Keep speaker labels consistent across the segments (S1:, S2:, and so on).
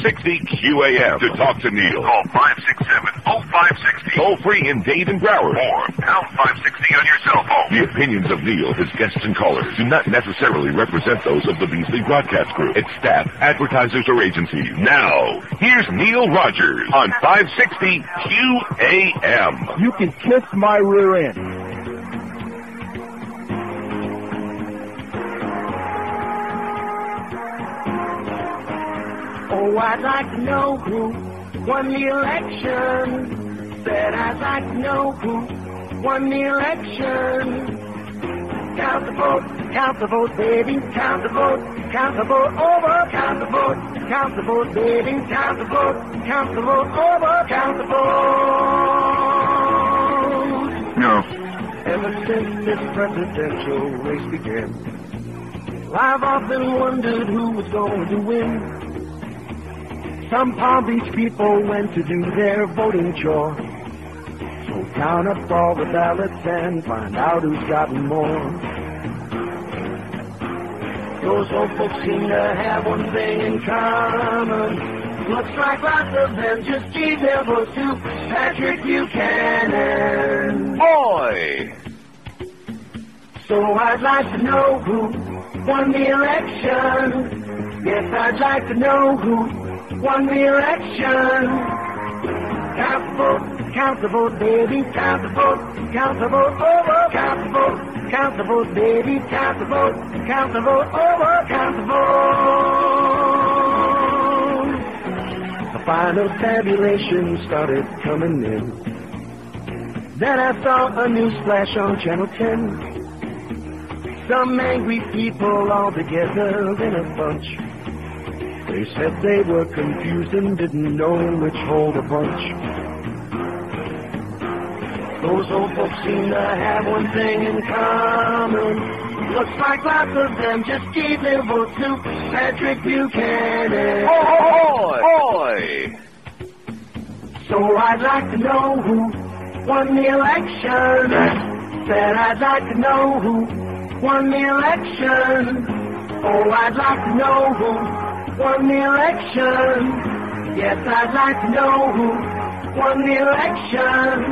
S1: 560 QAM. To talk to Neil, call 567-0560. Toll free in Dade and Broward. Or pound 560 on your cell phone. The opinions of Neil, his guests, and callers do not necessarily represent those of the Beasley Broadcast Group, its staff, advertisers, or agencies. Now, here's Neil Rogers on 560 QAM.
S2: You can kiss my rear end.
S3: Oh, I'd like to know who won the election. Said I'd like to know who won the election. Count the vote, baby, count the vote over, count the vote, baby, count the vote over, count the vote.
S2: No.
S3: Ever since this presidential race began, I've often wondered who was going to win. Some Palm Beach people went to do their voting chore. So count up all the ballots and find out who's gotten more. Those old folks seem to have one thing in common. Looks like lots of them just gave their votes to Patrick Buchanan.
S1: Boy!
S3: So I'd like to know who won the election. Yes, I'd like to know who won the election. Count the vote, baby, count the vote over, count the vote, baby, count the vote over, count the vote. The final tabulation started coming in. Then I saw a news flash on Channel 10. Some angry people all together in a bunch. They said they were confused and didn't know which hole to punch. Those old folks seem to have one thing in common. Looks like lots of them just gave their vote to Patrick Buchanan.
S1: Boy!
S3: So I'd like to know who won the election. Said I'd like to know who won the election. Oh, I'd like to know who won the election. Yes, I'd like to know who won the election.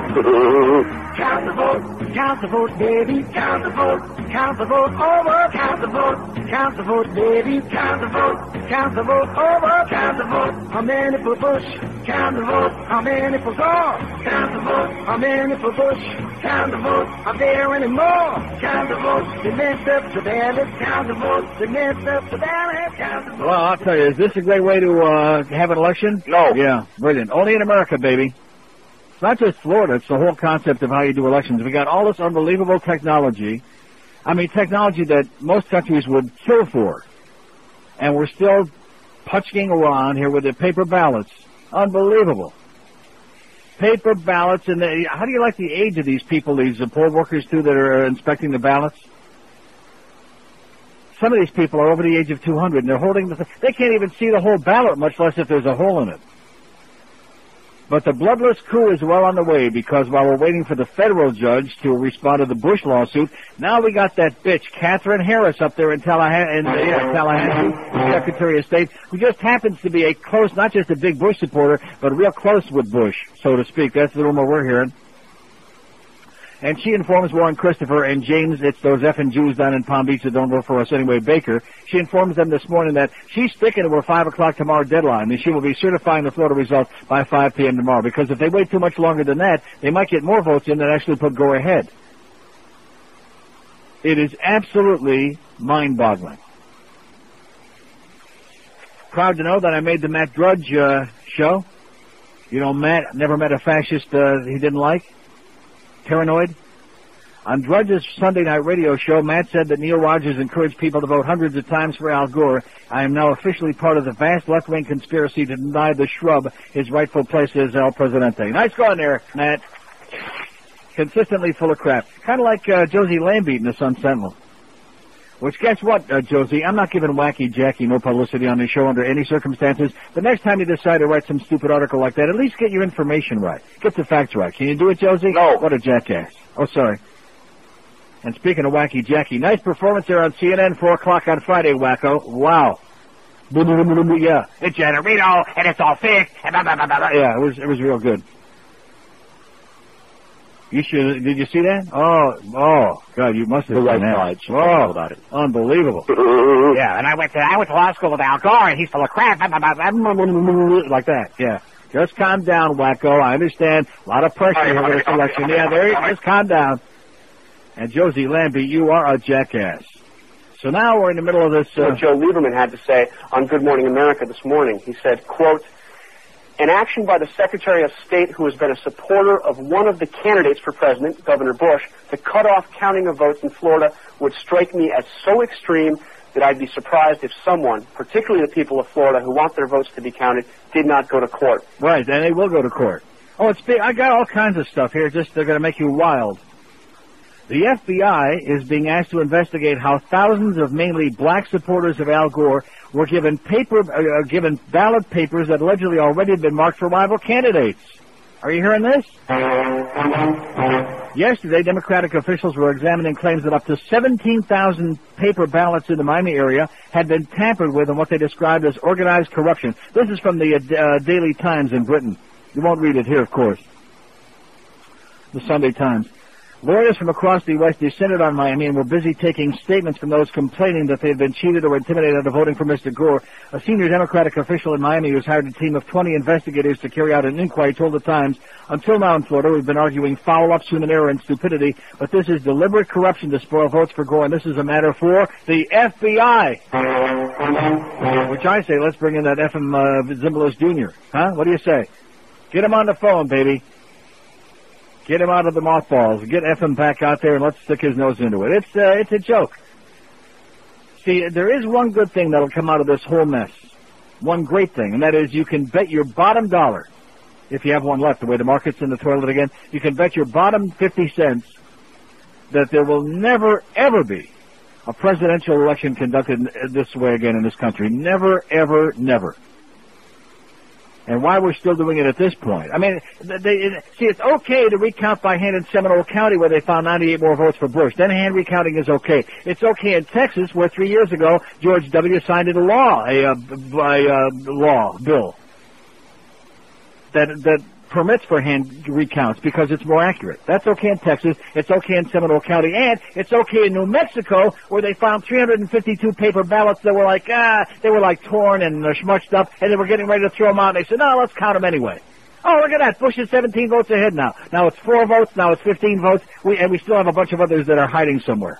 S3: Count the vote, baby, count the vote over, count the vote, baby, count the vote over, count the vote. How many for Bush? Count the vote. How many for Gore? Count the vote. How many for Bush? Count the vote. Are there any more? Count the vote. They messed up the ballot. Count the vote. They messed up the ballot. Count the vote.
S2: Well, I'll tell you, is this a great way to have an election?
S1: No.
S2: Yeah, brilliant. Only in America, baby. It's not just Florida, it's the whole concept of how you do elections. We got all this unbelievable technology. I mean, technology that most countries would kill for. And we're still punching around here with the paper ballots. Unbelievable. Paper ballots, and how do you like the age of these people, these poll workers, too, that are inspecting the ballots? Some of these people are over the age of 200, and they're holding they can't even see the whole ballot, much less if there's a hole in it. But the bloodless coup is well on the way, because while we're waiting for the federal judge to respond to the Bush lawsuit, now we got that bitch, Katherine Harris, up there in Tallahassee, Secretary of State, who just happens to be a close, not just a big Bush supporter, but real close with Bush, so to speak. That's the rumor we're hearing. And she informs Warren Christopher and James, it's those effing Jews down in Palm Beach that don't vote for us anyway, Baker. She informs them this morning that she's sticking to her 5 o'clock tomorrow deadline, and she will be certifying the Florida results by 5 p.m. tomorrow, because if they wait too much longer than that, they might get more votes in that actually put Gore ahead. It is absolutely mind-boggling. Proud to know that I made the Matt Drudge show. You know, Matt never met a fascist he didn't like. Paranoid. On Drudge's Sunday night radio show, Matt said that Neil Rogers encouraged people to vote hundreds of times for Al Gore. I am now officially part of the vast left-wing conspiracy to deny the shrub his rightful place as El Presidente. Nice going there, Matt. Consistently full of crap. Kind of like Josie Lambeat in the Sun Sentinel. Which, guess what, Josie? I'm not giving Wacky Jackie no publicity on this show under any circumstances. The next time you decide to write some stupid article like that, at least get your information right. Get the facts right. Can you do it, Josie?
S1: No.
S2: What a jackass. Oh, sorry. And speaking of Wacky Jackie, nice performance there on CNN, 4 o'clock on Friday, wacko. Wow. Yeah, it's Generino, and it's all fixed, and blah, blah, blah, blah. Yeah, it was real good. You should. Did you see that? Oh, God, you must have seen that. Oh, about it. Unbelievable. Yeah, and I went to law school with Al Gore, and he's full of crap. Like that. Yeah. Just calm down, wacko. I understand. A lot of pressure over this election. Yeah, just calm down. And Josie Lambie, you are a jackass. So now we're in the middle of this.
S4: What Joe Lieberman had to say on Good Morning America this morning. He said, quote, "An action by the Secretary of State who has been a supporter of one of the candidates for president, Governor Bush, to cut off counting of votes in Florida would strike me as so extreme that I'd be surprised if someone, particularly the people of Florida who want their votes to be counted, did not go to court."
S2: Right, and they will go to court. Oh, it's big. I got all kinds of stuff here. Just they're going to make you wild. The FBI is being asked to investigate how thousands of mainly black supporters of Al Gore were given ballot papers that allegedly already had been marked for rival candidates. Are you hearing this? Yesterday, Democratic officials were examining claims that up to 17,000 paper ballots in the Miami area had been tampered with in what they described as organized corruption. This is from the Daily Times in Britain. You won't read it here, of course. The Sunday Times. Lawyers from across the West descended on Miami and were busy taking statements from those complaining that they had been cheated or intimidated into voting for Mr. Gore. A senior Democratic official in Miami who's hired a team of 20 investigators to carry out an inquiry told the Times, "Until now in Florida, we've been arguing foul-ups, human error, and stupidity, but this is deliberate corruption to spoil votes for Gore, and this is a matter for the FBI." Which I say, let's bring in that F.M. Zimbalist Jr. Huh? What do you say? Get him on the phone, baby. Get him out of the mothballs. Get F.M. back out there and let's stick his nose into it. It's a joke. See, there is one good thing that'll come out of this whole mess. One great thing, and that is you can bet your bottom dollar, if you have one left, the way the market's in the toilet again, you can bet your bottom 50 cents that there will never, ever be a presidential election conducted this way again in this country. Never, ever, never. And why we're still doing it at this point. I mean, see, it's okay to recount by hand in Seminole County where they found 98 more votes for Bush. Then hand recounting is okay. It's okay in Texas where 3 years ago George W. signed into law a bill that permits for hand recounts because it's more accurate. That's okay in Texas. It's okay in Seminole County. And it's okay in New Mexico where they found 352 paper ballots that were like torn and schmucked up, and they were getting ready to throw them out. And they said, no, let's count them anyway. Oh, look at that. Bush is 17 votes ahead now. Now it's 4 votes. Now it's 15 votes. And we still have a bunch of others that are hiding somewhere.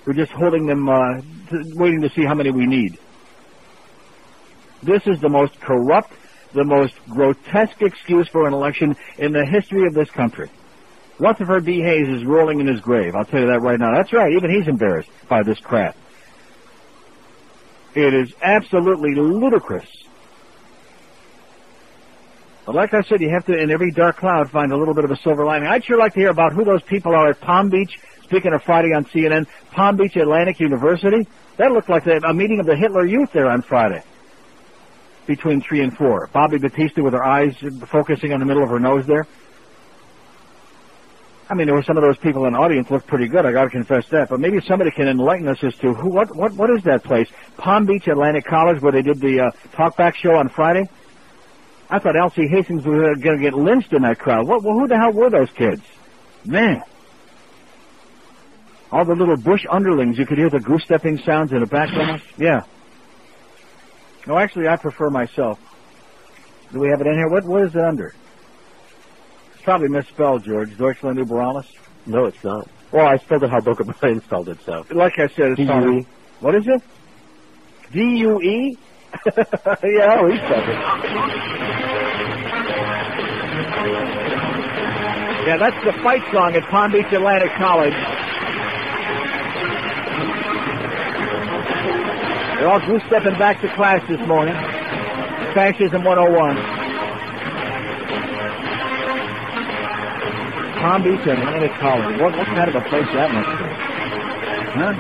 S2: We're just holding them, waiting to see how many we need. This is the most corrupt, the most grotesque excuse for an election in the history of this country. Rutherford B. Hayes is rolling in his grave. I'll tell you that right now. That's right. Even he's embarrassed by this crap. It is absolutely ludicrous. But like I said, you have to, in every dark cloud, find a little bit of a silver lining. I'd sure like to hear about who those people are at Palm Beach. Speaking of Friday on CNN, Palm Beach Atlantic University. That looked like a meeting of the Hitler Youth there on Friday. Between 3 and 4. Bobby Batista with her eyes focusing on the middle of her nose there. I mean, there were some of those people in the audience looked pretty good, I gotta confess that. But maybe somebody can enlighten us as to what is that place? Palm Beach Atlantic College where they did the talkback show on Friday? I thought Elsie Hastings was gonna get lynched in that crowd. Who the hell were those kids? Man. All the little bush underlings, you could hear the goose-stepping sounds in the background. Yeah. No, actually, I prefer myself. Do we have it in here? What is it under? It's probably misspelled, George. Deutschland Uberalis?
S5: No, it's not. Well, I spelled it how Boca Brian spelled it, so.
S2: Like I said, it's
S5: D-U-E.
S2: What is it? D-U-E? Yeah, he spelled it. Yeah, that's the fight song at Palm Beach Atlantic College. They're all goose-stepping back to class this morning. Fascism 101. Palm Beach Atlantic College. What kind of a place that must be? Huh?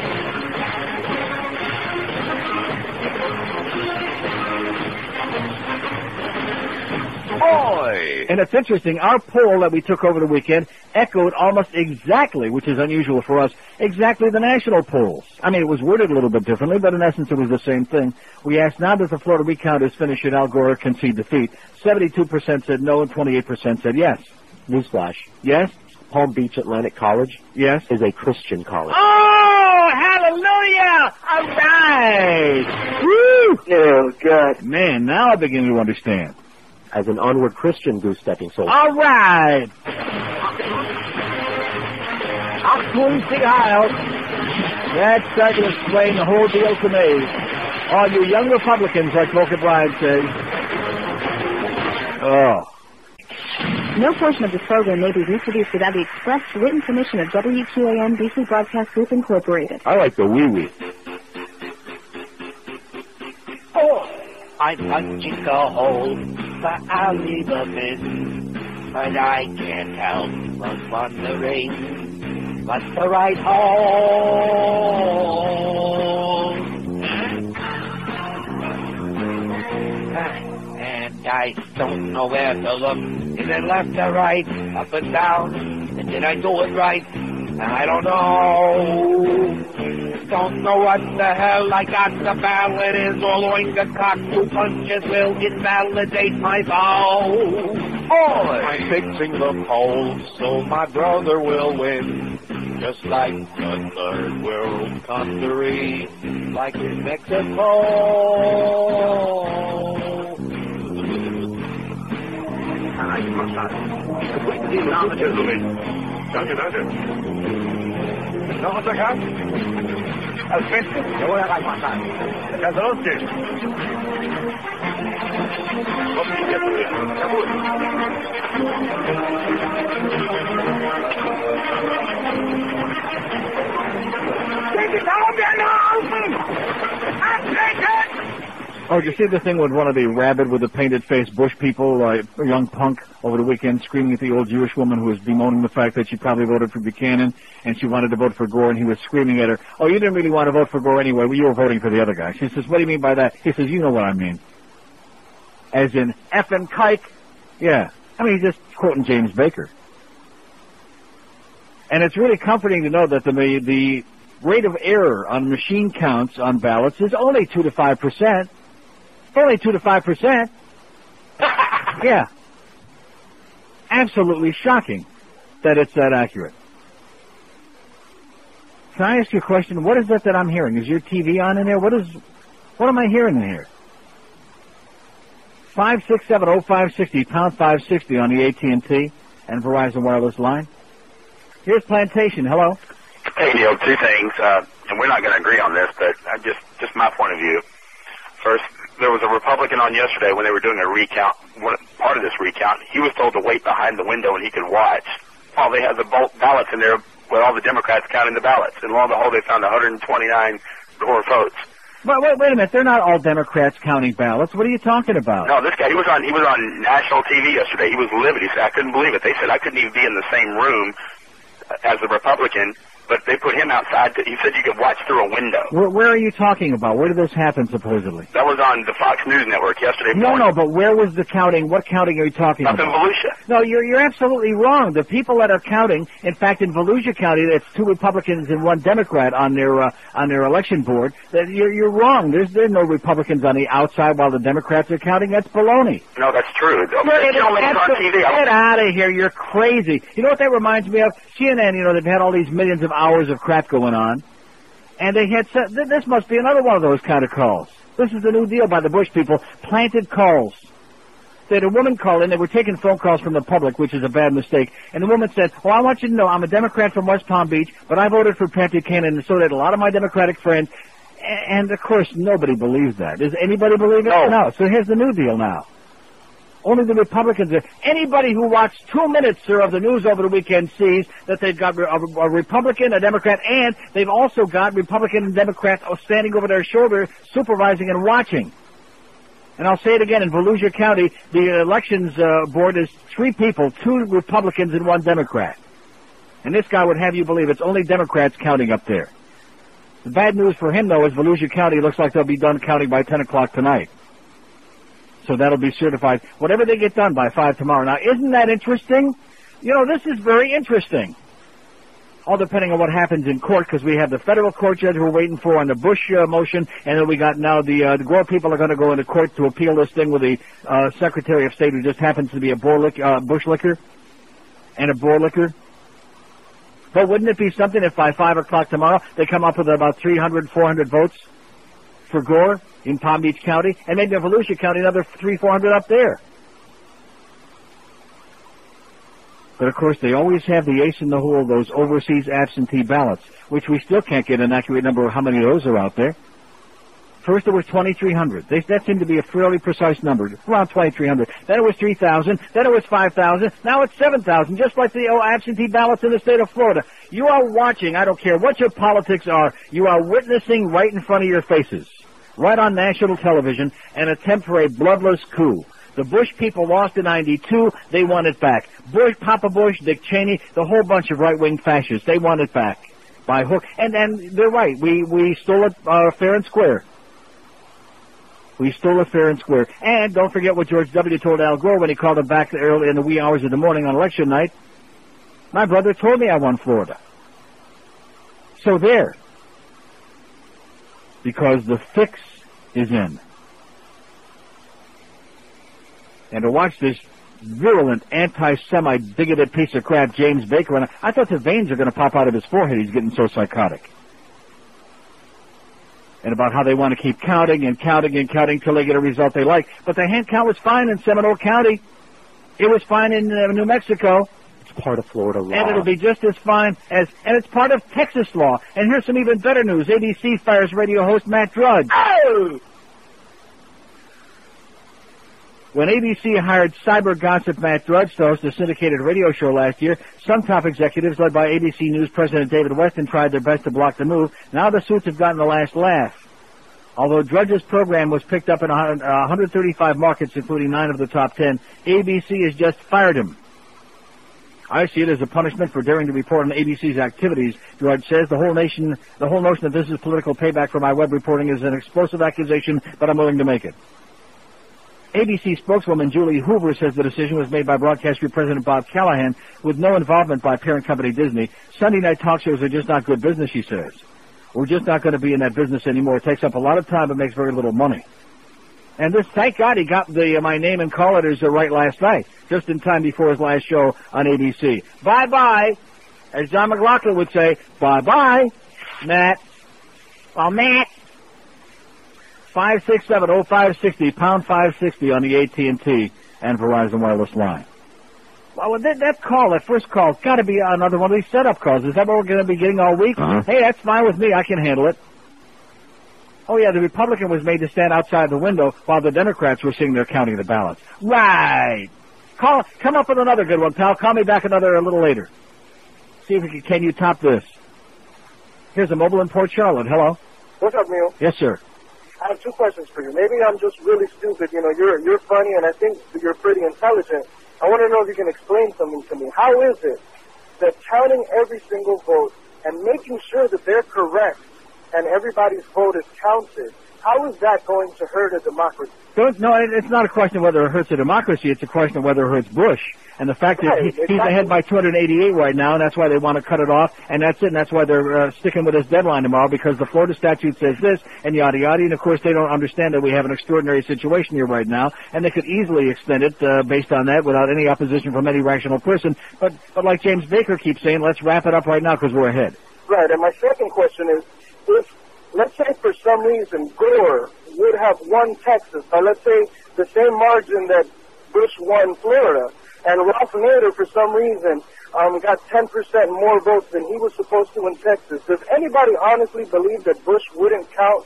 S1: Boy, today.
S2: And it's interesting, our poll that we took over the weekend echoed almost exactly, which is unusual for us, exactly the national polls. I mean, it was worded a little bit differently, but in essence it was the same thing. We asked, now that the Florida recount is finished, should Al Gore concede defeat? 72% said no and 28% said yes.
S5: Newsflash.
S2: Yes?
S5: Palm Beach Atlantic College
S2: Yes?
S5: is a Christian college.
S2: Oh, hallelujah! All right! Woo!
S4: Oh, God.
S2: Man, now I begin to understand.
S5: As an onward Christian goose-stepping soldier.
S2: All right! Up the aisle. That's starting to explain the whole deal to me. All you young Republicans, like Volker Bryan says. Oh.
S6: No portion of this program may be reproduced without the express written permission of WQAM DC Broadcast Group Incorporated.
S5: I like the wee-wee.
S3: Oh, I'm punching a hole for Ali the Miss, but I can't help but wondering what's the right hole. And I don't know where to look. Is it left or right, up and down? And did I do it right? I don't know. Don't know what the hell I got. The ballot is all oink the cock. 2 punches will invalidate my vow. Oh, I'm fixing the polls so my brother will win. Just like the third world country, like in Mexico.
S1: ¿No vas acá? Al frente, te voy a dar pasar. Cadroche.
S2: Oh, did you see the thing with one of the rabid with the painted face Bush people, a young punk, over the weekend screaming at the old Jewish woman who was bemoaning the fact that she probably voted for Buchanan and she wanted to vote for Gore, and he was screaming at her, oh, you didn't really want to vote for Gore anyway, well, you were voting for the other guy. She says, what do you mean by that? He says, you know what I mean. As in, effing kike? Yeah. I mean, he's just quoting James Baker. And it's really comforting to know that the rate of error on machine counts on ballots is only 2 to 5%. Only 2 to 5%. Yeah. Absolutely shocking that it's that accurate. Can I ask you a question? What is it that I'm hearing? Is your TV on in there? What am I hearing in here? 567-0560, pound 560 on the AT&T and Verizon wireless line. Here's Plantation. Hello.
S7: Hey, Neil, 2 things, and we're not going to agree on this, but just my point of view. First, there was a Republican on yesterday when they were doing a recount, part of this recount. He was told to wait behind the window and he could watch while they had the ballots in there with all the Democrats counting the ballots. And lo and behold, they found 129 Gore votes.
S2: Wait a minute. They're not all Democrats counting ballots. What are you talking about?
S7: No, this guy, he was on national TV yesterday. He was livid. He said, I couldn't believe it. They said I couldn't even be in the same room as the Republican, but they put him outside. He said you could watch through a window.
S2: Where are you talking about? Where did this happen, supposedly?
S7: That was on the Fox News Network yesterday morning.
S2: No, but where was the counting? What counting are you talking
S7: Up
S2: about?
S7: in Volusia.
S2: No, you're absolutely wrong. The people that are counting, in fact, in Volusia County, it's 2 Republicans and 1 Democrat on their election board. You're wrong. There's no Republicans on the outside while the Democrats are counting. That's baloney.
S7: No, that's true.
S2: Get out of here. You're crazy. You know what that reminds me of? CNN, they've had all these millions of hours of crap going on. And they had said, this must be another one of those kind of calls. This is the new deal by the Bush people. Planted calls. They had a woman call in. They were taking phone calls from the public, which is a bad mistake. And the woman said, well, I want you to know I'm a Democrat from West Palm Beach, but I voted for Pat Buchanan, and so did a lot of my Democratic friends. And, of course, nobody believes that. Does anybody believe it? No. So here's the new deal now. Only the Republicans. Anybody who watched 2 minutes, sir, of the news over the weekend sees that they've got a Republican, a Democrat, and they've also got Republican and Democrats standing over their shoulder, supervising and watching. And I'll say it again, in Volusia County, the elections board is 3 people, 2 Republicans and 1 Democrat. And this guy would have you believe it's only Democrats counting up there. The bad news for him, though, is Volusia County looks like they'll be done counting by 10 o'clock tonight. So that'll be certified, whatever they get done by 5 tomorrow. Now, isn't that interesting? You know, this is very interesting. All depending on what happens in court, because we have the federal court judge we're waiting for on the Bush motion, and then we got now the Gore people are going to go into court to appeal this thing with the Secretary of State, who just happens to be a Bush licker and a Gore licker. But wouldn't it be something if by 5 o'clock tomorrow they come up with about 300, 400 votes for Gore in Palm Beach County, and maybe in Volusia County another 300, 400 up there? But, of course, they always have the ace in the hole, those overseas absentee ballots, which we still can't get an accurate number of how many of those are out there. First it was 2,300. That seemed to be a fairly precise number, around 2,300. Then it was 3,000. Then it was 5,000. Now it's 7,000, just like the absentee ballots in the state of Florida. You are watching, I don't care what your politics are, you are witnessing right in front of your faces, right on national television, an attempt for a bloodless coup. The Bush people lost in 92. They want it back. Papa Bush, Dick Cheney, the whole bunch of right-wing fascists, they want it back by hook. And they're right. We stole it fair and square. We stole it fair and square. And don't forget what George W. told Al Gore when he called him back early in the wee hours of the morning on election night. My brother told me I won Florida. So there. Because the fix is in. And to watch this virulent, anti-Semite, bigoted piece of crap, James Baker, and I thought the veins are going to pop out of his forehead. He's getting so psychotic. And about how they want to keep counting and counting and counting till they get a result they like. But the hand count was fine in Seminole County. It was fine in New Mexico.
S5: It's part of Florida law.
S2: And it'll be just as fine and it's part of Texas law. And here's some even better news. ABC fires radio host Matt Drudge. Oh! When ABC hired cyber gossip Matt Drudge to host a syndicated radio show last year, some top executives led by ABC News President David Weston tried their best to block the move. Now the suits have gotten the last laugh. Although Drudge's program was picked up in 135 markets, including 9 of the top 10, ABC has just fired him. I see it as a punishment for daring to report on ABC's activities, Drudge says. The whole notion that this is political payback for my web reporting is an explosive accusation, but I'm willing to make it. ABC spokeswoman Julie Hoover says the decision was made by broadcast group President Bob Callahan with no involvement by parent company Disney. Sunday night talk shows are just not good business, she says. We're just not going to be in that business anymore. It takes up a lot of time but makes very little money. And this, thank God he got my name and call letters right last night, just in time before his last show on ABC. Bye-bye. As John McLaughlin would say, bye-bye, Matt. Well, Matt. 567-0560, pound 560 on the AT&T and Verizon wireless line. Well, that first call, got to be another one of these setup calls. Is that what we're going to be getting all week?
S5: Uh-huh.
S2: Hey, that's fine with me. I can handle it. Oh, yeah, the Republican was made to stand outside the window while the Democrats were sitting there counting the ballots. Right. Come up with another good one, pal. Call me back a little later. See if can you top this. Here's a mobile in Port Charlotte. Hello.
S8: What's up, Neil?
S2: Yes, sir.
S8: I have 2 questions for you. Maybe I'm just really stupid. You know, you're funny, and I think you're pretty intelligent. I want to know if you can explain something to me. How is it that counting every single vote and making sure that they're correct and everybody's vote is counted, how is that going to hurt a democracy?
S2: No, it's not a question of whether it hurts a democracy. It's a question of whether it hurts Bush. And the fact is he's ahead by 288 right now, and that's why they want to cut it off, and that's it. And that's why they're sticking with this deadline tomorrow, because the Florida statute says this, and yada yada. And, of course, they don't understand that we have an extraordinary situation here right now, and they could easily extend it based on that without any opposition from any rational person. But like James Baker keeps saying, let's wrap it up right now because we're ahead.
S8: Right, and my second question is, if, let's say for some reason, Gore would have won Texas, or let's say the same margin that Bush won Florida, and Ralph Nader, for some reason, got 10% more votes than he was supposed to in Texas. Does anybody honestly believe that Bush wouldn't call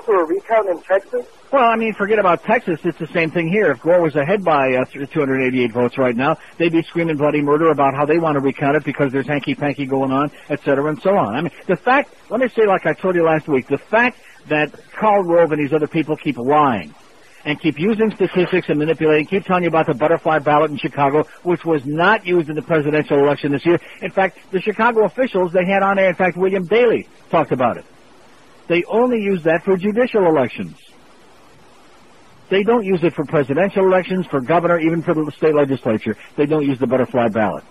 S8: for a recount in Texas?
S2: Well, I mean, forget about Texas. It's the same thing here. If Gore was ahead by 288 votes right now, they'd be screaming bloody murder about how they want to recount it because there's hanky-panky going on, et cetera, and so on. I mean, the fact, let me say like I told you last week, the fact that Karl Rove and these other people keep lying and keep using statistics and manipulating, keep telling you about the butterfly ballot in Chicago, which was not used in the presidential election this year. In fact, the Chicago officials they had on there, in fact, William Daley talked about it. They only use that for judicial elections. They don't use it for presidential elections, for governor, even for the state legislature. They don't use the butterfly ballot.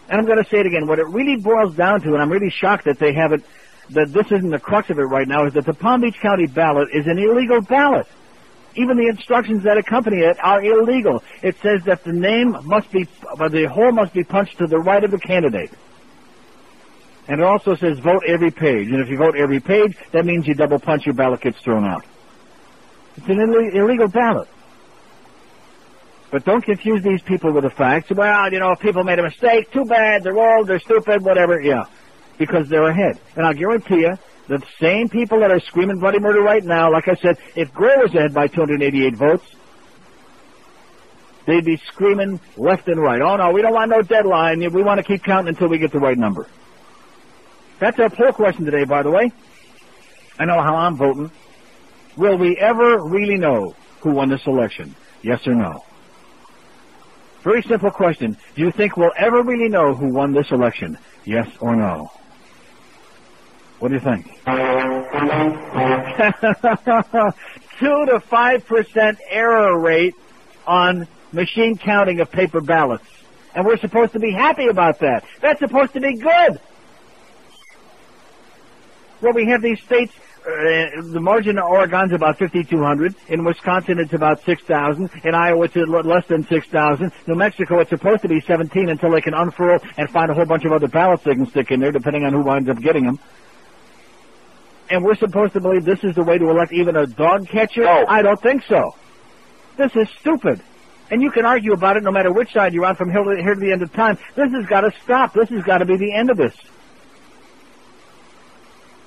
S2: And I'm going to say it again. What it really boils down to, and I'm really shocked that they have it, that this isn't the crux of it right now, is that the Palm Beach County ballot is an illegal ballot. Even the instructions that accompany it are illegal. It says that the hole must be punched to the right of the candidate. And it also says vote every page. And if you vote every page, that means you double punch, your ballot gets thrown out. It's an illegal ballot. But don't confuse these people with the facts. Well, if people made a mistake, too bad, they're old, they're stupid, whatever. Yeah, because they're ahead. And I'll guarantee you, the same people that are screaming bloody murder right now, like I said, if Gore was ahead by 288 votes, they'd be screaming left and right. Oh, no, we don't want no deadline. We want to keep counting until we get the right number. That's our poll question today, by the way. I know how I'm voting. Will we ever really know who won this election? Yes or no? Very simple question. Do you think we'll ever really know who won this election? Yes or no? What do you think? 2 to 5% error rate on machine counting of paper ballots. And we're supposed to be happy about that. That's supposed to be good. Well, we have these states, the margin in Oregon's about 5,200. In Wisconsin, it's about 6,000. In Iowa, it's less than 6,000. New Mexico, it's supposed to be 17 until they can unfurl and find a whole bunch of other ballots they can stick in there, depending on who winds up getting them. And we're supposed to believe this is the way to elect even a dog catcher?
S4: No.
S2: I don't think so. This is stupid. And you can argue about it no matter which side you're on from here to the end of time. This has got to stop. This has got to be the end of this.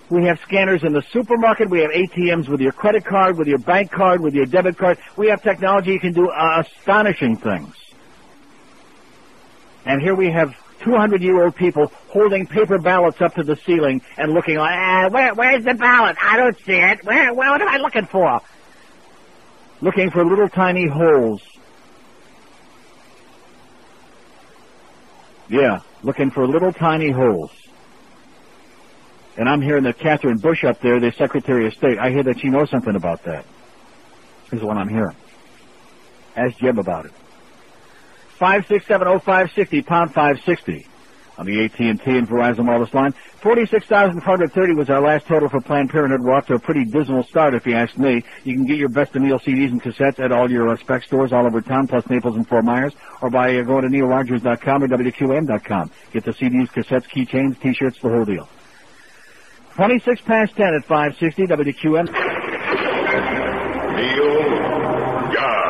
S2: We have scanners in the supermarket. We have ATMs with your credit card, with your bank card, with your debit card. We have technology. You can do astonishing things. And here we have 200-year-old people holding paper ballots up to the ceiling and looking like, where's the ballot? I don't see it. What am I looking for? Looking for little tiny holes. Yeah, looking for little tiny holes. And I'm hearing that Katherine Bush up there, the Secretary of State, I hear that she knows something about that. This is what I'm hearing. Ask Jeb about it. 5670560, pound 560 on the AT&T and Verizon wireless line. 46,430 was our last total for Planned Parenthood. We're off to a pretty dismal start, if you ask me. You can get your Best of Neil CDs and cassettes at all your spec stores all over town, plus Naples and Fort Myers, or by going to neilrogers.com or WQAM.com. Get the CDs, cassettes, keychains, T-shirts, the whole deal. 26 past 10 at 560 WQM.
S1: Neil God.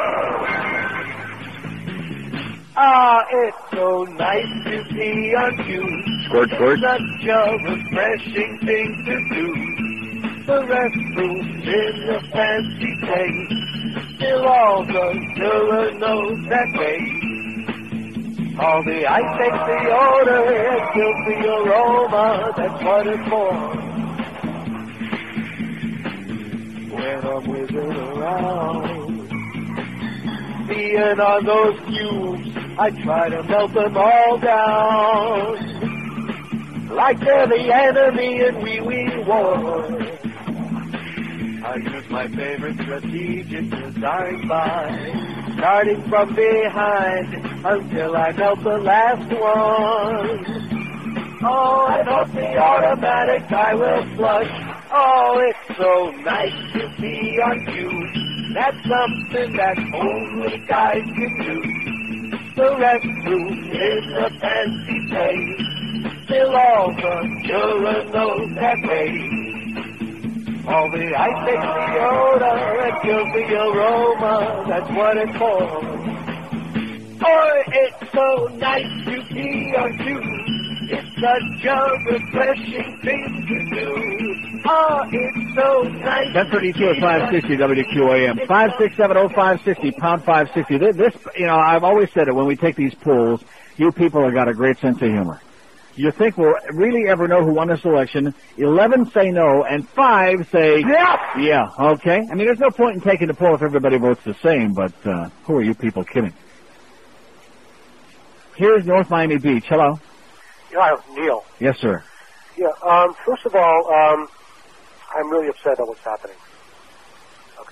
S3: Ah, it's so nice to be on you.
S2: Squirt, squirt.
S3: It's such a refreshing thing to do. The restroom in the fancy place. Still all the killer knows that way. All the ice takes the odor, it kills the aroma, that's what it's for. When I'm whizzing around, being on those cubes, I try to melt them all down. Like they're the enemy in wee war. I use my favorite strategic design by starting from behind until I melt the last one. Oh, and off the automatic I will flush. Oh, it's so nice to be on cue. That's something that only guys can do. The restroom is a fancy place. Still all the children know that way. All the ice takes the odor and kills the aroma, that's what it's for. Oh, it's so nice to be on cue. It's such a refreshing thing to do. Oh, it's so nice.
S2: 1032 at 560 WQAM. 5670560, pound 560. This, I've always said it when we take these polls, you people have got a great sense of humor. You think we'll really ever know who won this election? 11 say no, and 5 say yeah. Yeah, okay. I mean, there's no point in taking the poll if everybody votes the same, but who are you people kidding? Here's North Miami Beach. Hello.
S8: Yeah, Neil.
S2: Yes, sir.
S8: Yeah, first of all, I'm really upset at what's happening.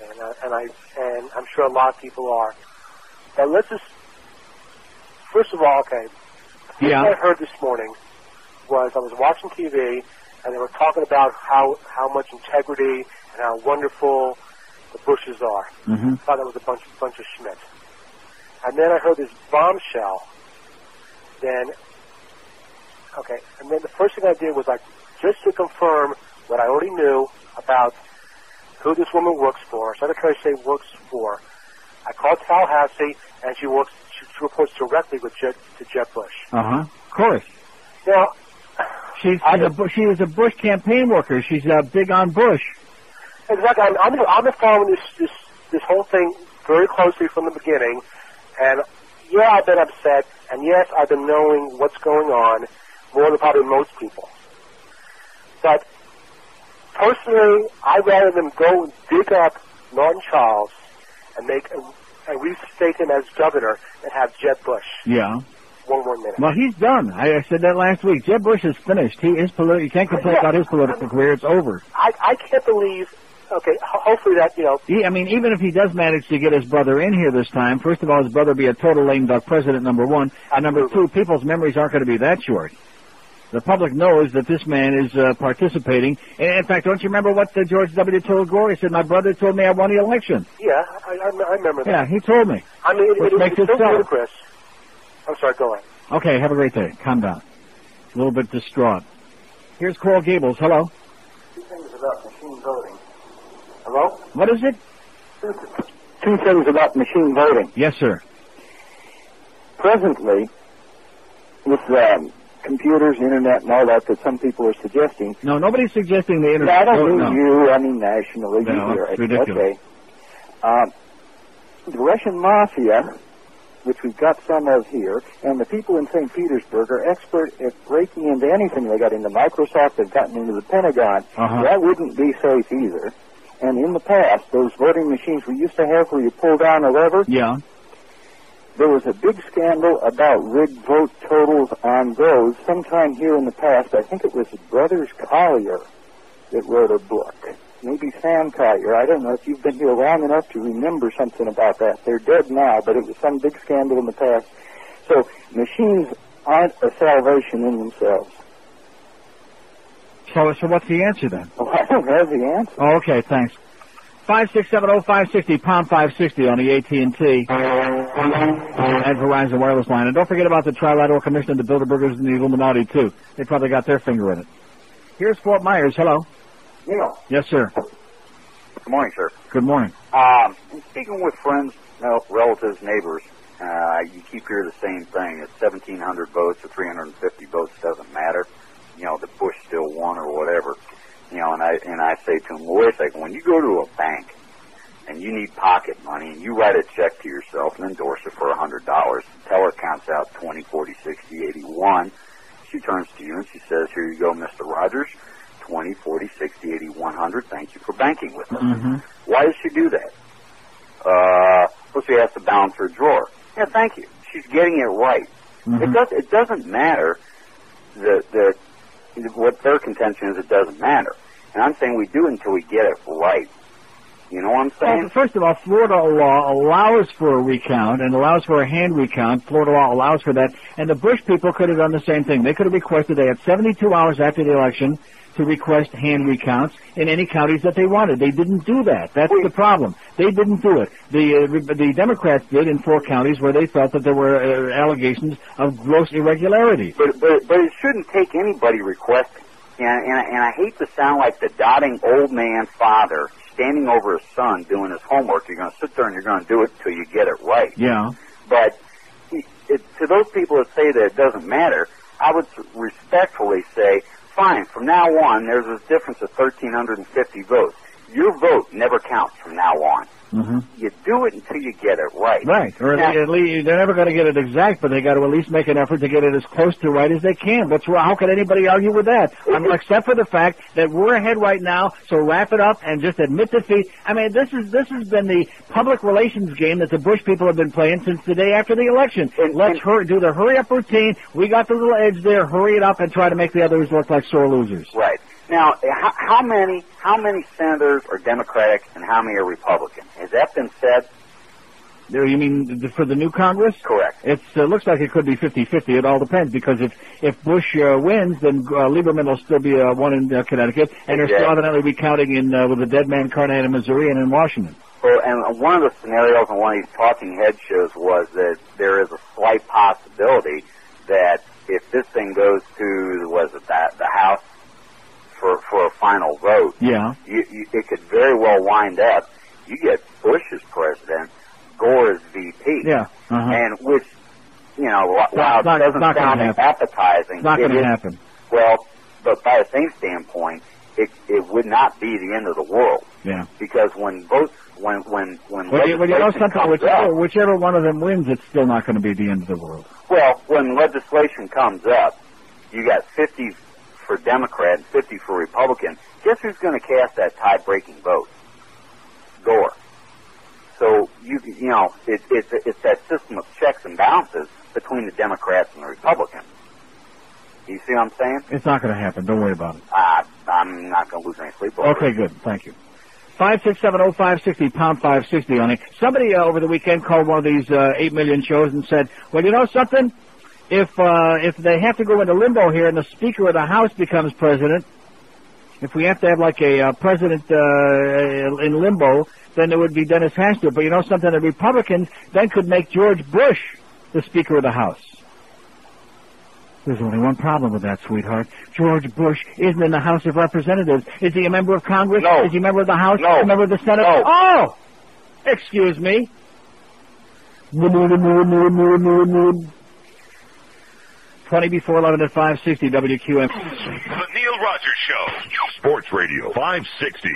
S8: and I'm sure a lot of people are. But let's just, first of all, okay. The thing I heard this morning was I was watching TV, and they were talking about how much integrity and how wonderful the Bushes are.
S2: Mm-hmm.
S8: I thought that was a bunch of schmidt. And then I heard this bombshell. And then the first thing I did was just to confirm what I already knew about who this woman works for, Secretary of State works for. I called Tallahassee, and she reports directly to Jeb Bush.
S2: Uh-huh. Of course.
S8: Now,
S2: she is a Bush campaign worker. She's big on Bush.
S8: Exactly. I've been following this whole thing very closely from the beginning, and yeah, I've been upset, and yes, I've been knowing what's going on more than probably most people. But personally, I'd rather them go and dig up Norton Charles and restate him as governor and have Jeb Bush.
S2: Yeah.
S8: One more minute.
S2: Well, he's done. I said that last week. Jeb Bush is finished. You can't complain about his political career. It's over.
S8: I can't believe. Okay, hopefully that,
S2: even if he does manage to get his brother in here this time, first of all, his brother be a total lame duck president, number one. And number two, people's memories aren't going to be that short. The public knows that this man is participating. And in fact, don't you remember what George W. told Gore? He said, my brother told me I won the election.
S8: Yeah, I remember that.
S2: Yeah, he told me.
S8: I mean,
S2: makes
S8: it
S2: it so
S8: ludicrous. I'm sorry, go ahead.
S2: Okay, have a great day. Calm down. A little bit distraught. Here's Coral Gables. Hello.
S8: Two things about machine voting. Hello?
S2: What is it?
S9: Two things about machine voting.
S2: Yes, sir.
S9: Presently, with computers, internet, and all that some people are suggesting.
S2: No, nobody's suggesting the internet.
S9: I don't mean you. I mean nationally.
S2: No, it's ridiculous.
S9: Okay. The Russian mafia, which we've got some of here, and the people in St. Petersburg are expert at breaking into anything. They got into Microsoft, they've gotten into the Pentagon.
S2: Uh-huh.
S9: That wouldn't be safe either. And in the past, those voting machines we used to have where you pull down a lever, there was a big scandal about rigged vote totals on those sometime here in the past. I think it was Brothers Collier that wrote a book. Maybe Sam Collier. I don't know if you've been here long enough to remember something about that. They're dead now, but it was some big scandal in the past. So machines aren't a salvation in themselves.
S2: So what's the answer then?
S9: Well, I don't have the answer.
S2: Oh, okay, thanks. 5670560, pound 560 on the AT&T and Verizon wireless line. And don't forget about the Trilateral Commission, the Bilderbergers, and the Illuminati, too. They probably got their finger in it. Here's Fort Myers. Hello.
S10: Neil.
S2: Yes, sir.
S10: Good morning, sir.
S2: Good morning.
S10: I'm speaking with friends, relatives, neighbors. You keep hearing the same thing. It's 1,700 votes or 350 votes, doesn't matter. The Bush still won or whatever. And I say to them, well, wait a second, when you go to a bank and you need pocket money and you write a check to yourself and endorse it for $100, the teller counts out 20, 40, 60, 81. She turns to you and she says, here you go, Mr. Rogers, 20, 40, 60, 80, 100. Thank you for banking with us.
S2: Mm-hmm.
S10: Why does she do that? Well, she has to balance her drawer. Yeah, thank you. She's getting it right.
S2: Mm-hmm.
S10: It doesn't matter that what their contention is, it doesn't matter. And I'm saying we do until we get it right. You know what I'm saying?
S2: Well, first of all, Florida law allows for a recount and allows for a hand recount. Florida law allows for that. And the Bush people could have done the same thing. They could have requested, they had 72 hours after the election to request hand recounts in any counties that they wanted. They didn't do that. That's the problem. They didn't do it. The Democrats did in 4 counties where they felt that there were allegations of gross irregularities.
S10: But it shouldn't take anybody requesting. And I hate to sound like the doting old man father standing over his son doing his homework. You're going to sit there and you're going to do it until you get it right.
S2: Yeah.
S10: But to those people that say that it doesn't matter, I would respectfully say, fine, from now on, there's this difference of 1,350 votes. Your vote never counts from now on.
S2: Mm-hmm.
S10: You do it until you get it right.
S2: Right. Or at least they're never going to get it exact, but they got to at least make an effort to get it as close to right as they can. How could anybody argue with that? Except for the fact that we're ahead right now, so wrap it up and just admit defeat. I mean, this has been the public relations game that the Bush people have been playing since the day after the election. Let's do the hurry-up routine. We got the little edge there. Hurry it up and try to make the others look like sore losers.
S10: Right. Now, how many senators are Democratic and how many are Republican? Has that been said?
S2: You mean for the new Congress?
S10: Correct.
S2: It looks like it could be 50-50. It all depends, because if Bush wins, then Lieberman will still be one in Connecticut, and they're still evidently recounting with the dead man Carnahan in Missouri and in Washington.
S10: Well, and one of the scenarios on one of these talking head shows was that there is a slight possibility that if this thing goes to, the House for a final vote, it could very well wind up, you get Bush as president, Gore is VP.
S2: Yeah.
S10: And which, while it doesn't sound appetizing,
S2: it's not going to happen.
S10: Well, but by the same standpoint, it would not be the end of the world.
S2: Yeah.
S10: Because when
S2: legislation comes up, whichever one of them wins, it's still not going to be the end of the world.
S10: Well, when legislation comes up, you got 50 for Democrat and 50 for Republican. Guess who's going to cast that tie-breaking vote? Gore. So it's that system of checks and balances between the Democrats and the Republicans. You see what I'm saying?
S2: It's not going to happen. Don't worry about it.
S10: I'm not going to lose any sleep over it.
S2: Okay, good. Thank you. 5670560, pound 560 on it. Somebody over the weekend called one of these 8 million shows and said, well, you know something? If they have to go into limbo here and the Speaker of the House becomes president, if we have to have like a president in limbo, then it would be Dennis Hastert. But you know something? The Republicans then could make George Bush the Speaker of the House. There's only one problem with that, sweetheart. George Bush isn't in the House of Representatives. Is he a member of Congress?
S10: No.
S2: Is he a member of the House?
S10: No.
S2: A member of the Senate?
S10: No.
S2: Oh! Excuse me. 20 before 11 at 560 WQM.
S1: The Neil Rogers Show. Sports Radio 560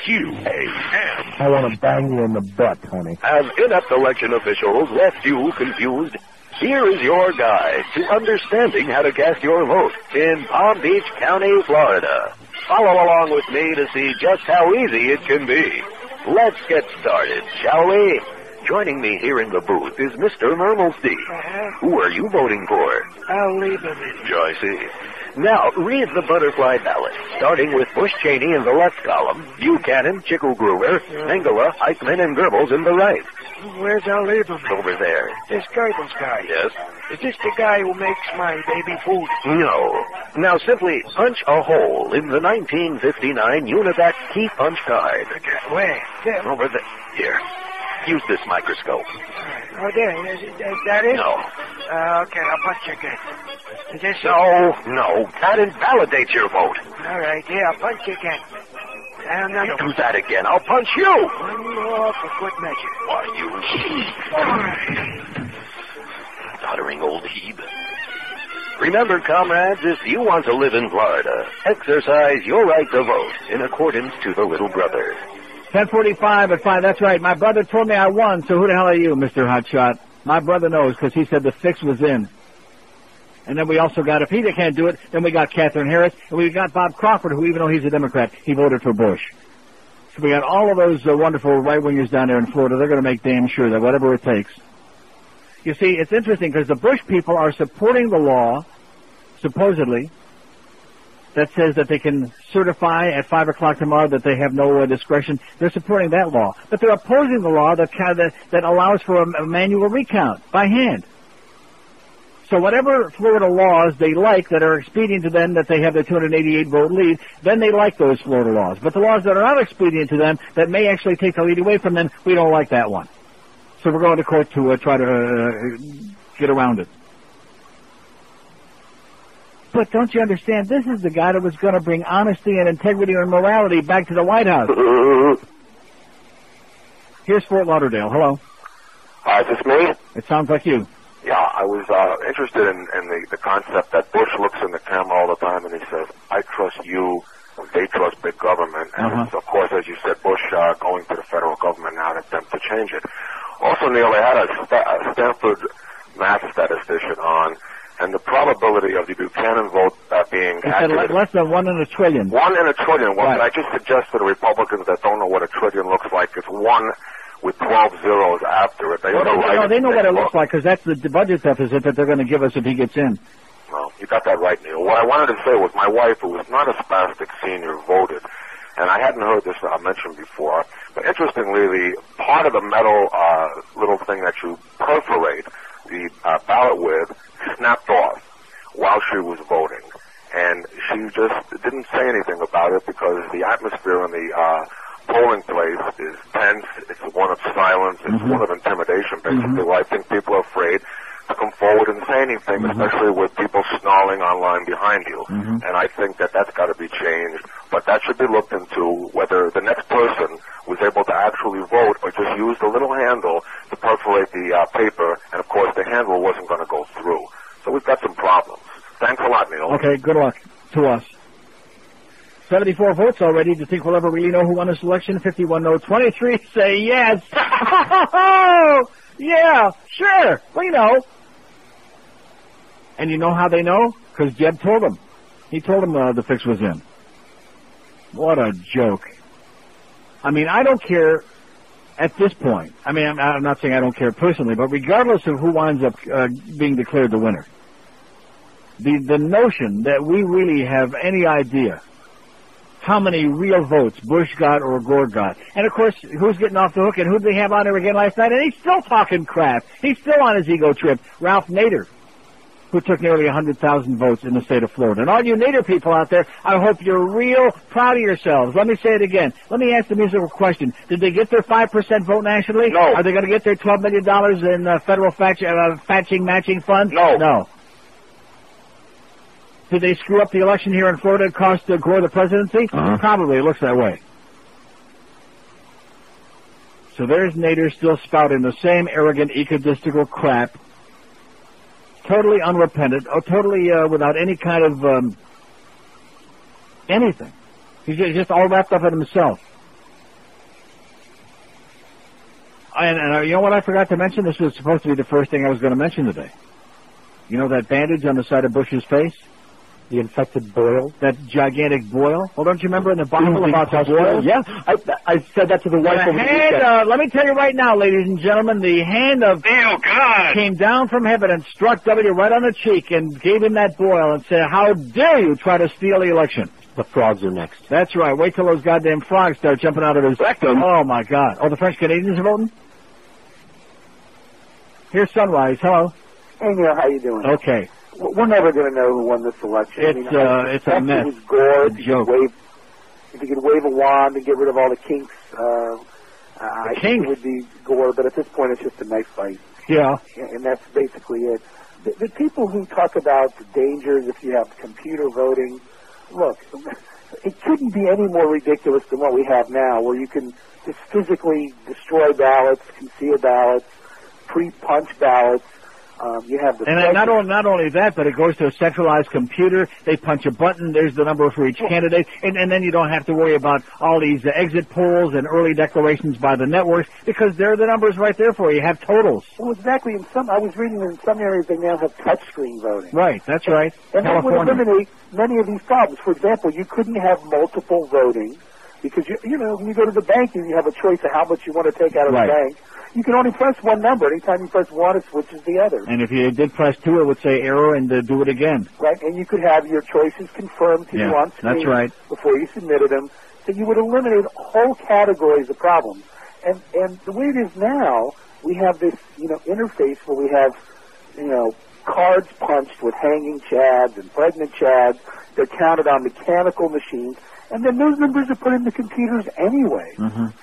S1: QAM.
S11: I want to bang you in the butt, honey.
S12: Have inept election officials left you confused? Here is your guide to understanding how to cast your vote in Palm Beach County, Florida. Follow along with me to see just how easy it can be. Let's get started, shall we? Joining me here in the booth is Mr. Mermelstein. Who are you voting for?
S13: I'll leave him in.
S12: I see. Now, read the butterfly ballot, starting with Bush Cheney in the left column, Buchanan, Chickle-Gruber, Mengele, Eichmann, and Goebbels in the right.
S13: Where's I'll leave him?
S12: Over there.
S13: This Goebbels guy.
S12: Yes?
S13: Is this the guy who makes my baby food?
S12: No. Now simply punch a hole in the 1959 Univac key punch card.
S13: Okay. Where? There.
S12: Over there. Here. Use this microscope.
S13: Oh, there. Is that it?
S12: No.
S13: Okay, I'll punch again. Is this
S12: No. That invalidates your vote.
S13: All right, here, I'll punch again.
S12: Do that again. I'll punch you.
S13: One more for good measure.
S12: Why, you...
S13: All right.
S12: Doddering old Hebe. Remember, comrades, if you want to live in Florida, exercise your right to vote in accordance to the little brother.
S2: 10:45 at 5. That's right. My brother told me I won, so who the hell are you, Mr. Hotshot? My brother knows because he said the fix was in. And then we also got, if he can't do it, then we got Katherine Harris, and we got Bob Crawford, who even though he's a Democrat, he voted for Bush. So we got all of those wonderful right-wingers down there in Florida. They're going to make damn sure that whatever it takes. You see, it's interesting because the Bush people are supporting the law, supposedly, that says that they can certify at 5 o'clock tomorrow that they have no discretion. They're supporting that law. But they're opposing the law that allows for a manual recount by hand. So whatever Florida laws they like that are expedient to them, that they have their 288 vote lead, then they like those Florida laws. But the laws that are not expedient to them, that may actually take the lead away from them, we don't like that one. So we're going to court to try to get around it. But don't you understand, this is the guy that was going to bring honesty and integrity and morality back to the White House. Here's Fort Lauderdale. Hello.
S14: Hi, is this me?
S2: It sounds like you.
S14: Yeah, I was interested in the concept that Bush looks in the camera all the time and he says, I trust you, they trust big government. And it's, of course, as you said, Bush going to the federal government now to attempt to change it. Also, Neil, they had a Stanford math statistician on, and the probability of the Buchanan vote being accurate...
S2: less than 1 in a trillion.
S14: 1 in a trillion. Well, I just suggest to the Republicans that don't know what a trillion looks like, it's 1 with 12 zeros after it.
S2: They know what it looks like because that's the budget deficit that they're going to give us if he gets in.
S14: No, you got that right, Neil. What I wanted to say was my wife, who was not a spastic senior, voted, and I hadn't heard this mentioned before, but interestingly, the part of the metal little thing that you perforate the ballot with snapped off while she was voting. And she just didn't say anything about it because the atmosphere in the polling place is tense. It's one of silence. It's one of intimidation, basically, where I think people are afraid to come forward and say anything, especially with people snarling online behind you. And I think that that's got to be changed. But that should be looked into, whether the next person was able to actually vote or just use the little handle to perforate the paper, and of course the handle wasn't going to go through. So we've got some problems. Thanks a lot, Neil.
S2: Okay, good luck to us. 74 votes already. Do you think we'll ever really know who won this election? 51 no, 23 say yes. Yeah, sure, we know. And you know how they know? Because Jeb told them. He told them the fix was in. What a joke. I mean, I don't care at this point. I mean, I'm not saying I don't care personally, but regardless of who winds up being declared the winner, the notion that we really have any idea how many real votes Bush got or Gore got. And, of course, who's getting off the hook, and who did they have on there again last night? And he's still talking crap. He's still on his ego trip. Ralph Nader, who took nearly 100,000 votes in the state of Florida. And all you Nader people out there, I hope you're real proud of yourselves. Let me say it again. Let me ask the musical question. Did they get their 5% vote nationally?
S14: No.
S2: Are they going to get their $12 million in federal matching fund?
S14: No.
S2: No. Did they screw up the election here in Florida and cost Gore the presidency? Probably. It looks that way. So there's Nader still spouting the same arrogant, egotistical crap, totally unrepentant, totally without any kind of anything. He's just all wrapped up in himself. And you know what I forgot to mention? This was supposed to be the first thing I was going to mention today. You know that bandage on the side of Bush's face? The infected boil? That gigantic boil? Well, don't you remember in the Bible about the boil?
S5: Yeah, I said that to the wife over the weekend.
S2: Let me tell you right now, ladies and gentlemen, the hand of God came down from heaven and struck W right on the cheek and gave him that boil and said, how dare you try to steal the election?
S5: The frogs are next.
S2: That's right. Wait till those goddamn frogs start jumping out of his rectum. Oh, my God. Oh, the French Canadians are voting? Here's Sunrise. Hello.
S15: Hey, Neil, how you doing?
S2: Okay.
S15: We're never going to know who won this election.
S2: It's a mess.
S15: It was Gore.
S2: It's a joke.
S15: If you could wave a wand and get rid of all the kinks, I think it would be Gore, but at this point it's just a knife fight.
S2: Yeah.
S15: And that's basically it. The people who talk about the dangers if you have computer voting, look, it couldn't be any more ridiculous than what we have now, where you can just physically destroy ballots, conceal ballots, pre-punch ballots. You have the
S2: and not only that, but it goes to a centralized computer. They punch a button. There's the number for each candidate, and then you don't have to worry about all these exit polls and early declarations by the networks because there are the numbers right there for you. You have totals.
S15: Well, exactly. I was reading in some areas they now have touchscreen voting.
S2: Right. That's right.
S15: And that would eliminate many of these problems. For example, you couldn't have multiple voting because you know when you go to the bank and you have a choice of how much you want to take out of the bank. You can only press one number. Anytime you press one, it switches the other.
S2: And if you did press two, it would say error and do it again.
S15: Right, and you could have your choices confirmed to you on screen
S2: that's right.
S15: before you submitted them. So you would eliminate whole categories of problems. And the way it is now, we have this, interface where we have, cards punched with hanging chads and pregnant chads. They're counted on mechanical machines. And then those numbers are put in the computers anyway.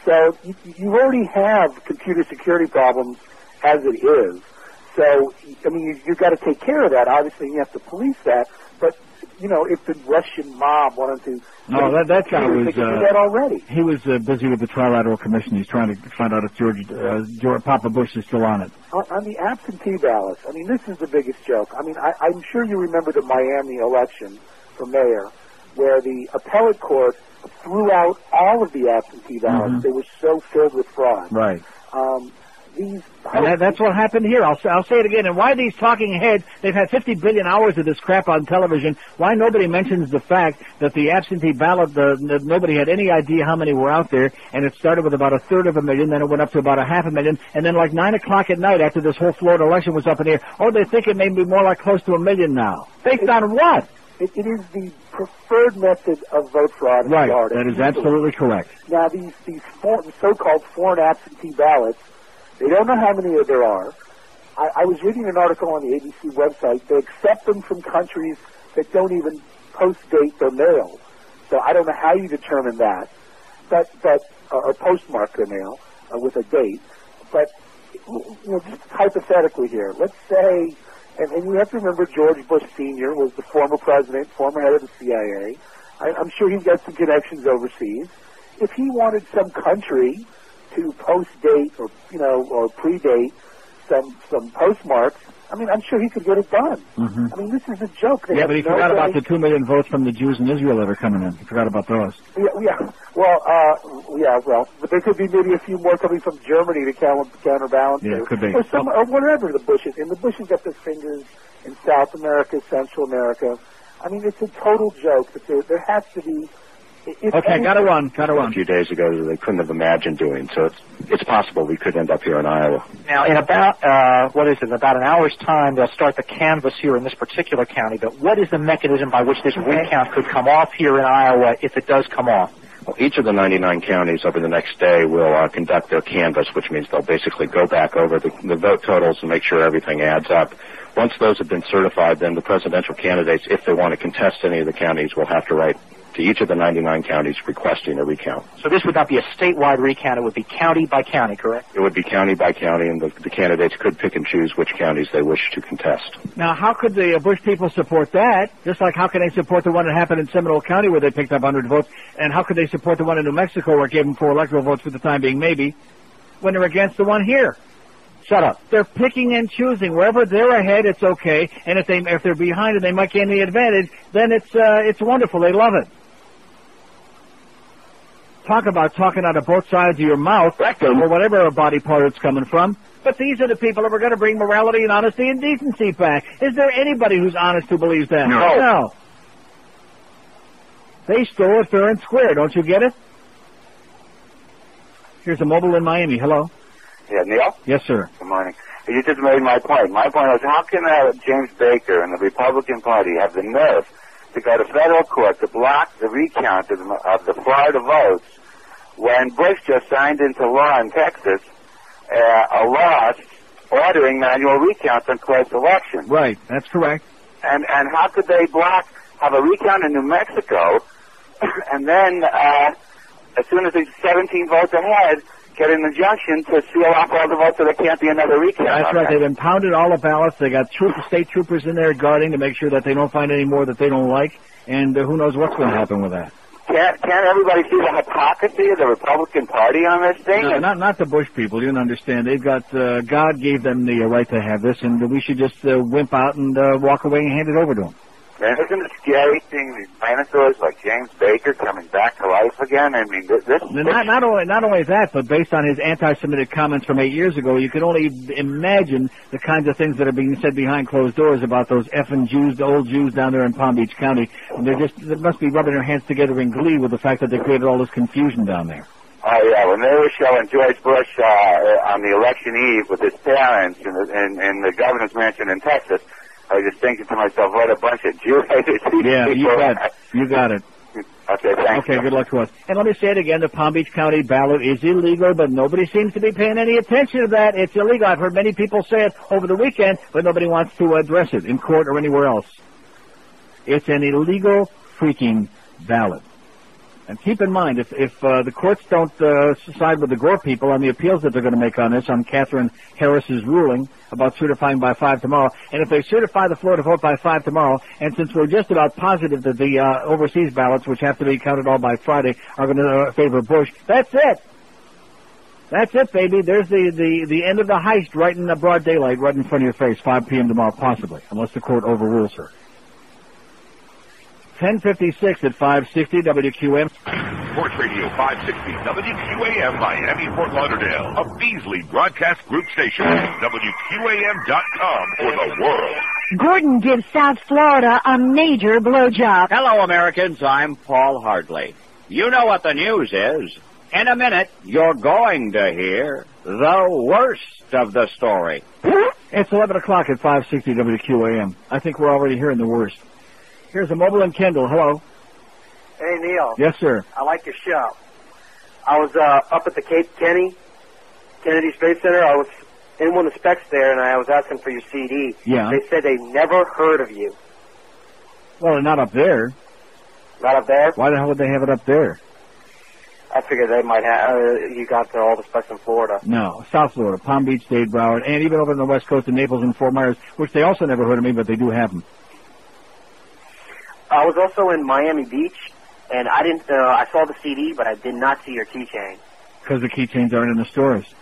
S15: So you already have computer security problems as it is. So, I mean, you've got to take care of that. Obviously, you have to police that. But, if the Russian mob wanted to...
S2: No, that guy was...
S15: They could do that already.
S2: He was busy with the Trilateral Commission. He's trying to find out if George Papa Bush is still on it.
S15: On the absentee ballots, I mean, this is the biggest joke. I mean, I'm sure you remember the Miami election for mayor, where the appellate court threw out all of the absentee ballots. They were so filled with fraud.
S2: Right.
S15: These
S2: And that's what happened here. I'll say it again. And why these talking heads, they've had 50 billion hours of this crap on television, why nobody mentions the fact that the absentee ballot, nobody had any idea how many were out there, and it started with about 1/3 of a million, then it went up to about 500,000, and then like 9 o'clock at night after this whole Florida election was up in the air, they think it may be more like close to 1 million now. Based on what?
S15: It is the preferred method of vote fraud in Florida.
S2: That is absolutely correct.
S15: Now, these so-called foreign absentee ballots, they don't know how many there are. I was reading an article on the ABC website. They accept them from countries that don't even post-date their mail. So I don't know how you determine that, or postmark their mail with a date. But just hypothetically here, let's say. And you have to remember George Bush Sr. was the former president, former head of the CIA. I'm sure he's got some connections overseas. If he wanted some country to post-date or predate some postmarks, I'm sure he could get it done.
S2: Mm-hmm.
S15: This is a joke.
S2: But he forgot about the 2 million votes from the Jews in Israel that are coming in. He forgot about those.
S15: Well, but there could be maybe a few more coming from Germany to counterbalance.
S2: Yeah, could be.
S15: Or whatever the Bushes. And the Bushes got their fingers in South America, Central America. It's a total joke. That there has to be...
S2: Okay, gotta run.
S16: A few days ago, they couldn't have imagined doing, so it's possible we could end up here in Iowa.
S17: Now, in about an hour's time, they'll start the canvass here in this particular county, but what is the mechanism by which this recount could come off here in Iowa if it does come off?
S16: Well, each of the 99 counties over the next day will conduct their canvass, which means they'll basically go back over the vote totals and make sure everything adds up. Once those have been certified, then the presidential candidates, if they want to contest any of the counties, will have to write to each of the 99 counties requesting a recount.
S17: So this would not be a statewide recount. It would be county by county, correct?
S16: It would be county by county, and the candidates could pick and choose which counties they wish to contest.
S2: Now, how could the Bush people support that? Just like how can they support the one that happened in Seminole County where they picked up 100 votes? And how could they support the one in New Mexico where it gave them 4 electoral votes for the time being, maybe, when they're against the one here? Shut up. They're picking and choosing. Wherever they're ahead, it's okay. And if they're behind and they might gain the advantage, then it's wonderful. They love it. Talk about talking out of both sides of your mouth, or whatever body part it's coming from. But these are the people that were going to bring morality and honesty and decency back. Is there anybody who's honest who believes that? No. They stole it fair and square. Don't you get it? Here's a mobile in Miami. Hello.
S18: Yeah, Neil?
S2: Yes, sir.
S18: Good morning. You just made my point. My point was, how can James Baker and the Republican Party have the nerve to go to federal court to block the recount of the Florida votes when Bush just signed into law in Texas a law ordering manual recounts on close elections?
S2: Right, that's correct.
S18: And how could they have a recount in New Mexico, and then as soon as there's 17 votes ahead, get an injunction to seal off all the votes so there can't be another recount?
S2: That's right. They've impounded all the ballots. They got state troopers in there guarding to make sure that they don't find any more that they don't like. And who knows what's going to happen with that.
S18: Can't everybody see the hypocrisy of the Republican Party on this thing?
S2: No, not the Bush people. You don't understand. They've got God gave them the right to have this, and we should just wimp out and walk away and hand it over to them.
S18: And isn't it scary seeing these dinosaurs like James Baker coming back to life again?
S2: Not only that, but based on his anti-Semitic comments from 8 years ago, you can only imagine the kinds of things that are being said behind closed doors about those effing Jews, the old Jews down there in Palm Beach County. And they must be rubbing their hands together in glee with the fact that they created all this confusion down there.
S18: Oh yeah, when they were showing George Bush on the election eve with his parents in the governor's mansion in Texas, I was just thinking to myself, what a bunch of Jew-haters.
S2: Yeah, you got it.
S18: Okay, thanks.
S2: Okay, good luck to us. And let me say it again, the Palm Beach County ballot is illegal, but nobody seems to be paying any attention to that. It's illegal. I've heard many people say it over the weekend, but nobody wants to address it in court or anywhere else. It's an illegal freaking ballot. And keep in mind, if the courts don't side with the Gore people on the appeals that they're going to make on this, on Katherine Harris's ruling about certifying by 5 tomorrow, and if they certify the Florida vote by 5 tomorrow, and since we're just about positive that the overseas ballots, which have to be counted all by Friday, are going to favor Bush, that's it. That's it, baby. There's the end of the heist right in the broad daylight, right in front of your face, 5 p.m. tomorrow, possibly, unless the court overrules her. 10:56 at 560 WQM.
S1: Sports Radio 560 WQAM Miami, Fort Lauderdale, a Beasley Broadcast Group station. WQAM.com for the world.
S19: Gordon gives South Florida a major blowjob.
S20: Hello, Americans. I'm Paul Hartley. You know what the news is. In a minute, you're going to hear the worst of the story.
S2: It's 11 o'clock at 560 WQAM. I think we're already hearing the worst. Here's a mobile in Kendall. Hello.
S21: Hey, Neil.
S2: Yes, sir.
S21: I like your show. I was up at the Cape Kennedy Space Center. I was in one of the specs there, and I was asking for your CD.
S2: Yeah.
S21: They said they never heard of you.
S2: Well, they're not up there.
S21: Not up there?
S2: Why the hell would they have it up there?
S21: I figured they might have. You got all the specs in Florida.
S2: No, South Florida, Palm Beach, Dade, Broward, and even over on the West Coast in Naples and Fort Myers, which they also never heard of me, but they do have them.
S21: I was also in Miami Beach, and I didn't. I saw the CD, but I did not see your keychain.
S2: Because the keychains aren't in the stores.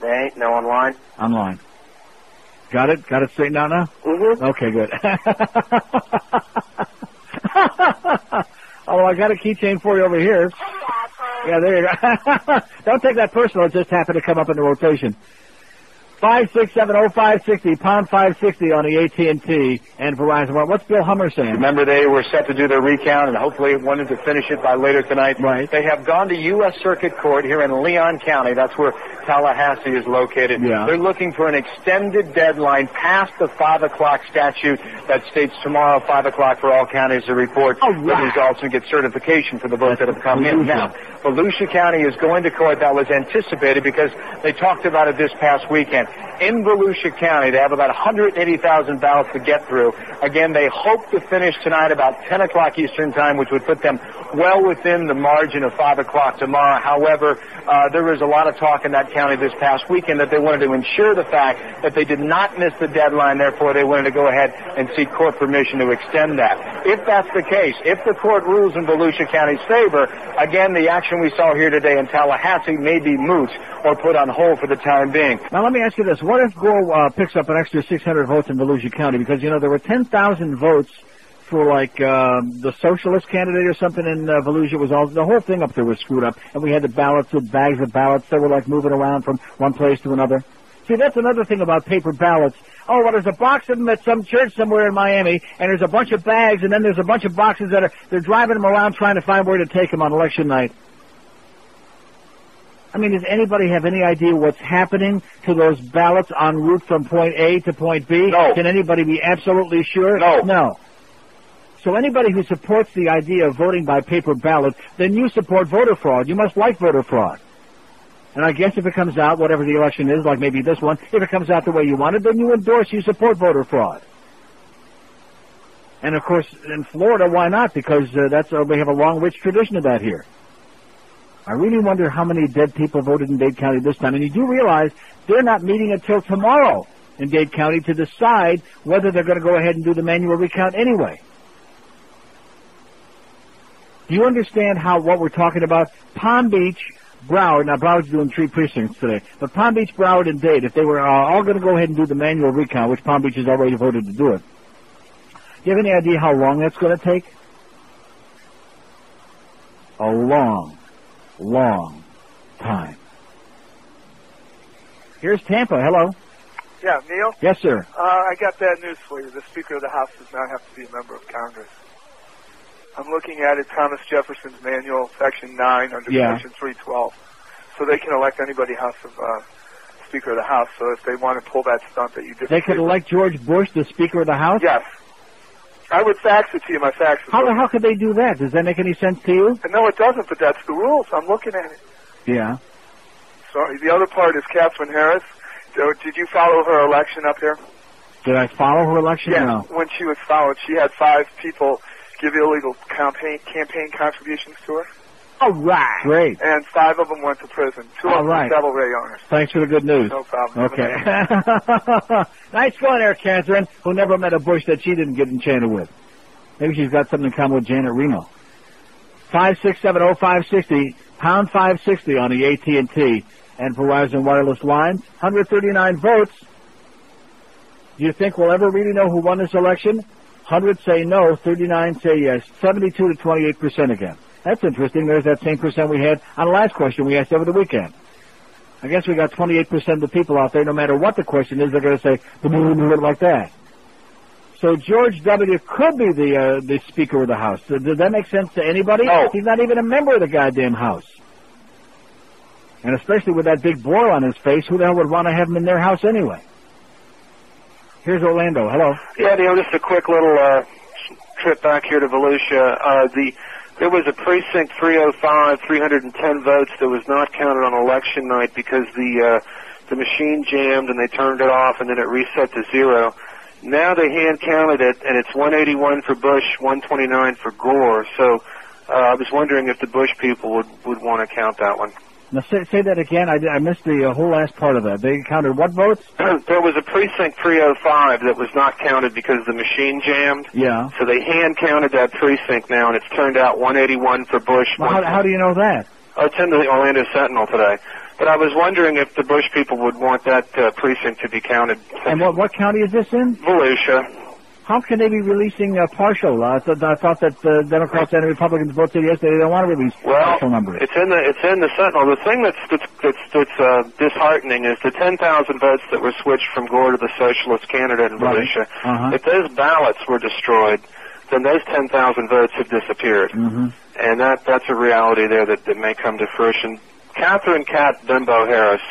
S21: They ain't? No online?
S2: Online. Got it? Got it straightened out now?
S21: Mm-hmm.
S2: Okay, good. Oh, I got a keychain for you over here. Yeah, there you go. Don't take that personal. It just happened to come up in the rotation. 5670560, pound 560 on the AT&T and Verizon. Well, what's Bill Hummer saying?
S22: Remember, they were set to do their recount and hopefully wanted to finish it by later tonight.
S2: Right.
S22: They have gone to U.S. Circuit Court here in Leon County. That's where Tallahassee is located.
S2: Yeah.
S22: They're looking for an extended deadline past the 5 o'clock statute that states tomorrow 5 o'clock for all counties to report the results and get certification for the votes that have come in. Now, Volusia County is going to court. That was anticipated because they talked about it this past weekend. In Volusia County, they have about 180,000 ballots to get through. Again, they hope to finish tonight about 10 o'clock Eastern Time, which would put them well within the margin of 5 o'clock tomorrow. However, there was a lot of talk in that county this past weekend that they wanted to ensure the fact that they did not miss the deadline. Therefore, they wanted to go ahead and seek court permission to extend that. If that's the case, if the court rules in Volusia County's favor, again, the action we saw here today in Tallahassee may be moot or put on hold for the time being.
S2: Now, let me ask you this. What if Gore picks up an extra 600 votes in Volusia County? Because, you know, there were 10,000 votes for, like, the socialist candidate or something in Volusia. Was all the whole thing up there was screwed up. And we had the ballots with bags of ballots that were, like, moving around from one place to another. See, that's another thing about paper ballots. Oh, well, there's a box of them at some church somewhere in Miami, and there's a bunch of bags, and then there's a bunch of boxes that they're driving them around trying to find where to take them on election night. I mean, does anybody have any idea what's happening to those ballots en route from point A to point B?
S22: No.
S2: Can anybody be absolutely sure?
S22: No.
S2: No. So anybody who supports the idea of voting by paper ballot, then you support voter fraud. You must like voter fraud. And I guess if it comes out, whatever the election is, like maybe this one, if it comes out the way you want it, then you endorse, you support voter fraud. And of course, in Florida, why not? Because we have a long, rich tradition of that here. I really wonder how many dead people voted in Dade County this time. And you do realize they're not meeting until tomorrow in Dade County to decide whether they're going to go ahead and do the manual recount anyway. Do you understand what we're talking about? Palm Beach, Broward. Now, Broward's doing 3 precincts today. But Palm Beach, Broward, and Dade, if they were all going to go ahead and do the manual recount, which Palm Beach has already voted to do it, do you have any idea how long that's going to take? A long time. Here's Tampa. Hello.
S23: Yeah, Neil?
S2: Yes, sir.
S23: I got bad news for you. The Speaker of the House does not have to be a member of Congress. I'm looking at it, Thomas Jefferson's manual, Section 9, under Section 312. So they can elect anybody Speaker of the House. So if they want to pull that stunt that you did.
S2: They could elect George Bush the Speaker of the House?
S23: Yes. I would fax it to you. My fax is
S2: How could they do that? Does that make any sense to you?
S23: No, it doesn't, but that's the rules. I'm looking at it.
S2: Yeah.
S23: Sorry. The other part is Katherine Harris. Did you follow her election up here?
S2: Did I follow her election?
S23: Yeah.
S2: No.
S23: When she was followed, she had 5 people give illegal campaign contributions to her.
S2: All right. Great.
S23: And 5 of them went to prison. 2 of them were Devil Ray owners.
S2: Thanks for the good news.
S23: No problem.
S2: Okay. Nice going there, Katherine, who never met a Bush that she didn't get enchanted with. Maybe she's got something in common with Janet Reno. 5670560, pound 560 on the AT&T and Verizon wireless lines. 139 votes. Do you think we'll ever really know who won this election? 100 say no, 39 say yes, 72 to 28% again. That's interesting. There's that same percent we had on the last question we asked over the weekend. I guess we got 28% of the people out there, no matter what the question is, they're going to say, like that. So George W. could be the Speaker of the House. Does that make sense to anybody?
S22: No.
S2: He's not even a member of the goddamn House. And especially with that big boil on his face, who the hell would want to have him in their house anyway? Here's Orlando. Hello.
S4: Yeah, Neil, just a quick little trip back here to Volusia. There was a precinct 305, 310 votes that was not counted on election night because the machine jammed and they turned it off and then it reset to 0. Now they hand counted it and it's 181 for Bush, 129 for Gore. So I was wondering if the Bush people would want to count that one.
S2: Now, say that again. I missed the whole last part of that. They counted what votes?
S4: There was a precinct 305 that was not counted because the machine jammed.
S2: Yeah.
S4: So they hand counted that precinct now, and it's turned out 181 for Bush.
S2: Well, how do you know that?
S4: It's in the Orlando Sentinel today. But I was wondering if the Bush people would want that precinct to be counted.
S2: And what county is this in?
S4: Volusia.
S2: How can they be releasing partial? I thought that the Democrats and the Republicans both said yesterday they don't want to release partial numbers.
S4: It's in the Sentinel. The thing that's disheartening is the 10,000 votes that were switched from Gore to the socialist candidate in Volusia.
S2: Uh-huh.
S4: If those ballots were destroyed, then those 10,000 votes have disappeared, and that's a reality there that may come to fruition. Katherine "Cat" Bimbo Harris,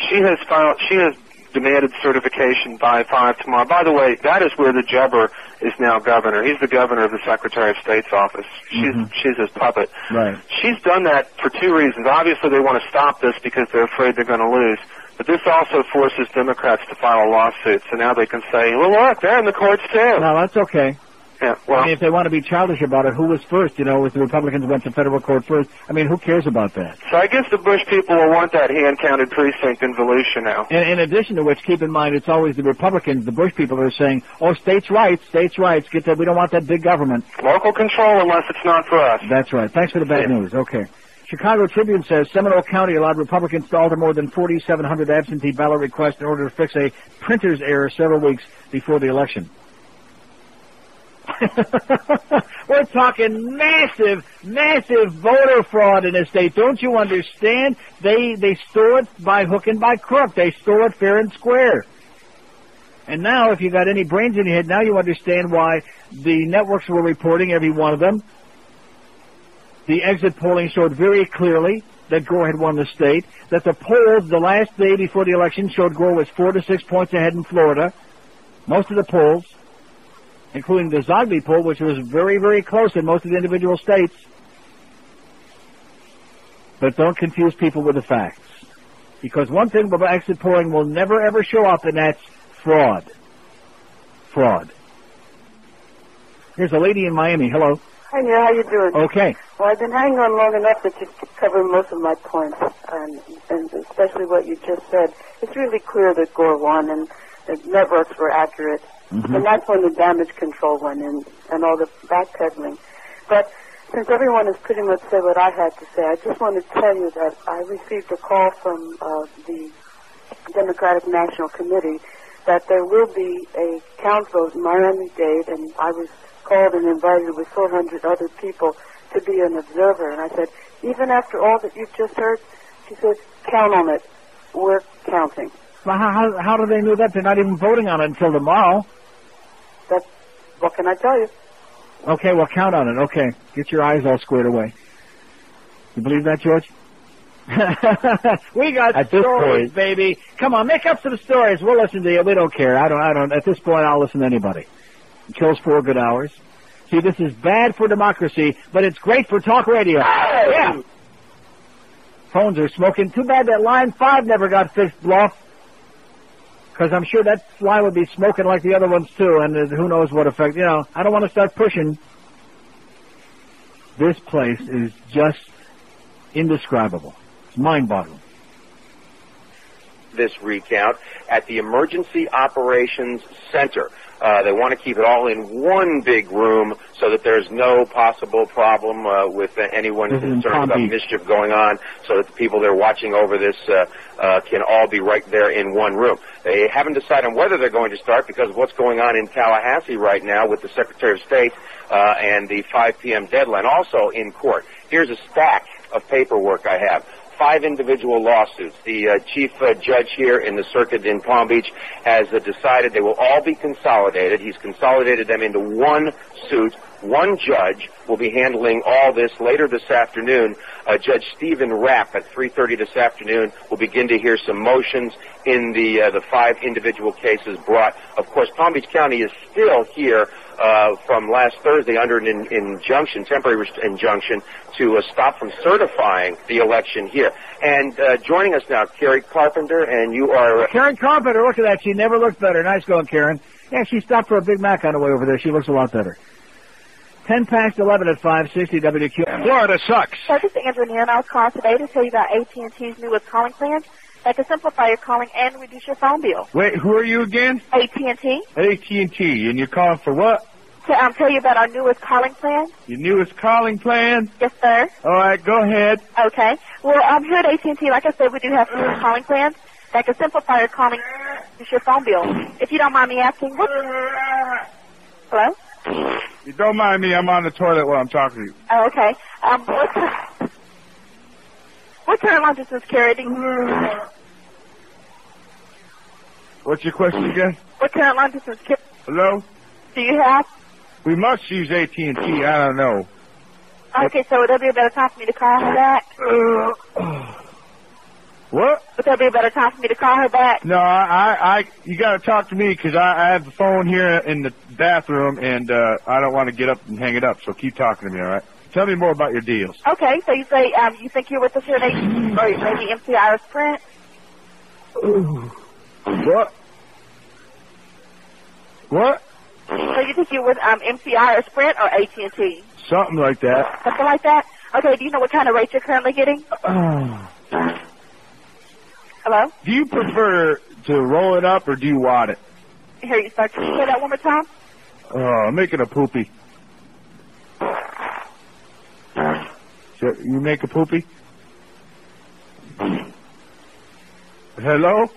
S4: she has demanded certification by 5 tomorrow. By the way, that is where the jabber is now governor. He's the governor of the Secretary of State's office. She's his puppet.
S2: Right.
S4: She's done that for 2 reasons. Obviously, they want to stop this because they're afraid they're going to lose. But this also forces Democrats to file a lawsuit. So now they can say, well, look, they're in the courts too.
S2: No, that's okay.
S4: Yeah, well,
S2: I mean, if they want to be childish about it, who was first? You know, if the Republicans went to federal court first, I mean, who cares about that?
S4: So I guess the Bush people will want that hand-counted precinct in Volusia now.
S2: In addition to which, keep in mind, it's always the Republicans, the Bush people, are saying, oh, states' rights, get that. We don't want that big government.
S4: Local control unless it's not for us.
S2: That's right. Thanks for the bad news. Okay. Chicago Tribune says Seminole County allowed Republicans to alter more than 4,700 absentee ballot requests in order to fix a printer's error several weeks before the election. We're talking massive voter fraud in this state. Don't you understand? They stole it by hook and by crook. They stole it fair and square. And now, if you got any brains in your head, now you understand why the networks were reporting, every one of them. The exit polling showed very clearly that Gore had won the state. That the polls the last day before the election showed Gore was 4 to 6 points ahead in Florida. Most of the polls, including the Zogby poll, which was very, very close in most of the individual states. But don't confuse people with the facts. Because one thing about exit polling will never, ever show up, and that's fraud. Fraud. Here's a lady in Miami. Hello.
S6: Hi, Neil. How you doing?
S2: Okay.
S6: Well, I've been hanging on long enough that you covered most of my points, and especially what you just said. It's really clear that Gore won, and the networks were accurate. And that's when the damage control went in and all the backpedaling. But since everyone has pretty much said what I had to say, I just want to tell you that I received a call from the Democratic National Committee that there will be a count vote in Miami-Dade, and I was called and invited with 400 other people to be an observer. And I said, even after all that you've just heard, she said, count on it. We're counting.
S2: Well, how do they know that? They're not even voting on it until tomorrow.
S6: What can I tell you?
S2: Okay, well, count on it. Okay. Get your eyes all squared away. You believe that, George? We got stories, baby. Come on, make up some stories. We'll listen to you. We don't care. I don't. At this point, I'll listen to anybody. It kills 4 good hours. See, this is bad for democracy, but it's great for talk radio. Yeah. Phones are smoking. Too bad that line 5 never got fixed, Bluff. Because I'm sure that line would be smoking like the other ones, too, and who knows what effect. You know, I don't want to start pushing. This place is just indescribable. It's mind-boggling.
S3: this recount at the Emergency Operations Center. They want to keep it all in one big room so that there's no possible problem with anyone concerned about mischief going on, so that the people that are watching over this can all be right there in one room. They haven't decided on whether they're going to start because of what's going on in Tallahassee right now with the Secretary of State and the 5 p.m. deadline. Also in court, here's a stack of paperwork I have. 5 individual lawsuits. The chief judge here in the circuit in Palm Beach has decided they will all be consolidated. He's consolidated them into one suit. One judge will be handling all this later this afternoon. Judge Stephen Rapp at 3:30 this afternoon will begin to hear some motions in the 5 individual cases brought. Of course, Palm Beach County is still here from last Thursday under an injunction, temporary injunction, to stop from certifying the election here. And joining us now, Carrie Carpenter, and you are...
S2: Karen Carpenter, look at that. She never looked better. Nice going, Karen. Yeah, she stopped for a Big Mac on the way over there. She looks a lot better. 10 past 11 at 560 WQ. Florida sucks.
S7: So this is Andrew Neal, and I was calling today to tell you about AT&T's newest calling plan that can simplify your calling and reduce your phone bill.
S2: Wait, who are you again?
S7: AT&T.
S2: AT&T, and you're calling for what?
S7: To tell you about our newest calling plan.
S2: Your newest calling plan?
S7: Yes, sir.
S2: All right, go ahead.
S7: Okay. Well, here at AT&T, like I said, we do have new calling plans that can simplify your calling and reduce your phone bill. If you don't mind me asking, what... Hello?
S2: You don't mind me, I'm on the toilet while I'm talking to you.
S7: Oh, okay. What current long distance carrier do you...
S2: What's your question again?
S7: What current long distance carrier...
S2: Hello?
S7: Do you have?
S2: We must use AT&T, I don't know.
S7: Okay, so would there be a better time for me to call her back?
S2: What?
S7: Would there be a better time for me to call her back?
S2: No, you gotta talk to me because I have the phone here in the bathroom and I don't want to get up and hang it up, so keep talking to me, all right? Tell me more about your deals.
S7: Okay, so you say you think you're with us here at or maybe MCI or Sprint?
S2: What? What?
S7: So you think you're with MCI or Sprint or AT&T?
S2: Something like that.
S7: Something like that? Okay, do you know what kind of rate you're currently getting? Hello?
S2: Do you prefer to roll it up or do you want it?
S7: Here, you start. Can you say that one more time?
S2: Oh, I'm making a poopy. You make a poopy? Hello?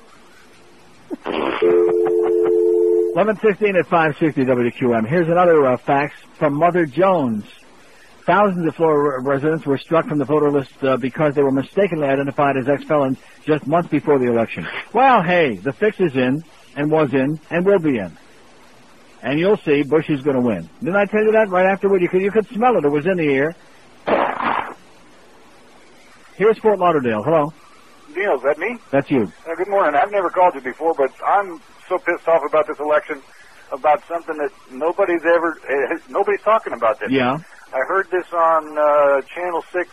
S2: 11:15 at 560 WQM. Here's another fax from Mother Jones. Thousands of Florida residents were struck from the voter list because they were mistakenly identified as ex-felons just months before the election. Well, hey, the fix is in, and was in, and will be in. And you'll see Bush is going to win. Didn't I tell you that right afterward? You could smell it. It was in the air. Here's Fort Lauderdale. Hello.
S8: Neil, is that me?
S2: That's you.
S8: Good morning. I've never called you before, but I'm so pissed off about this election, about something that nobody's talking about this.
S2: Yeah.
S8: I heard this on Channel 6,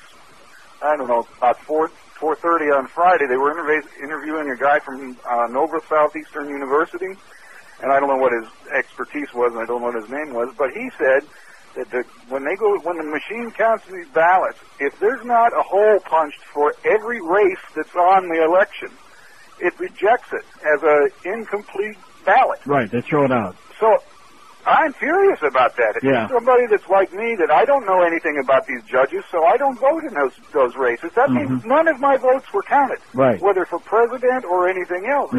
S8: I don't know, about 4:30 on Friday. They were interviewing a guy from Nova Southeastern University, and I don't know what his expertise was, and I don't know what his name was, but he said that when the machine counts these ballots, if there's not a hole punched for every race that's on the election, it rejects it as an incomplete ballot.
S2: Right, they throw it out.
S8: So I'm furious about that. If
S2: Yeah.
S8: you're somebody that's like me, that I don't know anything about these judges, so I don't vote in those races. That means none of my votes were counted,
S2: Right.
S8: whether for president or anything else.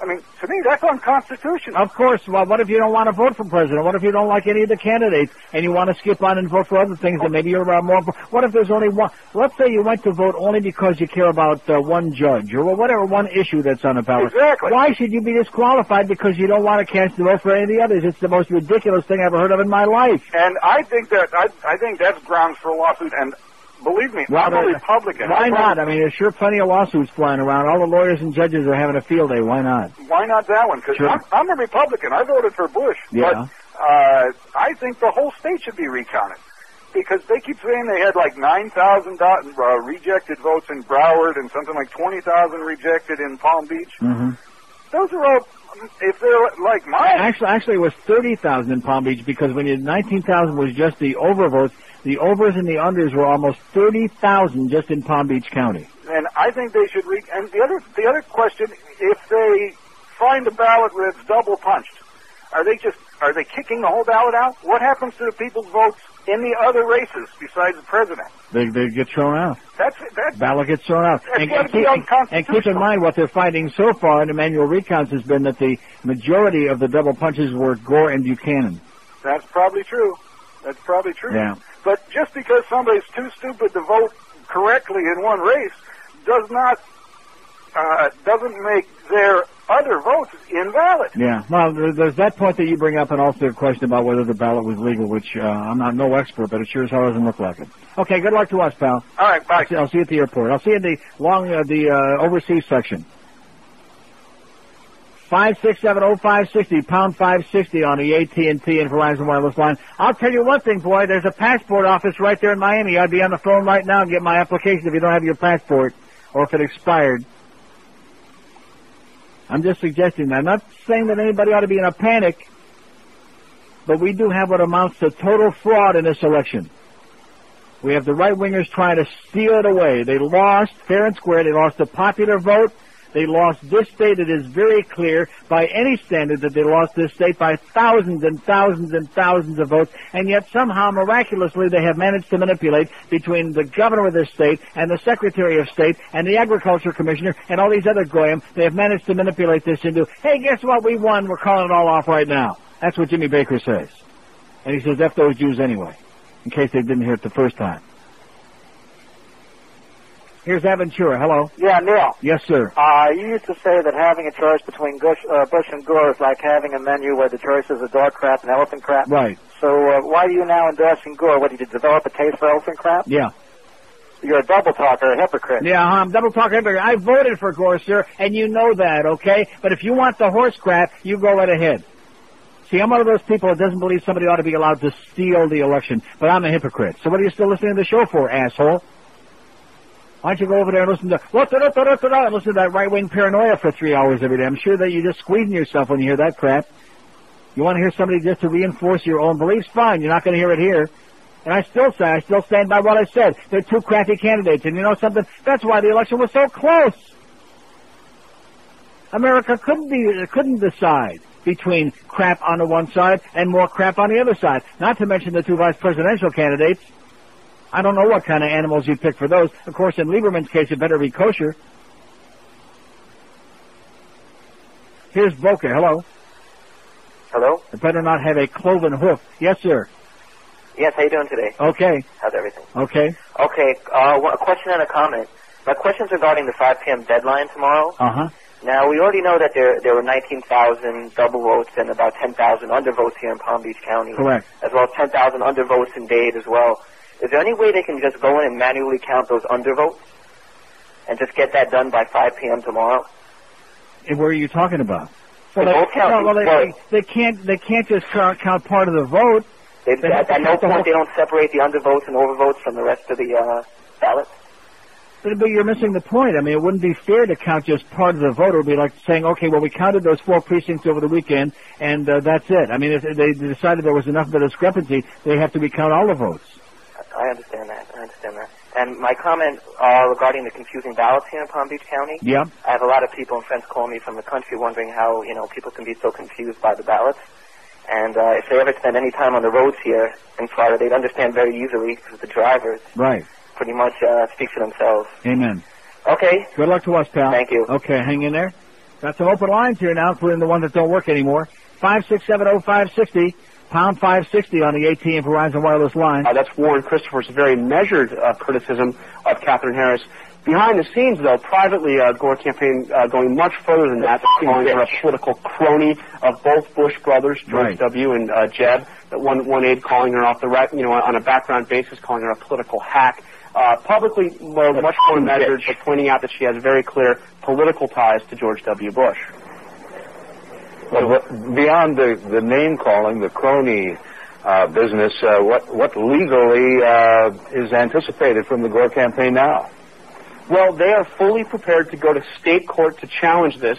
S8: I mean, to me, that's unconstitutional.
S2: Of course. Well, what if you don't want to vote for president? What if you don't like any of the candidates and you want to skip on and vote for other things that maybe you're more... What if there's only one... Let's say you went to vote only because you care about one judge or whatever, one issue that's on the ballot.
S8: Exactly.
S2: Why should you be disqualified because you don't want to cast the vote for any of the others? It's the most ridiculous thing I've ever heard of in my life.
S8: And I think that's grounds for a lawsuit, and believe me, I'm a Republican.
S2: Why not? I mean, there's sure plenty of lawsuits flying around. All the lawyers and judges are having a field day. Why not?
S8: Why not that one? Because
S2: Sure.
S8: I'm a Republican. I voted for Bush.
S2: Yeah.
S8: But I think the whole state should be recounted. Because they keep saying they had like 9,000 rejected votes in Broward and something like 20,000 rejected in Palm Beach.
S2: Mm-hmm.
S8: Those are all if they're like mine.
S2: Actually, it was 30,000 in Palm Beach because when you 19,000 was just the overvotes. The overs and the unders were almost 30,000 just in Palm Beach County.
S8: And I think they should and the other question, if they find a ballot where it's double punched, are they kicking the whole ballot out? What happens to the people's votes in the other races besides the president?
S2: They get thrown out.
S8: That's
S2: ballot gets thrown out. And keep in mind what they're finding so far in the manual recounts has been that the majority of the double punches were Gore and Buchanan.
S8: That's probably true.
S2: Yeah.
S8: But just because somebody's too stupid to vote correctly in one race doesn't make their other votes invalid.
S2: Yeah. Well, there's that point that you bring up, and also a question about whether the ballot was legal, which I'm not no expert, but it sure as hell doesn't look like it. Okay. Good luck to us, pal.
S8: All right. Bye.
S2: I'll see you at the airport. I'll see you in the overseas section. 5670560, pound 560 on the AT&T and Verizon wireless line. I'll tell you one thing, boy. There's a passport office right there in Miami. I'd be on the phone right now and get my application if you don't have your passport or if it expired. I'm just suggesting that. I'm not saying that anybody ought to be in a panic, but we do have what amounts to total fraud in this election. We have the right-wingers trying to steal it away. They lost fair and square. They lost the popular vote. They lost this state. It is very clear by any standard that they lost this state by thousands and thousands and thousands of votes, and yet somehow, miraculously, they have managed to manipulate between the governor of this state and the secretary of state and the agriculture commissioner and all these other goyim. They have managed to manipulate this into, hey, guess what? We won. We're calling it all off right now. That's what Jimmy Baker says. And he says, F those Jews anyway, in case they didn't hear it the first time. Here's Aventura. Hello.
S9: Yeah, Neil.
S2: Yes, sir.
S9: You used to say that having a choice between Bush and Gore is like having a menu where the choice is a dog crap and elephant crap.
S2: Right.
S9: So why are you now endorsing Gore? What, did you develop a taste for elephant crap?
S2: Yeah.
S9: You're a double talker, a hypocrite.
S2: Yeah, I'm double talker, hypocrite. I voted for Gore, sir, and you know that, okay? But if you want the horse crap, you go right ahead. See, I'm one of those people that doesn't believe somebody ought to be allowed to steal the election, but I'm a hypocrite. So what are you still listening to the show for, asshole? Why don't you go over there and listen to and listen to that right-wing paranoia for 3 hours every day? I'm sure that you're just squeezing yourself when you hear that crap. You want to hear somebody just to reinforce your own beliefs? Fine, you're not going to hear it here. And I still stand by what I said. They're two crappy candidates, and you know something? That's why the election was so close. America couldn't decide between crap on the one side and more crap on the other side. Not to mention the two vice presidential candidates. I don't know what kind of animals you'd pick for those. Of course, in Lieberman's case, it better be kosher. Here's Boca. Hello.
S10: Hello?
S2: It better not have a cloven hoof. Yes, sir.
S10: Yes, how you doing today?
S2: Okay.
S10: How's everything?
S2: Okay.
S10: Okay, a question and a comment. My question's regarding the 5 p.m. deadline tomorrow.
S2: Uh-huh.
S10: Now, we already know that there were 19,000 double votes and about 10,000 undervotes here in Palm Beach County.
S2: Correct.
S10: As well as 10,000 undervotes in Dade as well. Is there any way they can just go in and manually count those undervotes and just get that done by 5 p.m. tomorrow?
S2: And where are you talking about? Well, they can't just count part of the vote.
S10: At no point they don't separate the undervotes and overvotes from the rest of the ballots.
S2: But you're missing the point. I mean, it wouldn't be fair to count just part of the vote. It would be like saying, okay, well, we counted those 4 precincts over the weekend, and that's it. I mean, if they decided there was enough of a discrepancy, they have to recount all the votes.
S10: I understand that. And my comment regarding the confusing ballots here in Palm Beach County.
S2: Yeah.
S10: I have a lot of people and friends calling me from the country wondering how, people can be so confused by the ballots. And if they ever spend any time on the roads here in Florida, they'd understand very easily because the drivers pretty much speak for themselves.
S2: Amen.
S10: Okay.
S2: Good luck to us, pal.
S10: Thank you.
S2: Okay, hang in there. Got some open lines here now, including the ones that don't work anymore. 5670560. Pound 560 on the AT&T and Verizon wireless line.
S11: That's Warren Christopher's very measured criticism of Katherine Harris. Behind the scenes, though, privately, Gore campaign going much further than that, calling her a political crony of both Bush brothers, George W. and Jeb. That one aide calling her off the on a background basis, calling her a political hack. Publicly, much more measured, but pointing out that she has very clear political ties to George W. Bush.
S24: Well, beyond the name calling, the crony business, what legally is anticipated from the Gore campaign now?
S11: Well, they are fully prepared to go to state court to challenge this.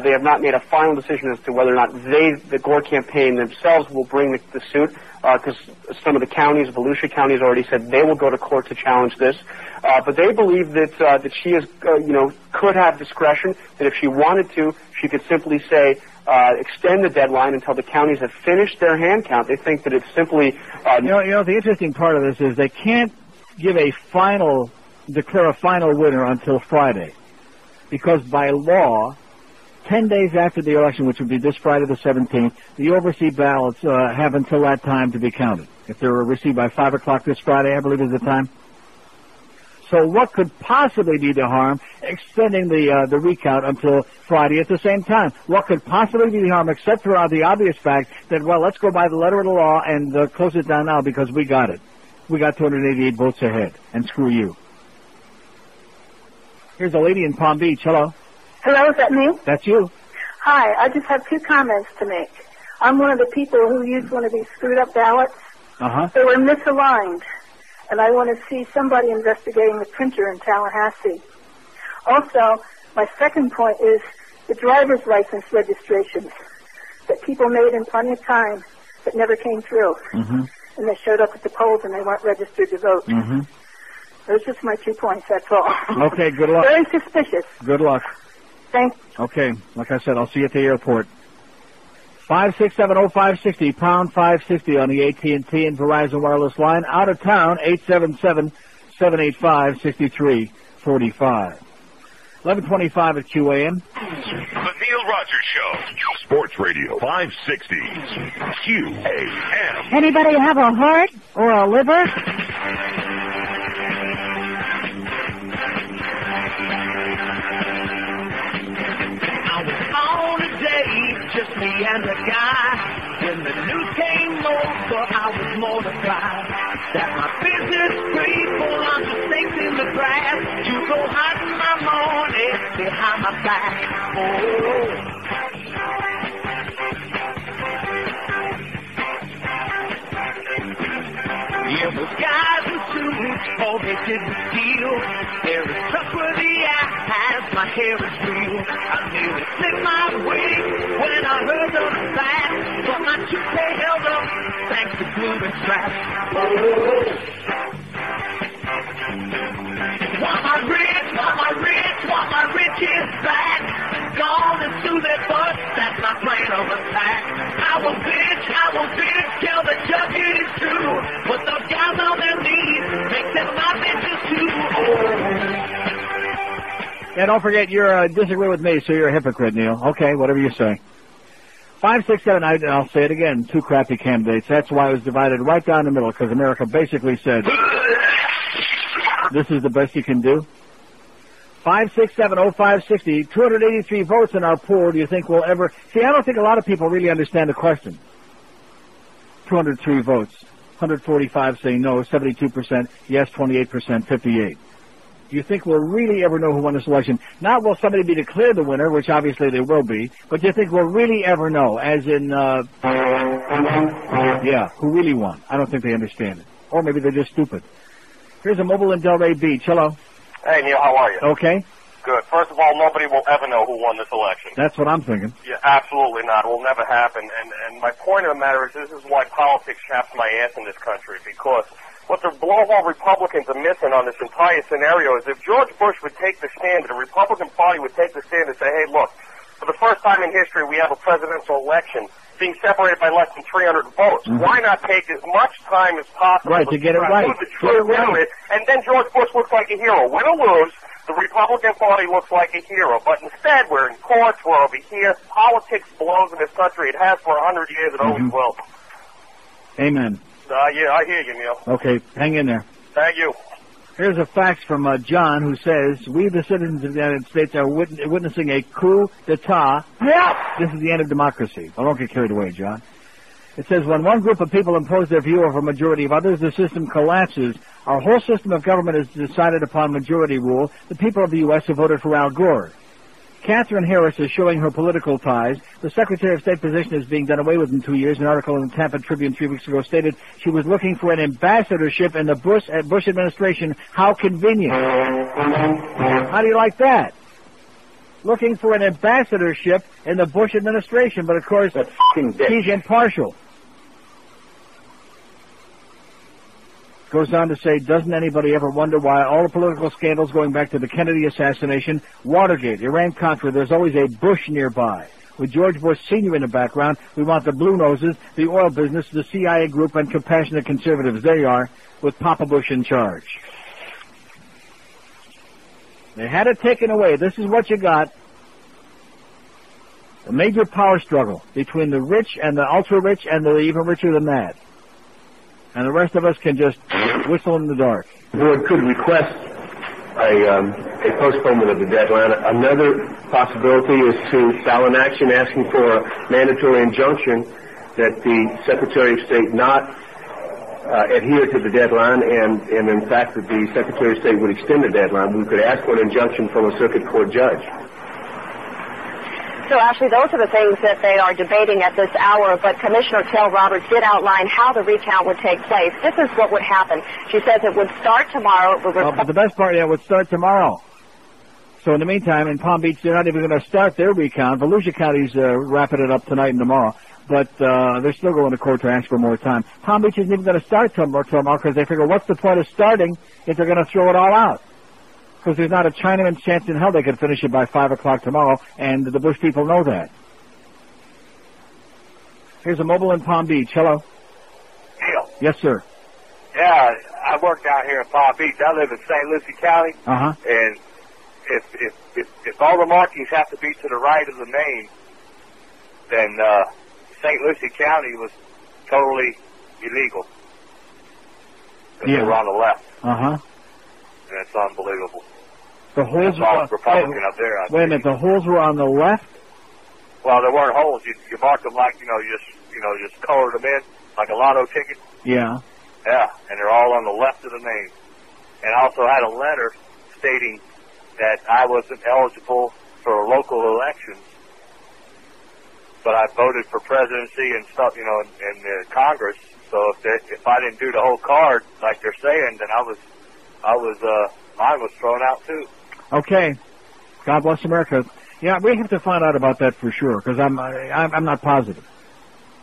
S11: They have not made a final decision as to whether or not the Gore campaign themselves will bring the suit, because some of the counties, Volusia County has already said they will go to court to challenge this. But they believe that she is, could have discretion, that if she wanted to, she could simply say, extend the deadline until the counties have finished their hand count. They think that it's simply...
S2: the interesting part of this is they can't declare a final winner until Friday, because by law, 10 days after the election, which would be this Friday the 17th, the overseas ballots have until that time to be counted. If they're received by 5 o'clock this Friday, I believe is the time. So what could possibly be the harm extending the recount until Friday at the same time? What could possibly be the harm except for the obvious fact that, well, let's go by the letter of the law and close it down now because we got it. We got 288 votes ahead, and screw you. Here's a lady in Palm Beach. Hello.
S5: Hello, is that me?
S2: That's you.
S5: Hi, I just have 2 comments to make. I'm one of the people who used one of these screwed up ballots.
S2: Uh-huh.
S5: They were misaligned, and I want to see somebody investigating the printer in Tallahassee. Also, my second point is the driver's license registrations that people made in plenty of time that never came through.
S2: Mm-hmm.
S5: And they showed up at the polls and they weren't registered to vote.
S2: Mm-hmm.
S5: Those are just my 2 points, that's all.
S2: Okay, good luck.
S5: Very suspicious.
S2: Good luck.
S5: Thanks.
S2: Okay, like I said, I'll see you at the airport. 5670560, pound 560 on the AT&T and Verizon wireless line. Out of town, 877-785-6345. 11:25 at QAM.
S1: The Neil Rogers Show. Sports Radio 560 QAM.
S19: Anybody have a heart or a liver?
S12: On a day, just me and the guy. When the news came over, I was mortified that my business free full of mistakes in the grass. You go hiding my money behind my back. Yeah, those guys in suits, oh, they didn't steal. They're as trustworthy as my hair is real. I nearly slipped my wig when I heard those facts, but my toupee held up thanks to glue and straps. Want my rich is back. Gone and sue their butts, that's my plan of attack. I will bitch, tell the judge it is true. Put those guys on their knees, make them my bitches too.
S2: Yeah, don't forget you're disagreeing with me, so you're a hypocrite, Neil. Okay, whatever you say. 567, I'll say it again, 2 crappy candidates. That's why it was divided right down the middle, because America basically said, this is the best you can do. 5670560, 283 votes in our poll. Do you think we'll ever... See, I don't think a lot of people really understand the question. 203 votes. 145 say no, 72% yes, 28% 58. Do you think we'll really ever know who won this election? Not will somebody be declared the winner, which obviously they will be, but do you think we'll really ever know, as in, who really won? I don't think they understand it. Or maybe they're just stupid. Here's a mobile in Delray Beach. Hello.
S13: Hey, Neil, how are you?
S2: Okay.
S13: Good. First of all, nobody will ever know who won this election.
S2: That's what I'm thinking.
S13: Yeah, absolutely not. It will never happen. And my point of the matter is this is why politics chaps my ass in this country, because what the blowhole Republicans are missing on this entire scenario is if George Bush would take the stand, the Republican Party would take the stand and say, hey, look, for the first time in history, we have a presidential election being separated by less than 300 votes. Mm-hmm. Why not take as much time as possible
S2: to get it right?
S13: And then George Bush looks like a hero. Win or lose, the Republican Party looks like a hero. But instead, we're in courts, we're over here. Politics blows in this country. It has for 100 years. It always will.
S2: Amen.
S13: Yeah, I hear you, Neil.
S2: Okay, hang in there.
S13: Thank you.
S2: Here's a fax from John, who says, we, the citizens of the United States, are witnessing a coup d'etat. Yeah. This is the end of democracy. Well, don't get carried away, John. It says, when one group of people impose their view over a majority of others, the system collapses. Our whole system of government is decided upon majority rule. The people of the U.S. have voted for Al Gore. Katherine Harris is showing her political ties. The Secretary of State position is being done away with in 2 years. An article in the Tampa Tribune 3 weeks ago stated she was looking for an ambassadorship in the Bush administration. How convenient. How do you like that? Looking for an ambassadorship in the Bush administration, but of course, he's impartial. Goes on to say, doesn't anybody ever wonder why all the political scandals going back to the Kennedy assassination, Watergate, Iran-Contra, there's always a Bush nearby. With George Bush Sr. in the background, we want the Blue Noses, the oil business, the CIA group, and compassionate conservatives. There you are, with Papa Bush in charge. They had it taken away. This is what you got. A major power struggle between the rich and the ultra-rich and the even richer than that. And the rest of us can just whistle in the dark.
S14: The board could request a postponement of the deadline. Another possibility is to file an action asking for a mandatory injunction that the Secretary of State not adhere to the deadline, and in fact that the Secretary of State would extend the deadline. We could ask for an injunction from a circuit court judge.
S15: So, Ashley, those are the things that they are debating at this hour, but Commissioner Tel Roberts did outline how the recount would take place. This is what would happen. She says it would start tomorrow.
S2: But the best part, it would start tomorrow. So in the meantime, in Palm Beach, they're not even going to start their recount. Volusia County's wrapping it up tonight and tomorrow, but they're still going to court to ask for more time. Palm Beach isn't even going to start tomorrow because they figure, what's the point of starting if they're going to throw it all out? Because there's not a Chinaman's chance in hell they could finish it by 5 o'clock tomorrow, and the Bush people know that. Here's a mobile in Palm Beach. Hello.
S16: Neil.
S2: Yes, sir.
S16: Yeah, I work down here in Palm Beach. I live in St. Lucie County.
S2: Uh-huh.
S16: And if all the markings have to be to the right of the name, then St. Lucie County was totally illegal.
S2: Yeah.
S16: They were on the left.
S2: Uh-huh.
S16: And it's unbelievable.
S2: The holes
S16: were Republican up there.
S2: Wait a minute, the holes were on the left?
S16: Well, there weren't holes. You marked them like, just colored them in like a lotto ticket.
S2: Yeah.
S16: Yeah, and they're all on the left of the name. And I also had a letter stating that I wasn't eligible for local elections, but I voted for presidency and stuff, in Congress. So if I didn't do the whole card like they're saying, then mine was thrown out too.
S2: Okay. God bless America. Yeah, we have to find out about that for sure, because I'm not positive.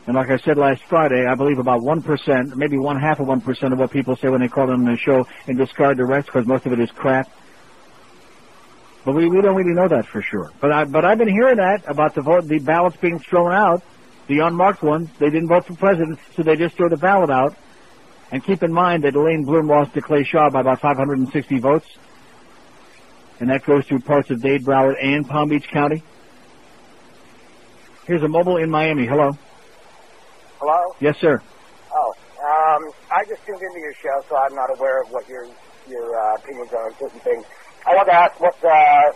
S2: And like I said last Friday, I believe about 1%, maybe 0.5% of what people say when they call on the show and discard the rest, because most of it is crap. But we don't really know that for sure. But I've been hearing that about the ballots being thrown out, the unmarked ones. They didn't vote for president, so they just throw the ballot out. And keep in mind that Elaine Bloom lost to Clay Shaw by about 560 votes. And that goes through parts of Dade, Broward, and Palm Beach County. Here's a mobile in Miami. Hello.
S17: Hello?
S2: Yes, sir.
S17: Oh, I just tuned into your show, so I'm not aware of what your opinions are on certain things. I want to ask what,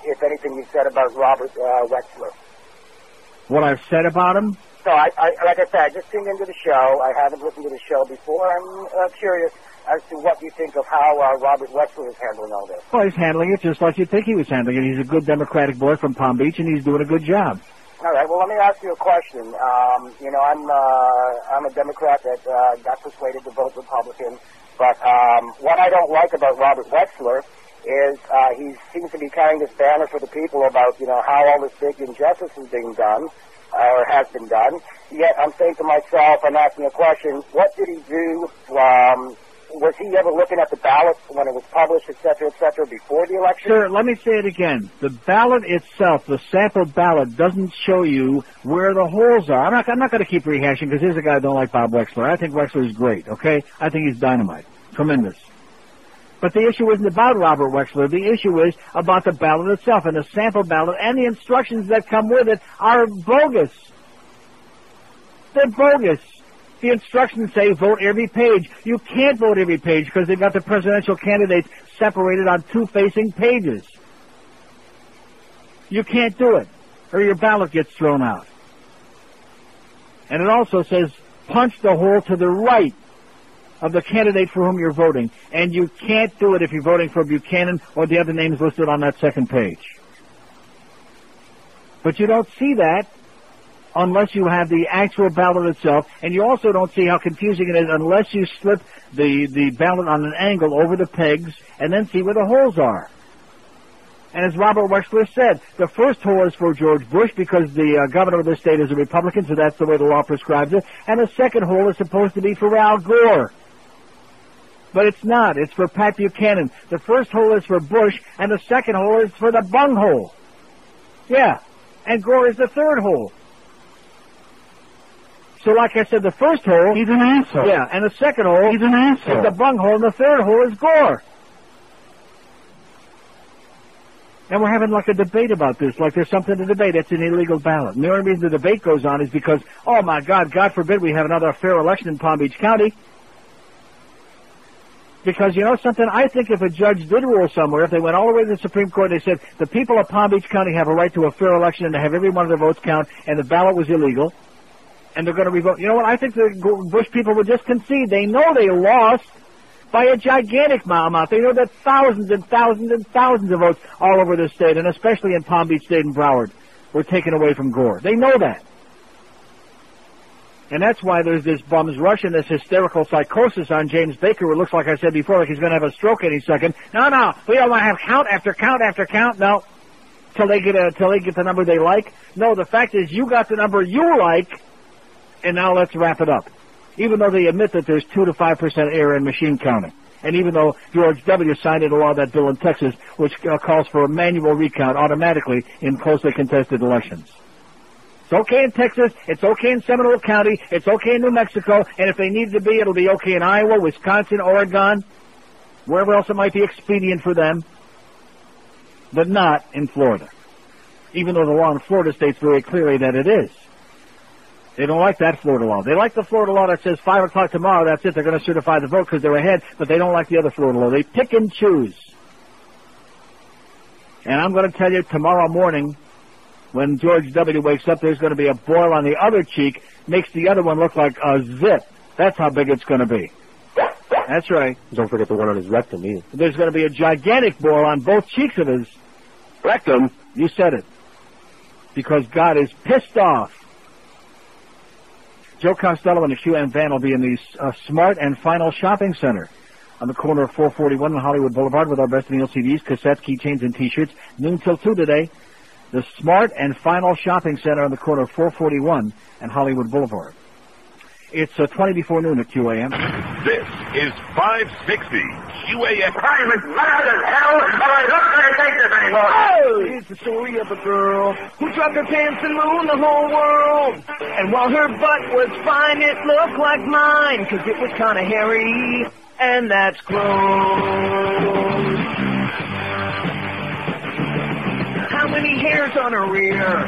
S17: if anything, you said about Robert Wexler.
S2: What I've said about him?
S17: So, like I said, I just tuned into the show. I haven't listened to the show before. I'm curious as to what you think of how Robert Wexler is handling all this.
S2: Well, he's handling it just like you'd think he was handling it. He's a good Democratic boy from Palm Beach, and he's doing a good job.
S17: All right. Well, let me ask you a question. I'm a Democrat that got persuaded to vote Republican, but what I don't like about Robert Wexler is he seems to be carrying this banner for the people about how all this big injustice is being done. Or has been done. Yet I'm saying to myself, I'm asking a question, what did he do? Was he ever looking at the ballot when it was published, et cetera, before the election?
S2: Sir, let me say it again. The ballot itself, the sample ballot, doesn't show you where the holes are. I'm not going to keep rehashing because here's a guy I don't like, Bob Wexler. I think Wexler is great, okay? I think he's dynamite. Tremendous. But the issue isn't about Robert Wexler. The issue is about the ballot itself, and the sample ballot and the instructions that come with it are bogus. They're bogus. The instructions say vote every page. You can't vote every page because they've got the presidential candidates separated on two facing pages. You can't do it, or your ballot gets thrown out. And it also says punch the hole to the right of the candidate for whom you're voting. And you can't do it if you're voting for Buchanan or the other names listed on that second page. But you don't see that unless you have the actual ballot itself, and you also don't see how confusing it is unless you slip the ballot on an angle over the pegs and then see where the holes are. And as Robert Wexler said, the first hole is for George Bush because the governor of the state is a Republican, so that's the way the law prescribes it. And the second hole is supposed to be for Al Gore. But it's not. It's for Pat Buchanan. The first hole is for Bush, and the second hole is for the bunghole. Yeah. And Gore is the third hole. So like I said, the first hole...
S18: He's an asshole.
S2: Yeah, and the second hole...
S18: He's an asshole.
S2: ...is the bunghole, and the third hole is Gore. And we're having like a debate about this, like there's something to debate. It's an illegal ballot. And the only reason the debate goes on is because, oh my God, God forbid we have another fair election in Palm Beach County. Because you know something, I think if a judge did rule somewhere, if they went all the way to the Supreme Court and they said the people of Palm Beach County have a right to a fair election and to have every one of their votes count, and the ballot was illegal, and they're going to revote, you know what, I think the Bush people would just concede. They know they lost by a gigantic amount. They know that thousands and thousands and thousands of votes all over the state, and especially in Palm Beach State and Broward, were taken away from Gore. They know that. And that's why there's this bum's rush and this hysterical psychosis on James Baker, who looks like I said before, like he's going to have a stroke any second. No, we don't want to have count after count after count. No, till they get the number they like. No, the fact is you got the number you like, and now let's wrap it up. Even though they admit that there's 2 to 5% error in machine counting. And even though George W. signed into law that bill in Texas, which calls for a manual recount automatically in closely contested elections. It's okay in Texas, it's okay in Seminole County, it's okay in New Mexico, and if they need to be, it'll be okay in Iowa, Wisconsin, Oregon, wherever else it might be expedient for them, but not in Florida. Even though the law in Florida states very clearly that it is. They don't like that Florida law. They like the Florida law that says 5 o'clock tomorrow, that's it, they're going to certify the vote because they're ahead, but they don't like the other Florida law. They pick and choose. And I'm going to tell you tomorrow morning, when George W. wakes up, there's going to be a boil on the other cheek, makes the other one look like a zit. That's how big it's going to be. That's right.
S14: Don't forget the one on his rectum either.
S2: There's going to be a gigantic boil on both cheeks of his rectum. You said it. Because God is pissed off. Joe Costello and the QM van will be in the Smart and Final Shopping Center on the corner of 441 and Hollywood Boulevard with our best meal CDs, cassettes, keychains, and T-shirts. Noon till 2 today. The Smart and Final Shopping Center on the corner of 441 and Hollywood Boulevard. It's 20 before noon at QAM.
S1: This is 560 QAM.
S12: I'm as mad as hell, but I don't going to take this anymore.
S18: Oh! It's the story of a girl who dropped her pants and mooned the whole world. And while her butt was fine, it looked like mine, because it was kind of hairy, and that's gross. How many hairs on her rear?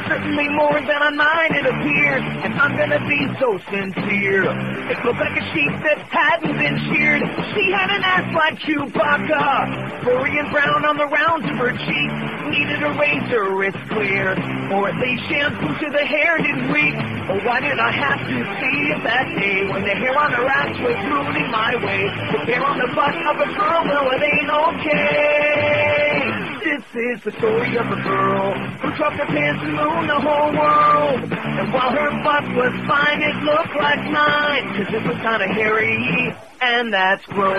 S18: Certainly more than on mine, it appears, and I'm gonna be so sincere. It looked like a sheep that hadn't been sheared. She had an ass like Chewbacca, furry and brown on the rounds of her cheeks. Needed a razor, it's clear, or at least shampoo so the hair didn't reek. Oh, why did I have to see it that day when the hair on her ass was ruining my way? The hair on the butt of a girl, well, it ain't okay. This is the story of a girl who dropped her pants and mooned the whole world. And while her butt was fine, it looked like mine, 'cause it was kind of hairy, and that's gross.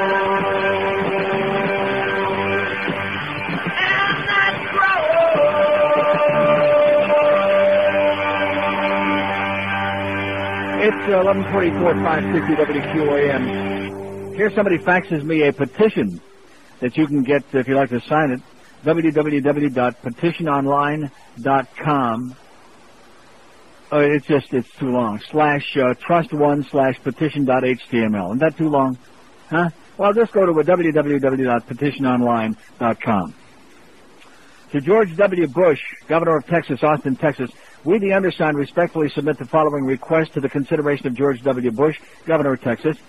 S18: And that's gross.
S2: It's 11:44, 560 WQAM. Here somebody faxes me a petition that you can get if you'd like to sign it. www.petitiononline.com. It's too long. /trust1/petition.html. Isn't that too long? Huh? Well, just go to www.petitiononline.com. To George W. Bush, Governor of Texas, Austin, Texas, we, the undersigned, respectfully submit the following request to the consideration of George W. Bush, Governor of Texas.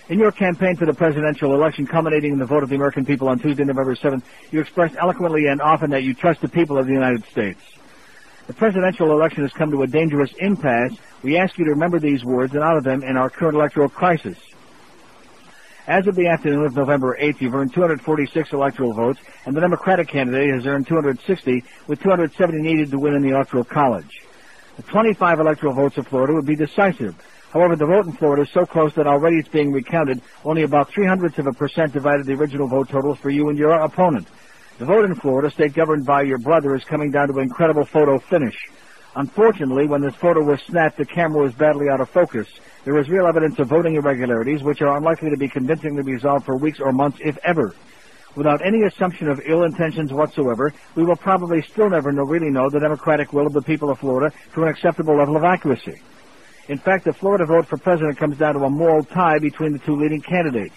S2: In your campaign for the presidential election culminating in the vote of the American people on Tuesday, November 7th, you expressed eloquently and often that you trust the people of the United States. The presidential election has come to a dangerous impasse. We ask you to remember these words and honor them in our current electoral crisis. As of the afternoon of November 8th, you've earned 246 electoral votes, and the Democratic candidate has earned 260, with 270 needed to win in the Electoral College. The 25 electoral votes of Florida would be decisive. However, the vote in Florida is so close that already it's being recounted. Only about 0.03% divided the original vote totals for you and your opponent. The vote in Florida, state governed by your brother, is coming down to an incredible photo finish. Unfortunately, when this photo was snapped, the camera was badly out of focus. There is real evidence of voting irregularities, which are unlikely to be convincingly resolved for weeks or months, if ever. Without any assumption of ill intentions whatsoever, we will probably still never really know the democratic will of the people of Florida to an acceptable level of accuracy. In fact, the Florida vote for president comes down to a moral tie between the two leading candidates.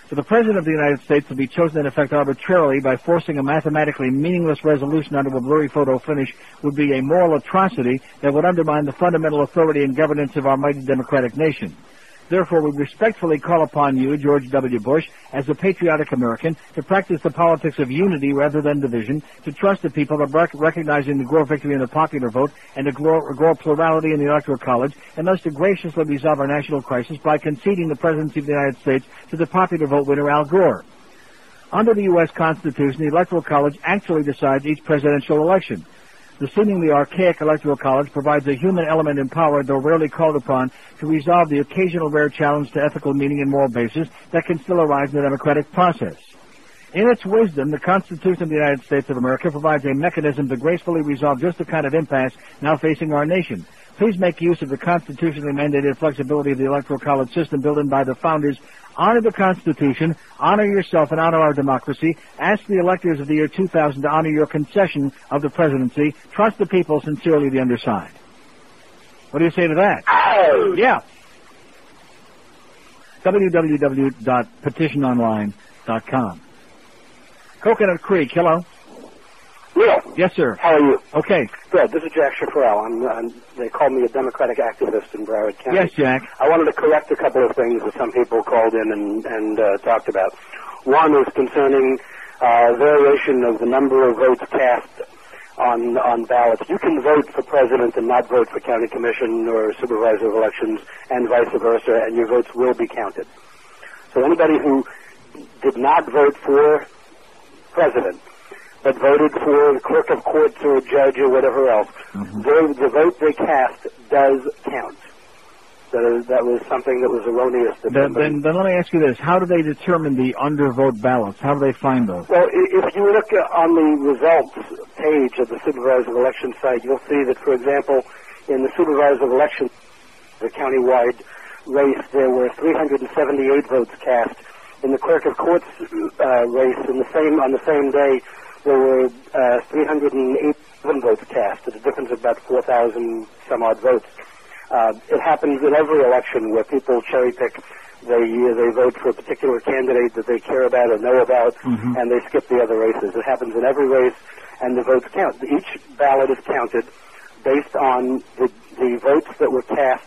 S2: For the President of the United States to be chosen in effect arbitrarily by forcing a mathematically meaningless resolution onto a blurry photo finish would be a moral atrocity that would undermine the fundamental authority and governance of our mighty democratic nation. Therefore, we respectfully call upon you, George W. Bush, as a patriotic American, to practice the politics of unity rather than division, to trust the people of recognizing the Gore victory in the popular vote and the Gore plurality in the Electoral College, and thus to graciously resolve our national crisis by conceding the presidency of the United States to the popular vote winner, Al Gore. Under the U.S. Constitution, the Electoral College actually decides each presidential election. The seemingly archaic Electoral College provides a human element empowered, though rarely called upon, to resolve the occasional rare challenge to ethical meaning and moral basis that can still arise in the democratic process. In its wisdom, the Constitution of the United States of America provides a mechanism to gracefully resolve just the kind of impasse now facing our nation. Please make use of the constitutionally mandated flexibility of the Electoral College system built in by the founders. Honor the Constitution, honor yourself, and honor our democracy. Ask the electors of the year 2000 to honor your concession of the presidency. Trust the people, sincerely the undersigned. What do you say to that? Oh! Yeah. www.petitiononline.com. Coconut Creek, hello.
S20: Neil.
S2: Yes, sir.
S20: How are you?
S2: Okay.
S20: Good. This is Jack Chaparral. They call me a Democratic activist in Broward County.
S2: Yes, Jack.
S20: I wanted to correct a couple of things that some people called in and talked about. One is concerning variation of the number of votes cast on ballots. You can vote for president and not vote for county commission or supervisor of elections and vice versa, and your votes will be counted. So anybody who did not vote for president but voted for the clerk of courts or a judge or whatever else, the vote they cast does count. That was something that was erroneous.
S2: Then let me ask you this. How do they determine the undervote ballots? How do they find those?
S20: Well, if you look on the results page of the supervisor of election site, you'll see that, for example, in the supervisor of election, the countywide race, there were 378 votes cast. In the clerk of courts race, on the same day, there were 387 votes cast. It's a difference of about 4,000 some odd votes. It happens in every election where people cherry pick. They vote for a particular candidate that they care about or know about, and they skip the other races. It happens in every race, and the votes count. Each ballot is counted based on the votes that were cast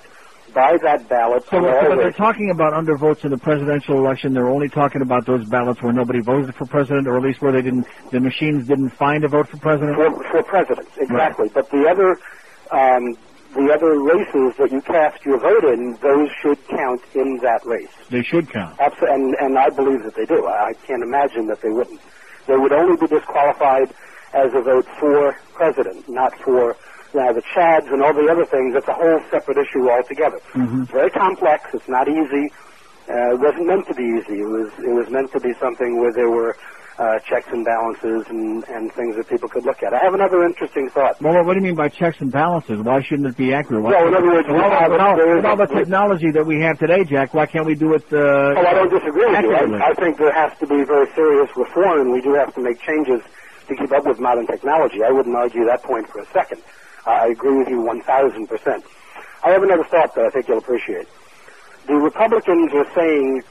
S20: by that ballot.
S2: So when they're talking about undervotes in the presidential election, they're only talking about those ballots where nobody voted for president, or at least where the machines didn't find a vote for president?
S20: For president, exactly. Right. But the other races that you cast your vote in, those should count in that race.
S2: They should count.
S20: Absolutely, and I believe that they do. I can't imagine that they wouldn't. They would only be disqualified as a vote for president, not for the Chads and all the other things. It's a whole separate issue altogether. It's very complex. It's not easy. It wasn't meant to be easy. It was meant to be something where there were checks and balances and things that people could look at. I have another interesting thought.
S2: Well, what do you mean by checks and balances? Why shouldn't it be accurate?
S20: Well, in other words,
S2: with all the technology that we have today, Jack, why can't we do it
S20: I don't disagree with you. I think there has to be very serious reform, and we do have to make changes to keep up with modern technology. I wouldn't argue that point for a second. I agree with you 1,000%. I have another thought that I think you'll appreciate. The Republicans are saying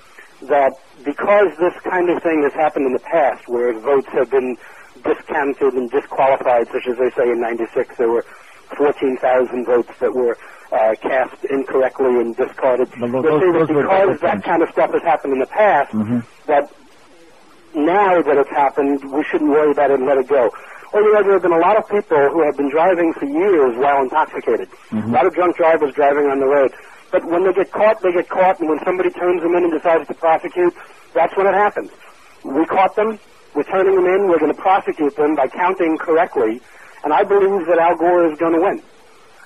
S20: that because this kind of thing has happened in the past, where votes have been discounted and disqualified, such as they say in '96, there were 14,000 votes that were cast incorrectly and discarded. Because that kind of stuff has happened in the past, that now that it's happened, we shouldn't worry about it and let it go. Well, there have been a lot of people who have been driving for years while intoxicated. A lot of drunk drivers driving on the road. But when they get caught, and when somebody turns them in and decides to prosecute, that's when it happens. We caught them, we're turning them in, we're going to prosecute them by counting correctly, and I believe that Al Gore is going to win.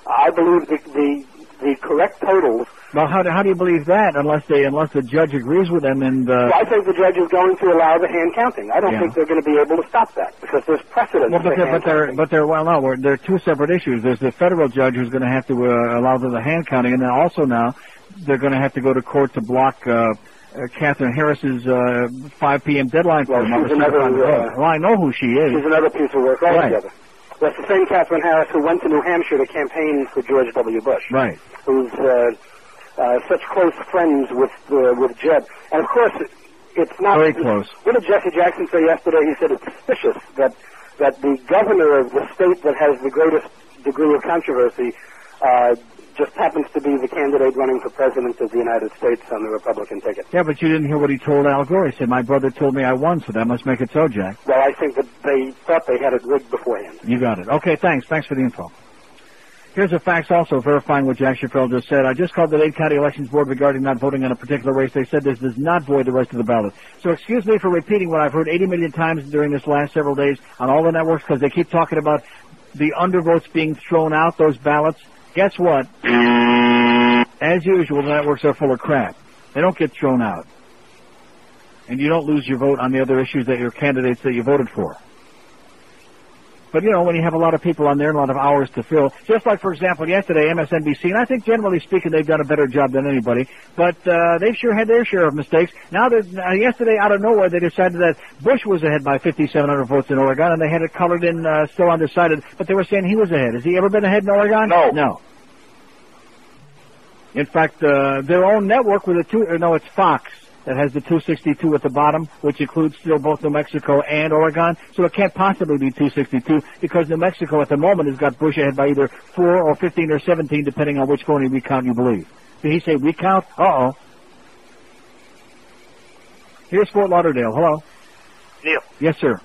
S20: I believe the correct totals.
S2: Well, how do you believe that? Unless the judge agrees with them, and
S20: well, I think the judge is going to allow the hand counting. I don't think they're going to be able to stop that because there's precedent.
S2: Well, they're two separate issues. There's the federal judge who's going to have to allow the hand counting, and then also now they're going to have to go to court to block Katherine Harris's 5 p.m. deadline for
S20: she's another.
S2: Well, I know who she is.
S20: She's another piece of work altogether. Right. That's the same Katherine Harris who went to New Hampshire to campaign for George W. Bush.
S2: Right.
S20: Who's such close friends with Jeb. And of course, it's not
S2: very close.
S20: What did Jesse Jackson say yesterday? He said it's suspicious that the governor of the state that has the greatest degree of controversy just happens to be the candidate running for president of the United States on the Republican ticket.
S2: Yeah, but you didn't hear what he told Al Gore. He said, my brother told me I won, so that must make it so, Jack.
S20: Well, I think that they thought they had it rigged beforehand.
S2: You got it. Okay, thanks. Thanks for the info. Here's a fax also verifying what Jack Schiffel just said. I just called the Dade County Elections Board regarding not voting on a particular race. They said this does not void the rest of the ballot. So excuse me for repeating what I've heard 80 million times during this last several days on all the networks because they keep talking about the undervotes being thrown out, those ballots. Guess what? As usual, the networks are full of crap. They don't get thrown out. And you don't lose your vote on the other issues that your candidates that you voted for. But, you know, when you have a lot of people on there and a lot of hours to fill, just like, for example, yesterday, MSNBC, and I think generally speaking they've done a better job than anybody, but they've sure had their share of mistakes. Now, yesterday, out of nowhere, they decided that Bush was ahead by 5,700 votes in Oregon, and they had it colored in still undecided, but they were saying he was ahead. Has he ever been ahead in Oregon? No. In fact, their own network with it's Fox that has the 262 at the bottom, which includes still both New Mexico and Oregon. So it can't possibly be 262 because New Mexico at the moment has got Bush ahead by either 4 or 15 or 17, depending on which phony recount you believe. Did he say recount? Uh-oh. Here's Fort Lauderdale. Hello.
S4: Neil.
S2: Yes, sir.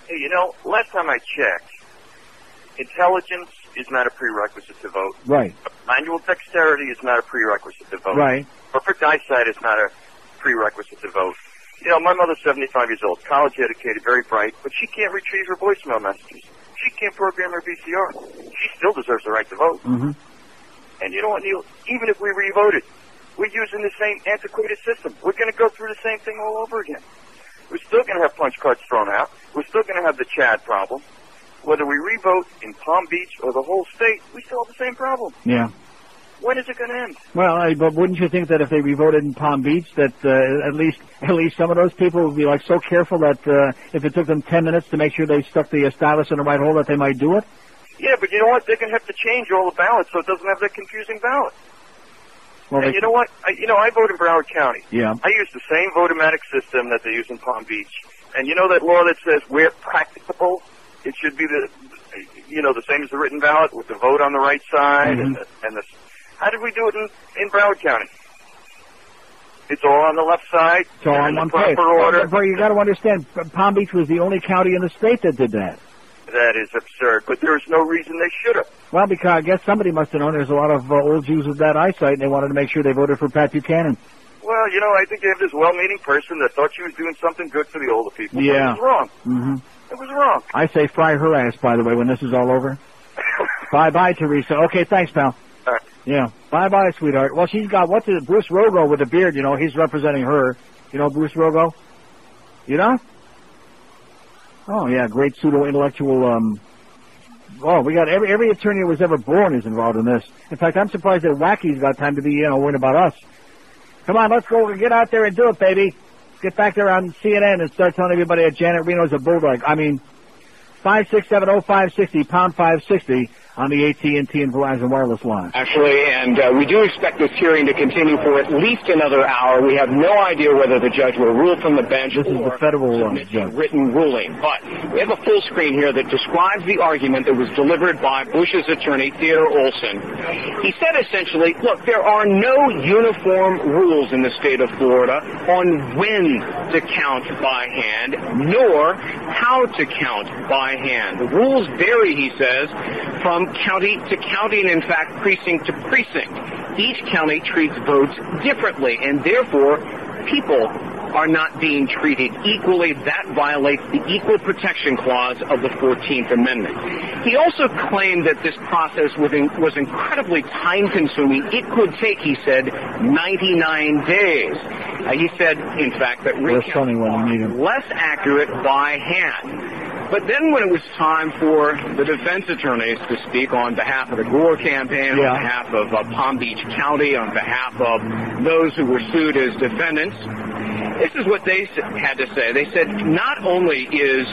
S4: Hey, you know, last time I checked, intelligence is not a prerequisite to vote.
S2: Right.
S4: Manual dexterity is not a prerequisite to vote.
S2: Right.
S4: Perfect eyesight is not a prerequisite to vote. You know, my mother's 75 years old, college educated, very bright, but she can't retrieve her voicemail messages. She can't program her VCR. She still deserves the right to vote.
S2: Mm-hmm.
S4: And you know what, Neil? Even if we re-voted, we're using the same antiquated system. We're going to go through the same thing all over again. We're still going to have punch cards thrown out. We're still going to have the Chad problem. Whether we re-vote in Palm Beach or the whole state, we still have the same problem.
S2: Yeah.
S4: When is it going to end?
S2: Well, but wouldn't you think that if they re-voted in Palm Beach, that at least some of those people would be like so careful that if it took them 10 minutes to make sure they stuck the stylus in the right hole, that they might do it?
S4: Yeah, but you know what? They're going to have to change all the ballots so it doesn't have that confusing ballot.
S2: Well,
S4: and you know what? I vote in Broward County.
S2: Yeah.
S4: I use the same votomatic system that they use in Palm Beach. And you know that law that says where practicable, it should be the same as the written ballot with the vote on the right side and the. How did we do it in Broward County? It's all on the left side.
S2: It's all on one page.
S4: Order.
S2: But you got to understand, Palm Beach was the only county in the state that did that.
S4: That is absurd, but there's no reason they should have.
S2: Well, because I guess somebody must have known there's a lot of old Jews with that eyesight, and they wanted to make sure they voted for Pat Buchanan.
S4: Well, you know, I think they have this well-meaning person that thought she was doing something good for the older people.
S2: Yeah.
S4: It was wrong.
S2: Mm-hmm.
S4: It was wrong.
S2: I say fry her ass, by the way, when this is all over. Bye-bye, Teresa. Okay, thanks, pal.
S4: All right.
S2: Yeah. Bye-bye, sweetheart. Well, she's got, Bruce Rogo with a beard, you know, he's representing her. You know Bruce Rogo? You know? Oh, yeah, great pseudo-intellectual, we got every attorney who was ever born is involved in this. In fact, I'm surprised that Wacky's got time to be, worrying about us. Come on, let's go get out there and do it, baby. Get back there on CNN and start telling everybody that Janet Reno's a bulldog. 5670560, pound 560 on the AT&T and Verizon wireless line.
S21: Actually, and we do expect this hearing to continue for at least another hour. We have no idea whether the judge will rule from the bench
S2: this is the federal
S21: judge. Written ruling. But we have a full screen here that describes the argument that was delivered by Bush's attorney, Theodore Olson. He said essentially, look, there are no uniform rules in the state of Florida on when to count by hand, nor how to count by hand. The rules vary, he says, from county to county and, in fact, precinct to precinct. each county treats votes differently, and therefore people are not being treated equally. That violates the Equal Protection Clause of the 14th Amendment. He also claimed that this process was incredibly time-consuming. It could take, he said, 99 days. He said, in fact, that recounts are less accurate by hand. But then when it was time for the defense attorneys to speak on behalf of the Gore campaign, on behalf of Palm Beach County, on behalf of those who were sued as defendants, this is what they had to say. They said, not only is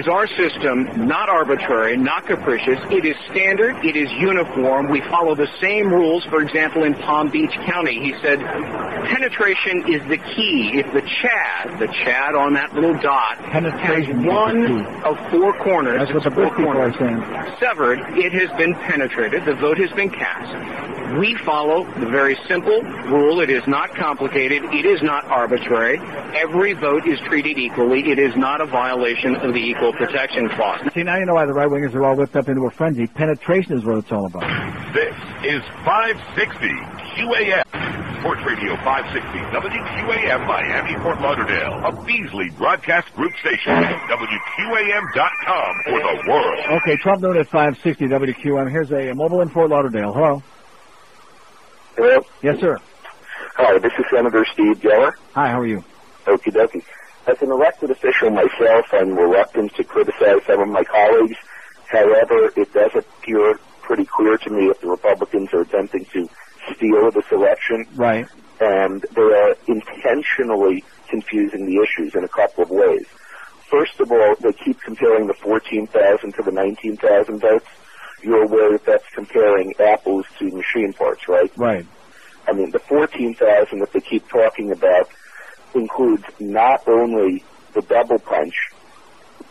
S21: our system not arbitrary, not capricious, it is standard, it is uniform. We follow the same rules, for example, in Palm Beach County. He said, penetration is the key. If the Chad on that little dot, has one of four corners,
S2: that's what the Bush people are saying,
S21: severed, it has been penetrated, the vote has been cast. We follow the very simple rule. It is not complicated. It is not arbitrary. Every vote is treated equally. It is not a violation of the Equal Protection Clause.
S2: See, now you know why the right-wingers are all whipped up into a frenzy. Penetration is what it's all about.
S1: This is 560 QAM. Sports Radio 560 WQAM Miami, Fort Lauderdale. A Beasley Broadcast Group station. WQAM.com for the world.
S2: Okay, 12 noon at 560 WQAM. Here's a mobile in Fort Lauderdale. Hello.
S3: Hello?
S2: Yes, sir.
S3: Hi, this is Senator Steve Geller.
S2: Hi, how are you?
S3: Okie dokie. As an elected official myself, I'm reluctant to criticize some of my colleagues. However, it does appear pretty clear to me if the Republicans are attempting to steal this election.
S2: Right.
S3: And they are intentionally confusing the issues in a couple of ways. First of all, they keep comparing the 14,000 to the 19,000 votes. You're aware that that's comparing apples to machine parts, right?
S2: Right.
S3: I mean, the 14,000 that they keep talking about includes not only the double punch,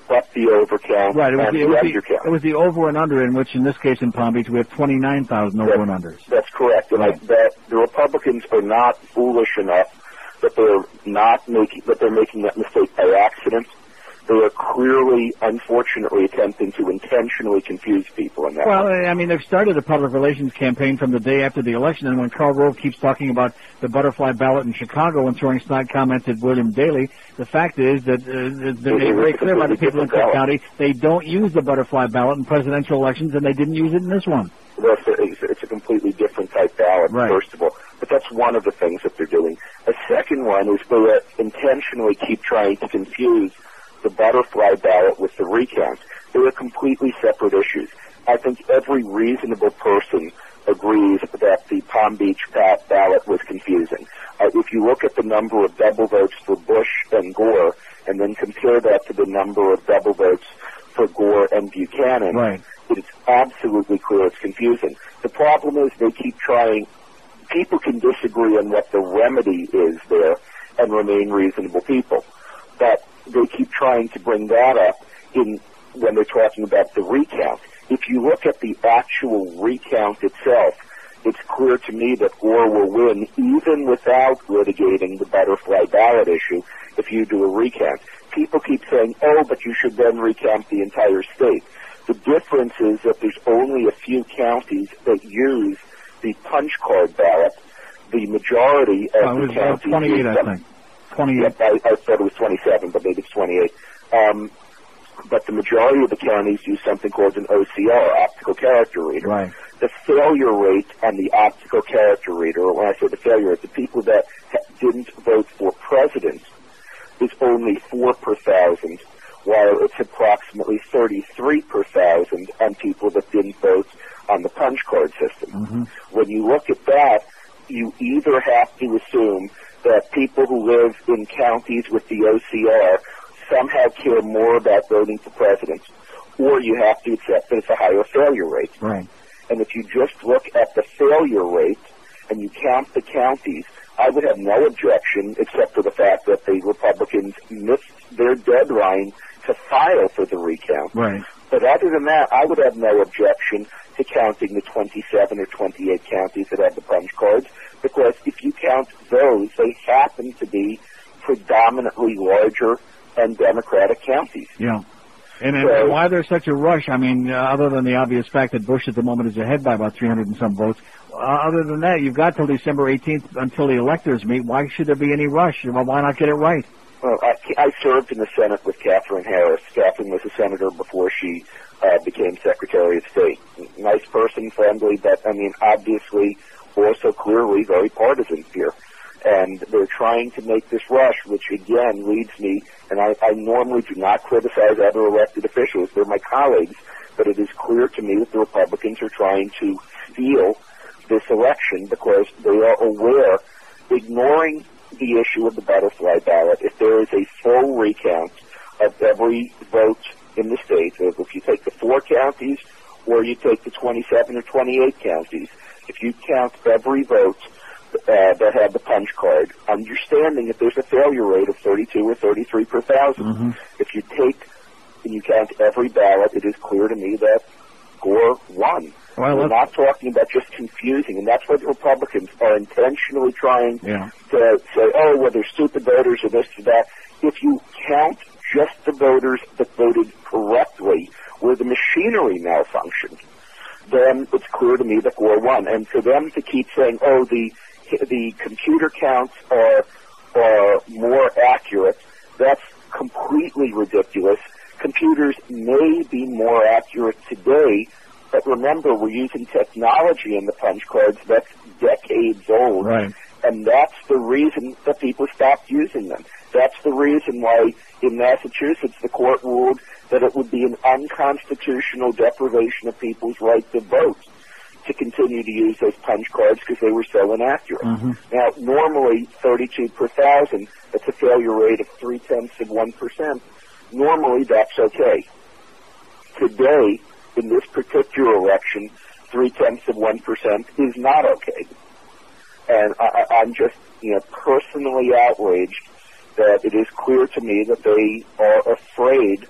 S3: but the overcount and the undercount.
S2: It was the over and under, in which, in this case, in Palm Beach, we have 29,000 over and unders.
S3: That's correct. And that the Republicans are not foolish enough that they're making that mistake by accident. They are clearly, unfortunately, attempting to intentionally confuse people in that.
S2: Well, I mean, they've started a public relations campaign from the day after the election, and when Karl Rove keeps talking about the butterfly ballot in Chicago and throwing snide comments at William Daley, the fact is that they're made very clear by the people in Cook County they don't use the butterfly ballot in presidential elections, and they didn't use it in this one.
S3: Well, it's a completely different type ballot, first of all. But that's one of the things that they're doing. A second one is they intentionally keep trying to confuse the butterfly ballot with the recount. They are completely separate issues. I think every reasonable person agrees that the Palm Beach ballot was confusing. If you look at the number of double votes for Bush and Gore, and then compare that to the number of double votes for Gore and Buchanan, it is absolutely clear it's confusing. The problem is they keep trying. People can disagree on what the remedy is there and remain reasonable people. But they keep trying to bring that up when they're talking about the recount. If you look at the actual recount itself, it's clear to me that Gore will win even without litigating the butterfly ballot issue if you do a recount. People keep saying, oh, but you should then recount the entire state. The difference is that there's only a few counties that use the punch card ballot. The majority of the counties
S2: 28, I think. 28.
S3: I thought it was 27, but maybe it's 28. But the majority of the counties use something called an OCR, optical character reader.
S2: Right.
S3: The failure rate on the optical character reader, or when I say the failure rate, the people that didn't vote for president is only 4 per thousand, while it's approximately 33 per thousand on people that didn't vote on the punch card system.
S2: Mm-hmm.
S3: When you look at that, you either have to assume that people who live in counties with the OCR somehow care more about voting for president, or you have to accept that it's a higher failure rate.
S2: Right.
S3: And if you just look at the failure rate and you count the counties, I would have no objection except for the fact that the Republicans missed their deadline to file for the recount.
S2: Right.
S3: But other than that, I would have no objection to counting the 27 or 28 counties that have the punch cards, because if you count those, they happen to be predominantly larger and Democratic counties.
S2: Yeah. And why there's such a rush? I mean, other than the obvious fact that Bush at the moment is ahead by about 300 and some votes, other than that, you've got till December 18th until the electors meet. Why should there be any rush? Well, why not get it right?
S3: Well, I served in the Senate with Katherine Harris. Katherine was a senator before she became Secretary of State. Nice person, friendly, but, I mean, obviously also clearly very partisan here. And they're trying to make this rush, which again leads me, and I normally do not criticize other elected officials. They're my colleagues, but it is clear to me that the Republicans are trying to steal this election because they are aware, ignoring the issue of the butterfly ballot, if there is a full recount of every vote in the state, if you take the 4 counties or you take the 27 or 28 counties, if you count every vote that had the punch card, understanding that there's a failure rate of 32 or 33 per thousand, if you take and you count every ballot, it is clear to me that Gore won.
S2: Well,
S3: we're not talking about just confusing, and that's what the Republicans are intentionally trying to say, oh, well, they're stupid voters or this or that. If you count just the voters that voted correctly, where the machinery malfunctioned, then it's clear to me that Gore won. And for them to keep saying, oh, the computer counts are more accurate, that's completely ridiculous. Computers may be more accurate today, but remember, we're using technology in the punch cards that's decades old.
S2: Right.
S3: And that's the reason that people stopped using them. That's the reason why in Massachusetts the court ruled that it would be an unconstitutional deprivation of people's right to vote to continue to use those punch cards because they were so inaccurate. Now, normally 32 per thousand, that's a failure rate of 0.3%. Normally, that's okay. Today, in this particular election, 0.3% is not okay. And I'm just, personally outraged that it is clear to me that they are afraid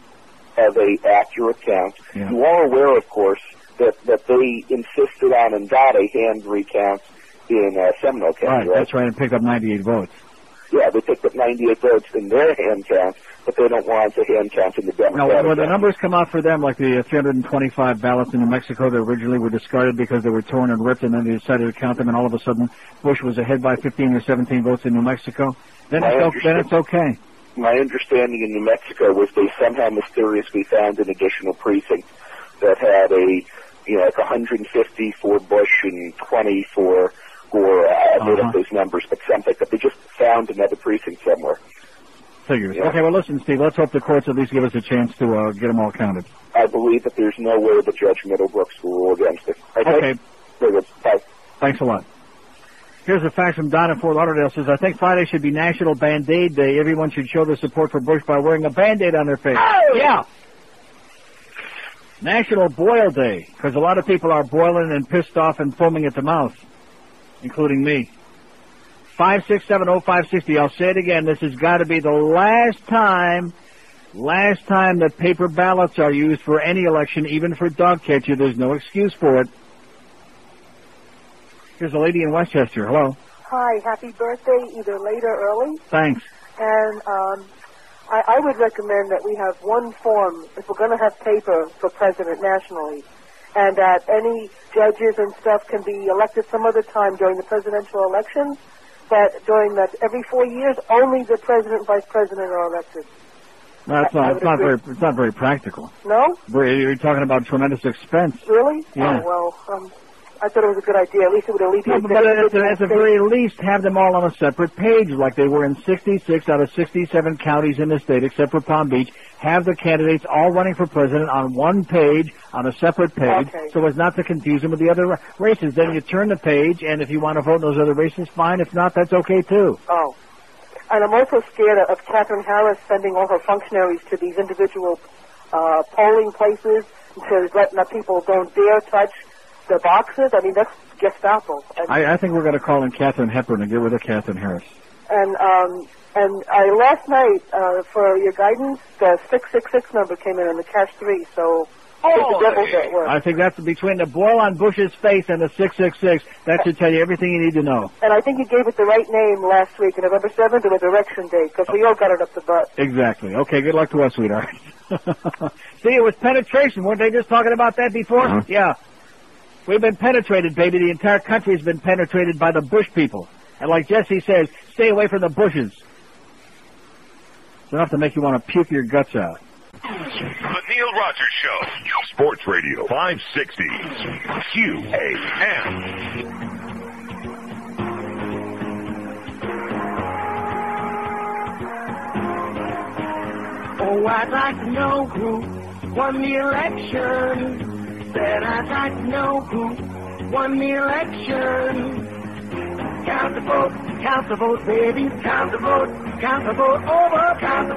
S3: of a accurate count. You are aware, of course, that they insisted on and got a hand recount in Seminole County, right?
S2: That's right, and picked up 98 votes.
S3: Yeah, they picked up 98 votes in their hand count, but they don't want a hand count in the Democratic.
S2: No, when the numbers come out for them, like the 325 ballots in New Mexico that originally were discarded because they were torn and ripped, and then they decided to count them, and all of a sudden Bush was ahead by 15 or 17 votes in New Mexico, then it's okay.
S3: My understanding in New Mexico was they somehow mysteriously found an additional precinct that had like 150 for Bush and 20 for Gore. I made up those numbers, but something that they just found another precinct somewhere.
S2: Figures. Yeah. Okay, well, listen, Steve, let's hope the courts at least give us a chance to get them all counted.
S3: I believe that there's no way that Judge Middlebrooks will rule against it.
S2: Okay.
S3: Very good. Bye.
S2: Thanks a lot. Here's a fax from Don in Fort Lauderdale. Says, I think Friday should be National Band-Aid Day. Everyone should show their support for Bush by wearing a Band-Aid on their face.
S12: Oh!
S2: Yeah. National Boil Day, because a lot of people are boiling and pissed off and foaming at the mouth, including me. 5670560. I'll say it again. This has got to be the last time that paper ballots are used for any election, even for dog catcher. There's no excuse for it. Here's a lady in Westchester. Hello.
S5: Hi, happy birthday, either late or early.
S2: Thanks.
S5: And I would recommend that we have one form, if we're going to have paper for president nationally, and that any judges and stuff can be elected some other time during the presidential elections, but during that every 4 years, only the president and vice president are elected.
S2: No, it's not very practical.
S5: No?
S2: You're talking about tremendous expense.
S5: Really?
S2: Yeah.
S5: Oh, well, I thought it was a good idea. At least it would alleviate...
S2: No, but at the very least, have them all on a separate page, like they were in 66 out of 67 counties in the state, except for Palm Beach. Have the candidates all running for president on one page, on a separate page, so as not to confuse them with the other races. Then you turn the page, and if you want to vote in those other races, fine. If not, that's okay, too.
S5: Oh. And I'm also scared of Katherine Harris sending all her functionaries to these individual polling places to let people don't dare touch the boxes. I mean, that's Gestapo.
S2: I think we're going to call in Katherine Hepburn and get rid of Katherine Harris.
S5: And I last night, for your guidance, the 666 number came in on the cash 3, so
S2: I think that's between the boil on Bush's face and the 666. That should tell you everything you need to know.
S5: And I think you gave it the right name last week, November 7th, with election day, because we all got it up the butt.
S2: Exactly. Okay, good luck to us, sweetheart. See, it was penetration. Weren't they just talking about that before? Uh-huh. Yeah. We've been penetrated, baby. The entire country has been penetrated by the Bush people. And like Jesse says, stay away from the Bushes. It's enough to make you want to puke your guts out.
S1: The Neil Rogers Show. Sports Radio 560. QAM.
S18: Oh, I'd like to know who won the election. Said I'd like to know who won the election. Count the vote, baby, count the vote, over, count the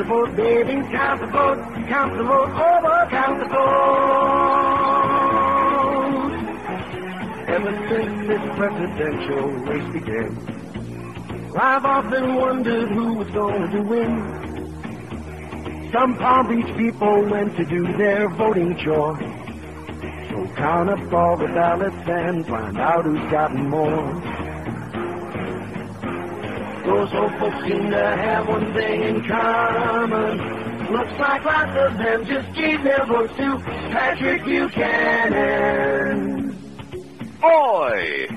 S18: vote, baby, count the vote, over, count the vote. Ever since this presidential race began, I've often wondered who was going to win. Some Palm Beach people went to do their voting chore. So count up all the ballots and find out who's gotten more. Those old folks seem to have one thing in common. Looks like lots of them just gave their votes to Patrick Buchanan.
S1: Boy!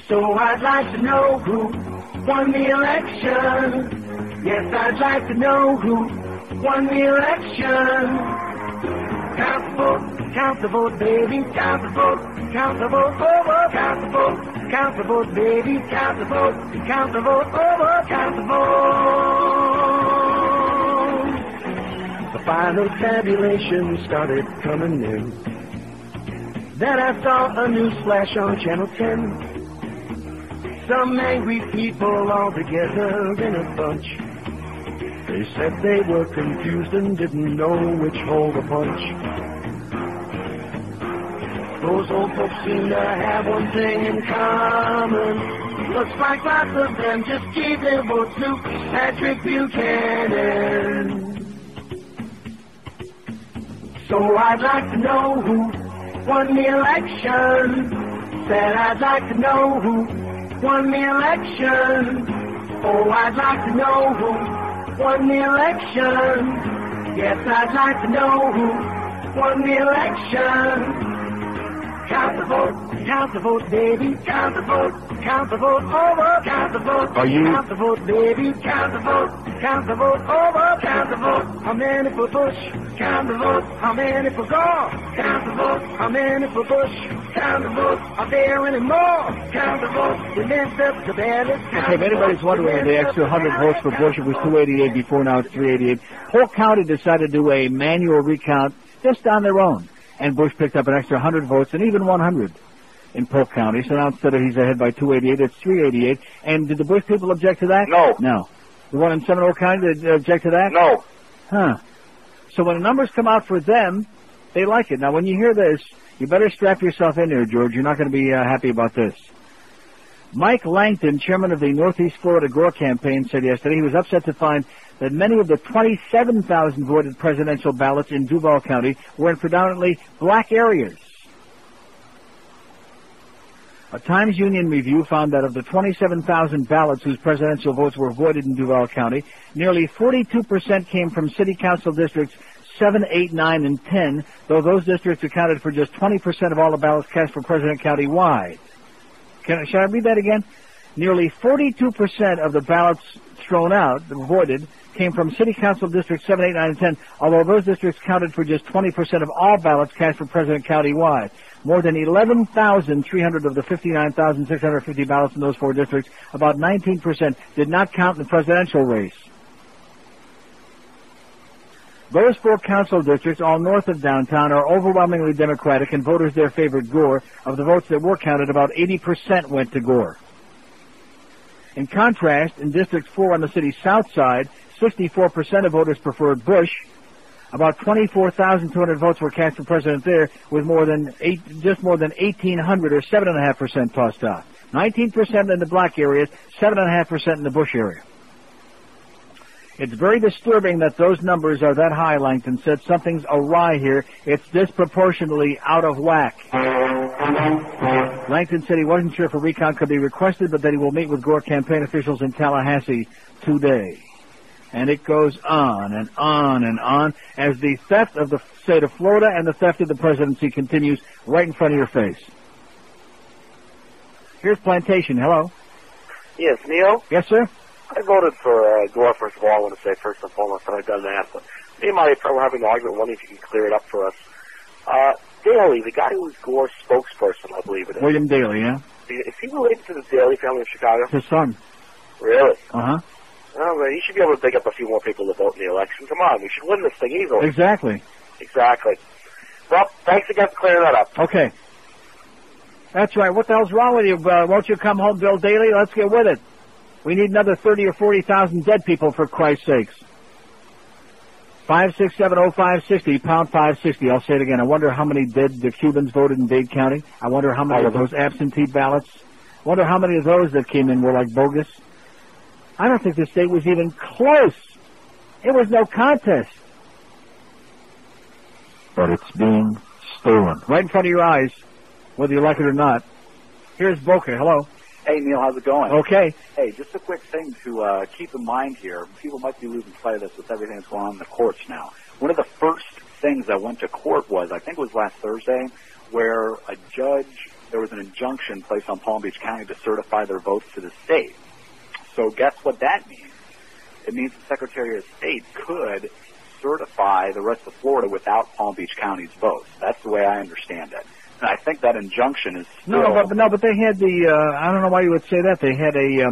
S18: So I'd like to know who won the election. Yes, I'd like to know who won the election. Count the vote, baby, count the vote over, count the vote, baby, count the vote over, count the vote. The final tabulation started coming in. Then I saw a news flash on Channel 10. Some angry people all together in a bunch. They said they were confused and didn't know which hole to punch. Those old folks seem to have one thing in common. Looks like lots of them just gave their votes to Patrick Buchanan. So I'd like to know who won the election. Said I'd like to know who won the election. Oh, I'd like to know who won the election. Yes, I'd like to know who won the election. Count the vote, baby, count the vote over, count the vote, count the vote, baby, count the vote over, count the vote. How many for Bush? Count the vote. How many for Gore? Count the vote. How many for Bush? Count the vote. Are there any more? Count the vote. We messed up the ballot.
S2: Okay, if anybody's wondering, the extra 100 votes for Bush, it was 288 before, now it's 388. Polk County decided to do a manual recount just on their own. And Bush picked up an extra 100 votes and even 100 in Polk County. So now instead of he's ahead by 288, it's 388. And did the Bush people object to that?
S8: No.
S2: No. The one in Seminole County, did object to that?
S8: No.
S2: Huh. So when the numbers come out for them, they like it. Now, when you hear this, you better strap yourself in there, George. You're not going to be happy about this. Mike Langton, chairman of the Northeast Florida Gore campaign, said yesterday he was upset to find that many of the 27,000 voted presidential ballots in Duval County were in predominantly black areas. A Times Union review found that of the 27,000 ballots whose presidential votes were voided in Duval County, nearly 42% came from city council districts 7, 8, 9, and 10, though those districts accounted for just 20% of all the ballots cast for president county-wide. Shall I read that again? Nearly 42% of the ballots thrown out, voided, came from city council districts 7, 8, 9, and 10, although those districts counted for just 20% of all ballots cast for president county-wide. More than 11,300 of the 59,650 ballots in those four districts, about 19%, did not count in the presidential race. Those four council districts, all north of downtown, are overwhelmingly Democratic, and voters there favored Gore. Of the votes that were counted, about 80% went to Gore. In contrast, in District 4 on the city's south side, 64% of voters preferred Bush. About 24,200 votes were cast for president there, with just more than 1,800 or 7.5% tossed out. 19% in the black areas, 7.5% in the Bush area. It's very disturbing that those numbers are that high, Langton said. Something's awry here. It's disproportionately out of whack. Langton said he wasn't sure if a recount could be requested, but that he will meet with Gore campaign officials in Tallahassee today. And it goes on and on and on as the theft of the state of Florida and the theft of the presidency continues right in front of your face. Here's Plantation. Hello.
S6: Yes, Neil?
S2: Yes, sir?
S6: I voted for Gore, first of all. I want to say first and foremost that I've done that. But me and my friend were having an argument, wondering if you can clear it up for us. Daley, the guy who was Gore's spokesperson, I believe it is.
S2: William Daley, yeah?
S6: Is he related to the Daley family of Chicago?
S2: His son.
S6: Really?
S2: Uh-huh.
S6: Oh, well, he should be able to dig up a few more people to vote in the election. Come on, we should win this thing easily.
S2: Exactly.
S6: Exactly. Well, thanks again for clearing that up.
S2: Okay. That's right. What the hell's wrong with you? Won't you come home, Bill Daley? Let's get with it. We need another 30 or 40,000 dead people, for Christ's sakes. 5670560, pound 560. I'll say it again. I wonder how many dead the Cubans voted in Dade County. I wonder how many of those absentee ballots. I wonder how many of those that came in were like bogus. I don't think the state was even close. It was no contest. But it's being stolen. Right in front of your eyes, whether you like it or not. Here's Boca. Hello.
S7: Hey, Neil, how's it going?
S2: Okay.
S7: Hey, just a quick thing to keep in mind here. People might be losing sight of this with everything that's going on in the courts now. One of the first things that went to court was, I think it was last Thursday, where a judge, there was an injunction placed on Palm Beach County to certify their votes to the state. So guess what that means? It means the Secretary of State could certify the rest of Florida without Palm Beach County's votes. That's the way I understand it. And I think that injunction is still...
S2: but they had the, I don't know why you would say that. They had a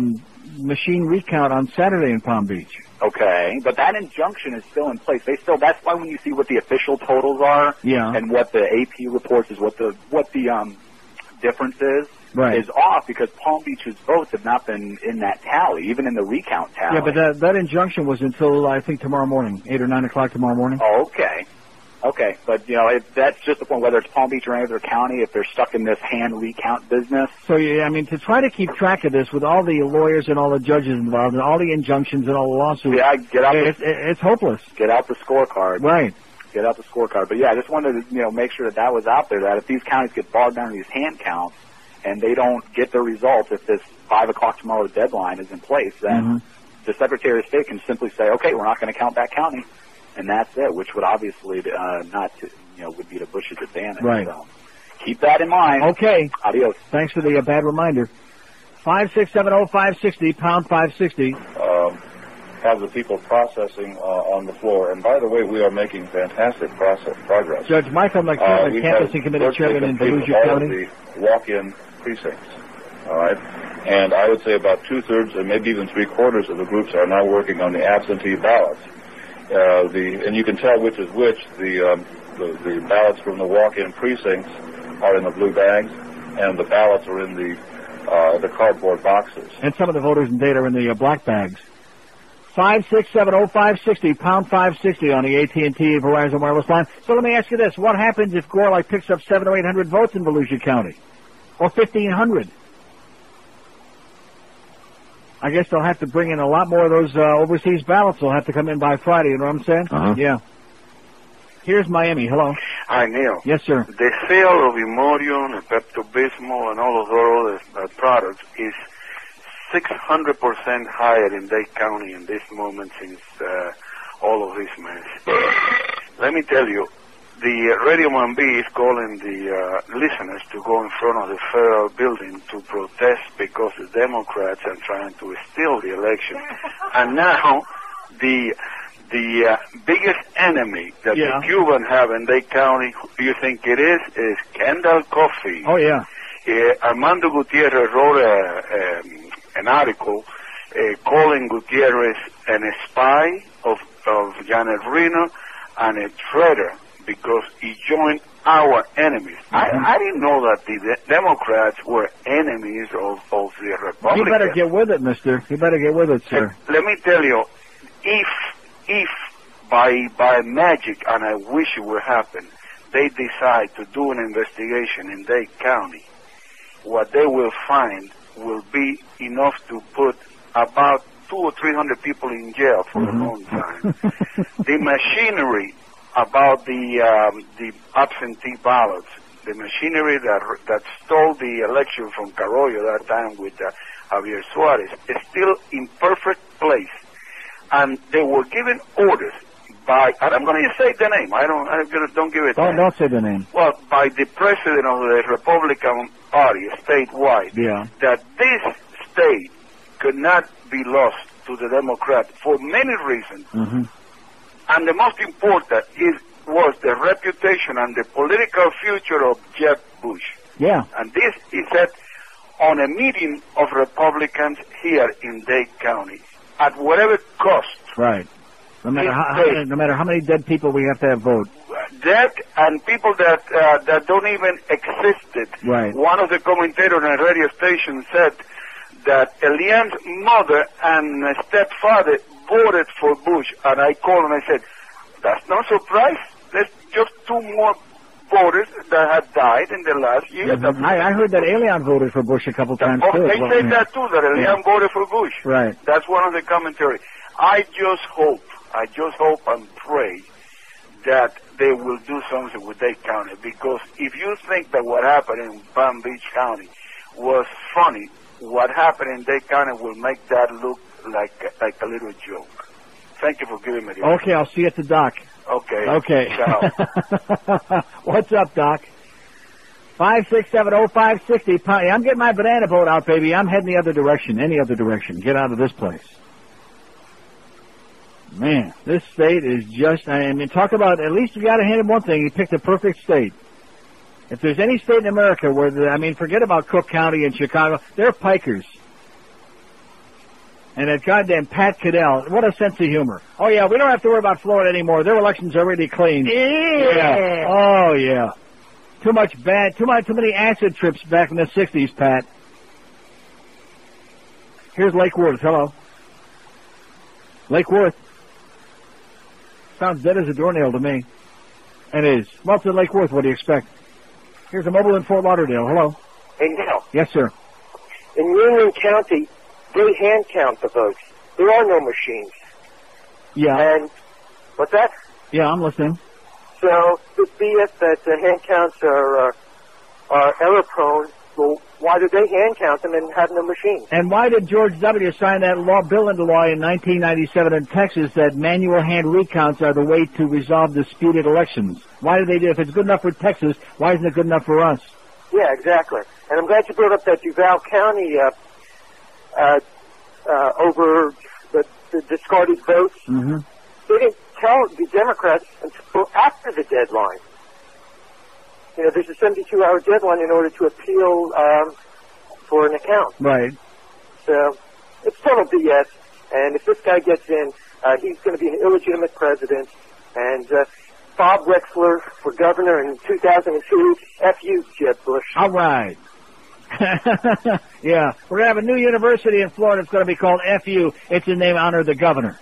S2: machine recount on Saturday in Palm Beach.
S7: Okay, but that injunction is still in place. That's why when you see what the official totals are, and what the AP reports is, what the difference is, is off because Palm Beach's votes have not been in that tally, even in the recount tally.
S2: Yeah, but that injunction was until, I think, tomorrow morning, 8 or 9 o'clock tomorrow morning.
S7: Oh, okay. Okay, but, that's just the point, whether it's Palm Beach or any other county, if they're stuck in this hand recount business.
S2: So, to try to keep track of this with all the lawyers and all the judges involved and all the injunctions and all the lawsuits, it's hopeless.
S7: Get out the scorecard.
S2: Right.
S7: Get out the scorecard. But, I just wanted to, make sure that was out there, that if these counties get bogged down in these hand counts and they don't get their results, if this 5 o'clock tomorrow deadline is in place, then the Secretary of State can simply say, okay, we're not going to count that county. And that's it, which would obviously would be to Bush's advantage.
S2: Right.
S7: So keep that in mind.
S2: Okay.
S7: Adios.
S2: Thanks for the bad reminder. 5670560, pound 560.
S22: Have the people processing on the floor. And by the way, we are making fantastic progress.
S2: Judge Michael McDermott, Canvassing Committee Chairman in Volusia County.
S22: The walk-in precincts. All right. And I would say about 2/3 and maybe even 3/4 of the groups are now working on the absentee ballots. And you can tell which is which. The ballots from the walk-in precincts are in the blue bags, and the ballots are in the cardboard boxes.
S2: And some of the voters in Dade are in the black bags. 5670560, pound 560 on the AT&T Verizon wireless line. So let me ask you this: what happens if Gore picks up 700 or 800 votes in Volusia County, or 1,500? I guess they'll have to bring in a lot more of those overseas ballots. They'll have to come in by Friday, you know what I'm saying?
S23: Uh-huh.
S2: Yeah. Here's Miami. Hello.
S23: Hi, Neil.
S2: Yes, sir.
S23: The sale of Imodium and Pepto-Bismol and all of those other products is 600% higher in Dade County in this moment since all of this mess. Let me tell you, the Radio 1B is calling the listeners to go in front of the federal building to protest because the Democrats are trying to steal the election. And now, the biggest enemy that the Cubans have in Dade County, who you think it is Kendall Coffee.
S2: Oh, yeah.
S23: Armando Gutierrez wrote an article calling Gutierrez a spy of Janet Reno and a traitor, because he joined our enemies. I didn't know that the Democrats were enemies of the Republicans.
S2: You better get with it, mister. You better get with it, sir.
S23: Let me tell you, if by magic, and I wish it would happen, they decide to do an investigation in Dade County, what they will find will be enough to put about or 300 people in jail for a long time. The machinery about the absentee ballots, the machinery that stole the election from Carollo that time with Javier Suarez, is still in perfect place. And they were given orders by, and I'm going to say the name. Don't give it.
S2: Don't say the name.
S23: Well, by the president of the Republican Party statewide, that this state could not be lost to the Democrats for many reasons. And the most important was the reputation and the political future of Jeb Bush.
S2: Yeah.
S23: And this is said on a meeting of Republicans here in Dade County, at whatever cost.
S2: Right. No matter how many dead people we have to have vote.
S23: Dead and people that don't even existed.
S2: Right.
S23: One of the commentators on a radio station said that Elian's mother and stepfather voted for Bush, and I called and I said, that's no surprise. There's just 2 more voters that have died in the last year.
S2: I heard that Elian voted for Bush a couple times too.
S23: They said that too, that Elian voted for Bush.
S2: Right.
S23: That's one of the commentary. I just hope and pray that they will do something with Dade County, because if you think that what happened in Palm Beach County was funny, what happened in Dade County will make that look like a little joke. Thank you for giving me the
S2: Okay, I'll see you at the dock.
S23: Okay.
S2: Ciao. What's up, Doc? 5670560. I'm getting my banana boat out, baby. I'm heading the other direction. Any other direction. Get out of this place. Man, this state is just, I mean, talk about, at least you got to hand him one thing. He picked a perfect state. If there's any state in America where, forget about Cook County and Chicago. They're pikers. And that goddamn Pat Caddell, what a sense of humor. Oh, yeah, we don't have to worry about Florida anymore. Their election's already clean.
S12: Yeah.
S2: Oh, yeah. Too many acid trips back in the 60s, Pat. Here's Lake Worth. Hello. Lake Worth. Sounds dead as a doornail to me. It is. Well, it's in Lake Worth. What do you expect? Here's a mobile in Fort Lauderdale. Hello.
S9: Hey, Neil.
S2: Yes, sir.
S9: In Union County, they hand count the votes. There are no machines.
S2: Yeah.
S9: And what's that?
S2: Yeah, I'm listening.
S9: So this BS that the hand counts are error prone. Well, why did they hand count them and have no machines?
S2: And why did George W. sign that bill into law in 1997 in Texas that manual hand recounts are the way to resolve disputed elections? Why did they do it? If it's good enough for Texas, why isn't it good enough for us?
S9: Yeah, exactly. And I'm glad you brought up that Duval County over the discarded votes.
S2: Mm-hmm.
S9: They didn't tell the Democrats until after the deadline. You know, there's a 72-hour deadline in order to appeal for an account.
S2: Right.
S9: So it's total BS. And if this guy gets in, he's going to be an illegitimate president. And Bob Wexler for governor in 2002. F you, Jeb Bush.
S2: All right. Yeah, we're going to have a new university in Florida. It's going to be called FU. It's in name honor of the governor.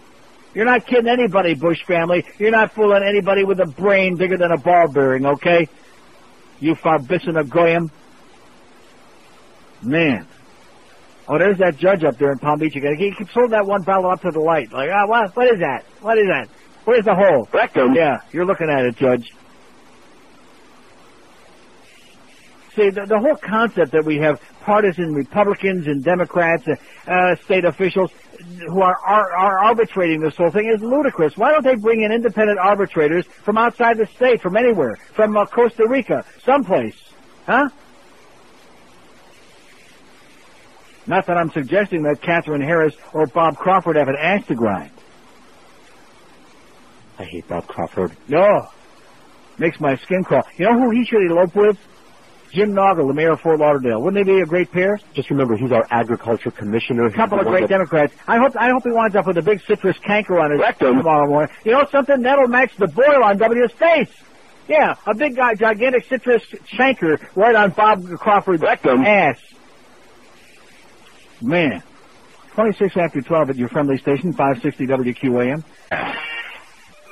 S2: You're not kidding anybody, Bush family. You're not fooling anybody with a brain bigger than a ball bearing, okay? You Farbissina Goyim. Man. Oh, there's that judge up there in Palm Beach again. He keeps holding that one ballot up to the light. Like, what is that? What is that? Where's the hole?
S14: Rectum.
S2: Yeah, you're looking at it, Judge. See, the whole concept that we have partisan Republicans and Democrats, state officials who are arbitrating this whole thing is ludicrous. Why don't they bring in independent arbitrators from outside the state, from anywhere, from Costa Rica, someplace? Huh? Not that I'm suggesting that Katherine Harris or Bob Crawford have an axe to grind.
S14: I hate Bob Crawford.
S2: No. Makes my skin crawl. You know who he should elope with? Jim Noggle, the mayor of Fort Lauderdale. Wouldn't they be a great pair?
S14: Just remember, he's our agriculture commissioner.
S2: A couple of great Democrats. I hope he winds up with a big citrus canker on his rectum tomorrow morning. You know something? That'll match the boil on W's face. Yeah, a big guy, gigantic citrus canker right on Bob Crawford's
S14: rectum
S2: ass. Man. 26 after 12 at your friendly station, 560 WQAM.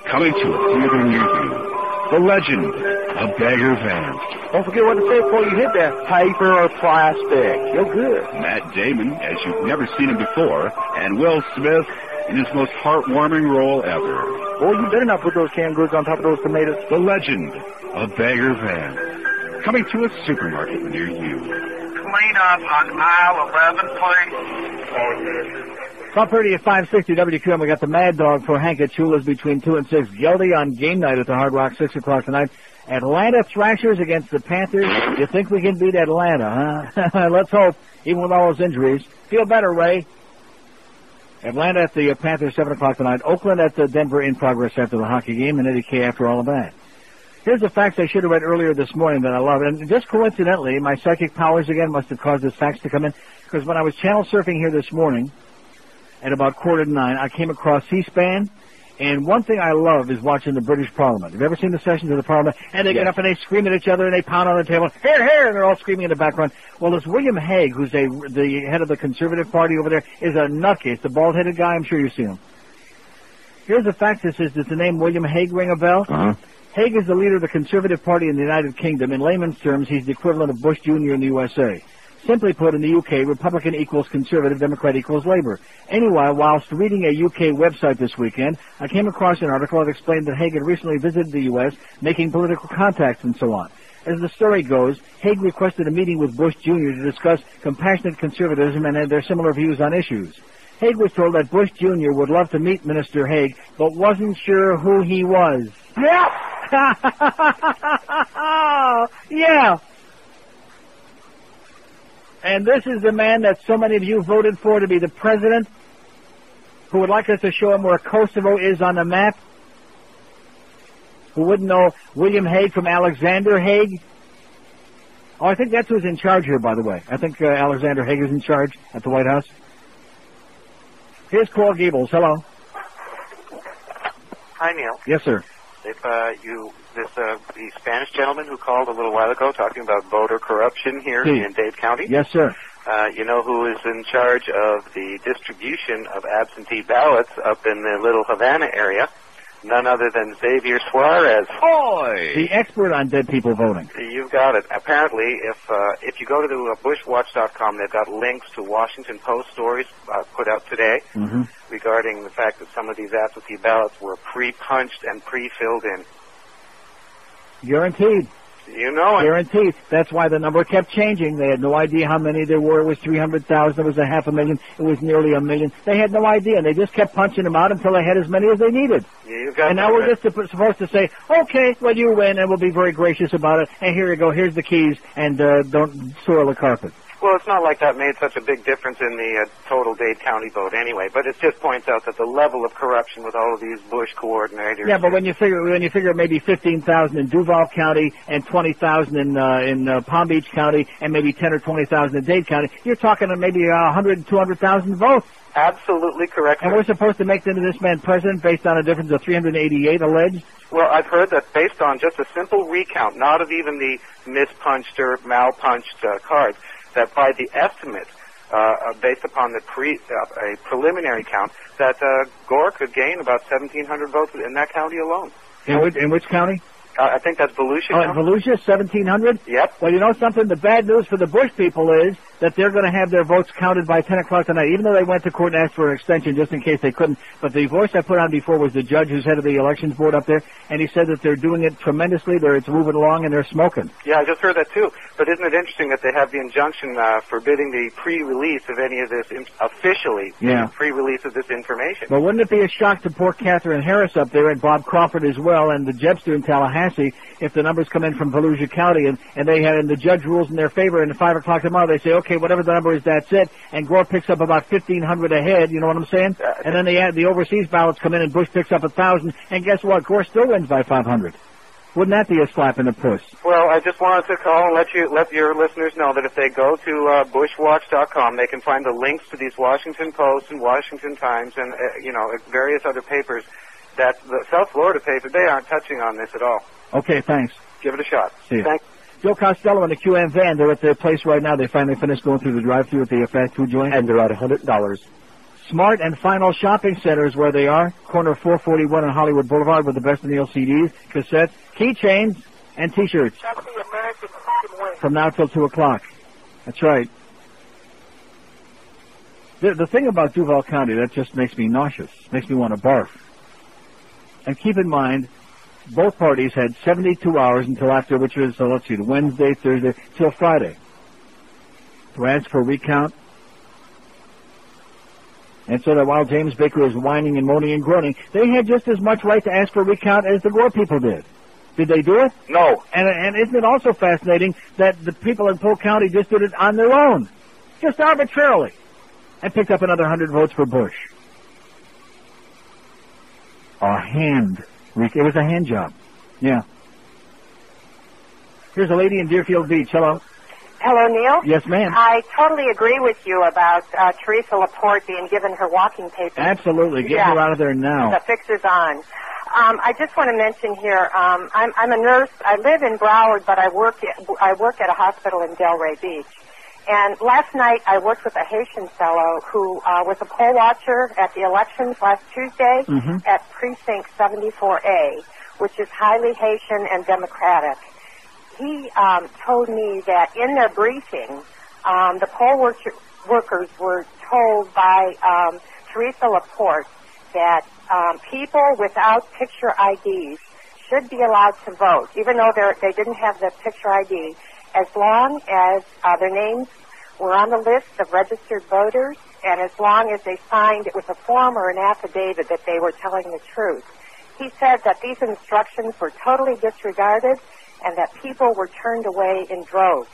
S1: Coming to a theater near you, the legend, a bagger van.
S10: Don't forget what to say before you hit that paper or plastic. You're good.
S11: Matt Damon, as you've never seen him before, and Will Smith in his most heartwarming role ever.
S10: Boy, you better not put those canned goods on top of those tomatoes.
S11: The legend, a bagger van, coming to a supermarket near you.
S19: Clean up on aisle 11, please.
S2: 12:30 at 560 WQM. We got the Mad Dog for Hank at Chula's between 2 and 6. Guilty on game night at the Hard Rock, 6 o'clock tonight. Atlanta Thrashers against the Panthers. You think we can beat Atlanta, huh? Let's hope, even with all those injuries. Feel better, Ray. Atlanta at the Panthers, 7 o'clock tonight. Oakland at the Denver in progress after the hockey game, and Eddie K after all of that. Here's the facts I should have read earlier this morning that I love. And just coincidentally, my psychic powers again must have caused this fax to come in, because when I was channel surfing here this morning, at about 8:45, I came across C-SPAN, and one thing I love is watching the British Parliament. Have you ever seen the sessions of the Parliament? And they get up and they scream at each other and they pound on the table, here, here, and they're all screaming in the background. Well, this William Hague, who's the head of the Conservative Party over there, is a nutcase, the bald-headed guy. I'm sure you've seen him. Here's the fact that says, does the name William Hague ring a bell?
S11: Uh-huh.
S2: Hague is the leader of the Conservative Party in the United Kingdom. In layman's terms, he's the equivalent of Bush Jr. in the USA. Simply put, in the UK, Republican equals Conservative, Democrat equals Labour. Anyway, whilst reading a UK website this weekend, I came across an article that explained that Hague had recently visited the US, making political contacts and so on. As the story goes, Hague requested a meeting with Bush Jr. to discuss compassionate conservatism and their similar views on issues. Hague was told that Bush Jr. would love to meet Minister Hague, but wasn't sure who he was. Yeah! Yeah! And this is the man that so many of you voted for to be the president, who would like us to show him where Kosovo is on the map, who wouldn't know William Hague from Alexander Hague. Oh, I think that's who's in charge here, by the way. I think Alexander Hague is in charge at the White House. Here's Cole Gables. Hello.
S24: Hi, Neil.
S2: Yes, sir.
S24: If the Spanish gentleman who called a little while ago talking about voter corruption here in Dade County.
S2: Yes, sir.
S24: You know who is in charge of the distribution of absentee ballots up in the Little Havana area? None other than Xavier Suarez.
S2: Hoy! The expert on dead people voting.
S24: You've got it. Apparently, if you go to the bushwatch.com, they've got links to Washington Post stories put out today regarding the fact that some of these absentee ballots were pre-punched and pre-filled in.
S2: Guaranteed.
S24: You know it.
S2: Guaranteed. That's why the number kept changing. They had no idea how many there were. It was 300,000. It was 500,000. It was nearly 1 million. They had no idea. They just kept punching them out until they had as many as they needed. And now we're just supposed to say, okay, well, you win, and we'll be very gracious about it. And here you go. Here's the keys, and don't soil the carpet.
S24: Well, it's not like that made such a big difference in the total Dade County vote anyway, but it just points out that the level of corruption with all of these Bush coordinators.
S2: Yeah, but when you figure maybe 15,000 in Duval County and 20,000 in Palm Beach County and maybe 10 or 20,000 in Dade County, you're talking maybe 100 and 200,000 votes.
S24: Absolutely correct.
S2: And we're supposed to make this man president based on a difference of 388 alleged?
S24: Well, I've heard that based on just a simple recount, not of even the mispunched or malpunched cards, that by the estimate, based upon the a preliminary count, that Gore could gain about 1,700 votes in that county alone.
S2: In which county?
S24: I think that's Volusia.
S2: Oh, Volusia, 1,700?
S24: Yep.
S2: Well, you know something? The bad news for the Bush people is that they're going to have their votes counted by 10 o'clock tonight, even though they went to court and asked for an extension just in case they couldn't. But the voice I put on before was the judge who's head of the elections board up there, and he said that they're doing it tremendously. It's moving along, and they're smoking.
S24: Yeah, I just heard that too. But isn't it interesting that they have the injunction forbidding the pre-release of any of this officially?
S2: Yeah.
S24: Pre-release of this information.
S2: But wouldn't it be a shock to poor Katherine Harris up there and Bob Crawford as well, and the Jebster in Tallahassee, if the numbers come in from Volusia County and the judge rules in their favor, and at 5 o'clock tomorrow they say, okay, whatever the number is, that's it, and Gore picks up about 1,500 ahead, you know what I'm saying? And then the overseas ballots come in and Bush picks up 1,000, and guess what? Gore still wins by 500. Wouldn't that be a slap in the puss?
S24: Well, I just wanted to call and let your listeners know that if they go to bushwatch.com, they can find the links to these Washington Post and Washington Times and various other papers that the South Florida paper, they aren't touching on this at all.
S2: Okay, thanks.
S24: Give it a shot.
S2: See you.
S24: Thanks.
S2: Joe Costello and the QM van, they're at their place right now. They finally finished going through the drive-thru at the fast food joint.
S10: And they're at $100.
S2: Smart and Final Shopping Center is where they are. Corner 441 on Hollywood Boulevard with the best of Neil CDs, cassettes, keychains, And T-shirts.
S5: That's the American fucking way.
S2: From now till 2 o'clock. That's right. The thing about Duval County, that just makes me nauseous. Makes me want to barf. And keep in mind, both parties had 72 hours until after, which was, let's see, Wednesday, Thursday, till Friday, to ask for a recount. And so that while James Baker was whining and moaning and groaning, they had just as much right to ask for a recount as the Gore people did. Did they do it?
S23: No.
S2: And isn't it also fascinating that the people in Polk County just did it on their own, just arbitrarily, and picked up another 100 votes for Bush? It was a hand job. Yeah. Here's a lady in Deerfield Beach. Hello.
S13: Hello, Neil.
S2: Yes, ma'am.
S13: I totally agree with you about Teresa Laporte being given her walking papers.
S2: Absolutely. Get her out of there now.
S13: The fix is on. I just want to mention here, I'm a nurse. I live in Broward, but I work at a hospital in Delray Beach. And last night I worked with a Haitian fellow who was a poll watcher at the elections last Tuesday at Precinct 74A, which is highly Haitian and Democratic. He told me that in their briefing, the poll workers were told by Teresa Laporte that people without picture IDs should be allowed to vote, even though they didn't have the picture ID, as long as their names were on the list of registered voters, and as long as they signed it with a form or an affidavit that they were telling the truth. He said that these instructions were totally disregarded and that people were turned away in droves.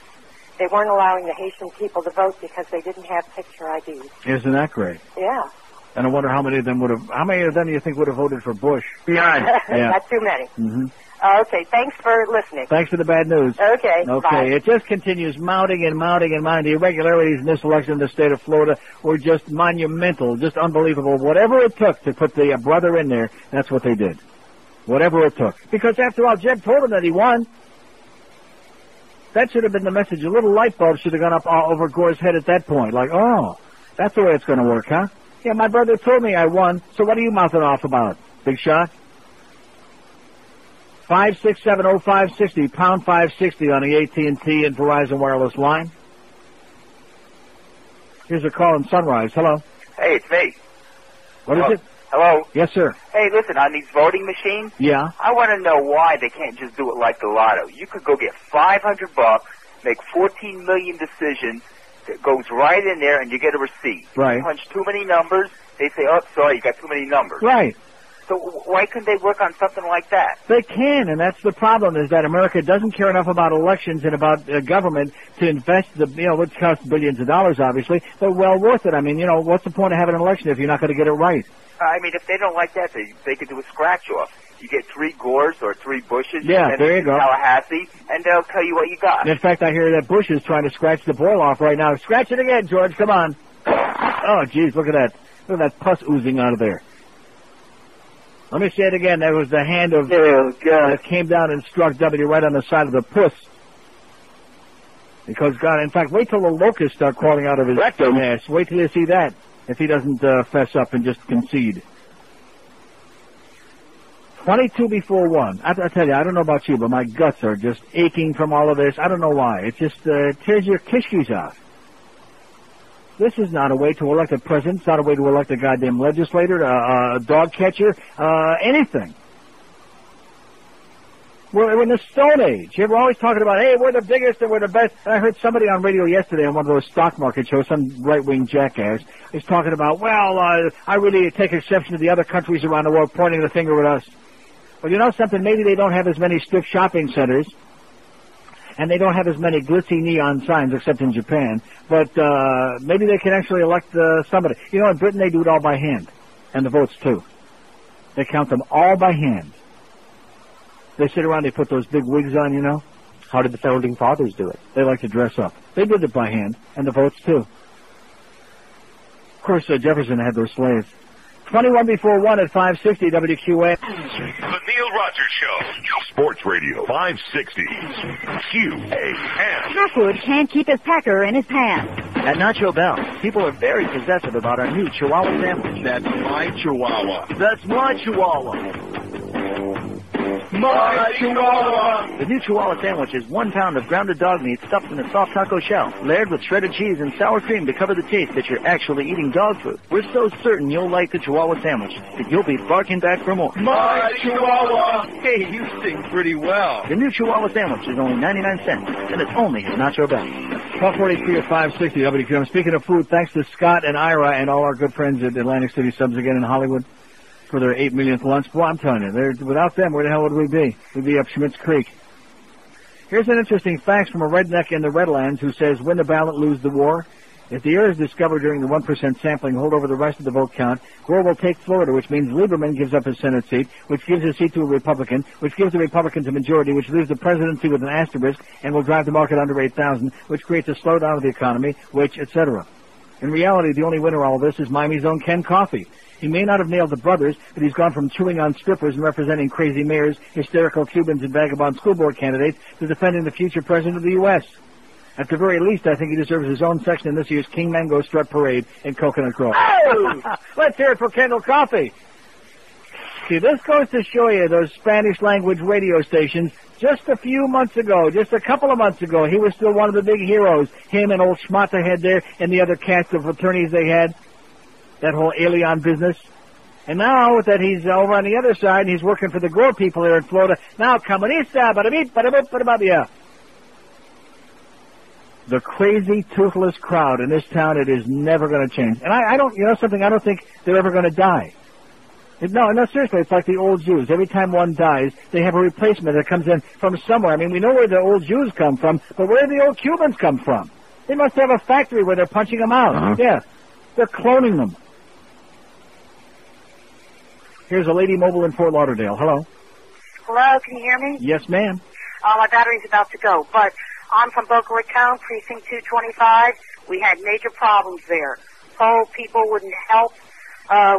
S13: They weren't allowing the Haitian people to vote because they didn't have picture IDs.
S2: Isn't that great?
S13: Yeah.
S2: And I wonder how many of them do you think would have voted for Bush?
S13: Beyond.
S2: Yeah.
S13: Not too many.
S2: Mm-hmm.
S13: Okay, thanks for listening.
S2: Thanks for the bad news.
S13: Okay, bye.
S2: It just continues mounting and mounting and mounting. The irregularities in this election in the state of Florida were just monumental, just unbelievable. Whatever it took to put the brother in there, that's what they did. Whatever it took. Because after all, Jeb told him that he won. That should have been the message. A little light bulb should have gone up over Gore's head at that point. Like, oh, that's the way it's going to work, huh? Yeah, my brother told me I won, so what are you mouthing off about, big shot? 5670560, pound 560 on the AT&T and Verizon wireless line. Here's a call in Sunrise. Hello.
S15: Hey, it's me.
S2: What is it?
S15: Hello?
S2: Yes, sir.
S15: Hey, listen, on these voting machines,
S2: yeah,
S15: I want to know why they can't just do it like the lotto. You could go get $500, make 14 million decisions, that goes right in there, and you get a receipt.
S2: Right.
S15: You punch too many numbers, they say, oh, sorry, you got too many numbers.
S2: Right.
S15: So why couldn't they work on something like that?
S2: They can, and that's the problem, is that America doesn't care enough about elections and about government to invest which costs billions of dollars, obviously, but well worth it. I mean, what's the point of having an election if you're not going to get it right?
S15: I mean, if they don't like that, they could do a scratch-off. You get 3 Gores or 3 Bushes,
S2: yeah,
S15: and
S2: there you go.
S15: Tallahassee, and they'll tell you what you got.
S2: And in fact, I hear that Bush is trying to scratch the boil off right now. Scratch it again, George. Come on. Oh, geez, look at that. Look at that pus oozing out of there. Let me say it again. That was the hand of that came down and struck W right on the side of the puss. Because, God, in fact, wait till the locusts start crawling out of his ass. Wait till you see that, if he doesn't fess up and just concede. 22 before 1. I tell you, I don't know about you, but my guts are just aching from all of this. I don't know why. It just tears your kishkis out. This is not a way to elect a president. It's not a way to elect a goddamn legislator, a dog catcher, anything. We're in the Stone Age. We're always talking about, hey, we're the biggest and we're the best. And I heard somebody on radio yesterday on one of those stock market shows, some right-wing jackass, is talking about, I really take exception to the other countries around the world pointing the finger at us. Well, you know something? Maybe they don't have as many strip shopping centers, and they don't have as many glitzy neon signs, except in Japan. But maybe they can actually elect somebody. In Britain they do it all by hand, and the votes too. They count them all by hand. They sit around, they put those big wigs on, How did the Founding Fathers do it? They like to dress up. They did it by hand, and the votes too. Of course, Jefferson had those slaves. 21 before 1 at 560 WQA.
S1: The Neil Rogers Show. Sports Radio 560 QAM.
S16: Packwood can't keep his packer in his pants.
S17: At Nacho Bell, people are very possessive about our new Chihuahua sandwich.
S11: That's my Chihuahua.
S17: That's my Chihuahua.
S18: My Chihuahua!
S17: The new Chihuahua sandwich is 1 pound of grounded dog meat stuffed in a soft taco shell, layered with shredded cheese and sour cream to cover the taste that you're actually eating dog food. We're so certain you'll like the Chihuahua sandwich that you'll be barking back for more.
S18: My Chihuahua! Hey, you sing pretty well.
S17: The new Chihuahua sandwich is only 99 cents, and it's only at Nacho Bell.
S2: 1243 at 560 WQM. Speaking of food, thanks to Scott and Ira and all our good friends at Atlantic City Subs again in Hollywood for their 8 millionth lunch. Boy, I'm telling you, without them, where the hell would we be? We'd be up Schmitz Creek. Here's an interesting fact from a redneck in the Redlands who says, win the ballot, lose the war. If the errors discovered during the 1% sampling hold over the rest of the vote count, Gore will take Florida, which means Lieberman gives up his Senate seat, which gives his seat to a Republican, which gives the Republicans a majority, which leaves the presidency with an asterisk and will drive the market under 8,000, which creates a slowdown of the economy, which, etc. In reality, the only winner of all this is Miami's own Ken Coffey. He may not have nailed the brothers, but he's gone from chewing on strippers and representing crazy mayors, hysterical Cubans, and vagabond school board candidates to defending the future president of the U.S. At the very least, I think he deserves his own section in this year's King Mango Strut Parade in Coconut Grove. Oh! Let's hear it for Kendall Coffey. See, this goes to show you those Spanish-language radio stations. Just a few months ago, just a couple of months ago, he was still one of the big heroes. Him and old Schmata had there and the other cast of attorneys they had. That whole alien business. And now that he's over on the other side and he's working for the Gore people here in Florida, now comunista, bada-beep, bada-boop, bada-bop, yeah. The crazy, toothless crowd in this town, it is never going to change. And I don't, you know something, I don't think they're ever going to die. No, seriously, it's like the old Jews. Every time one dies, they have a replacement that comes in from somewhere. I mean, we know where the old Jews come from, but where do the old Cubans come from? They must have a factory where they're punching them out. Uh-huh. Yeah, they're cloning them. Here's a lady mobile in Fort Lauderdale. Hello.
S3: Hello, can you hear me?
S2: Yes, ma'am.
S3: My battery's about to go, but I'm from Boca Raton, precinct 225. We had major problems there. Poll people wouldn't help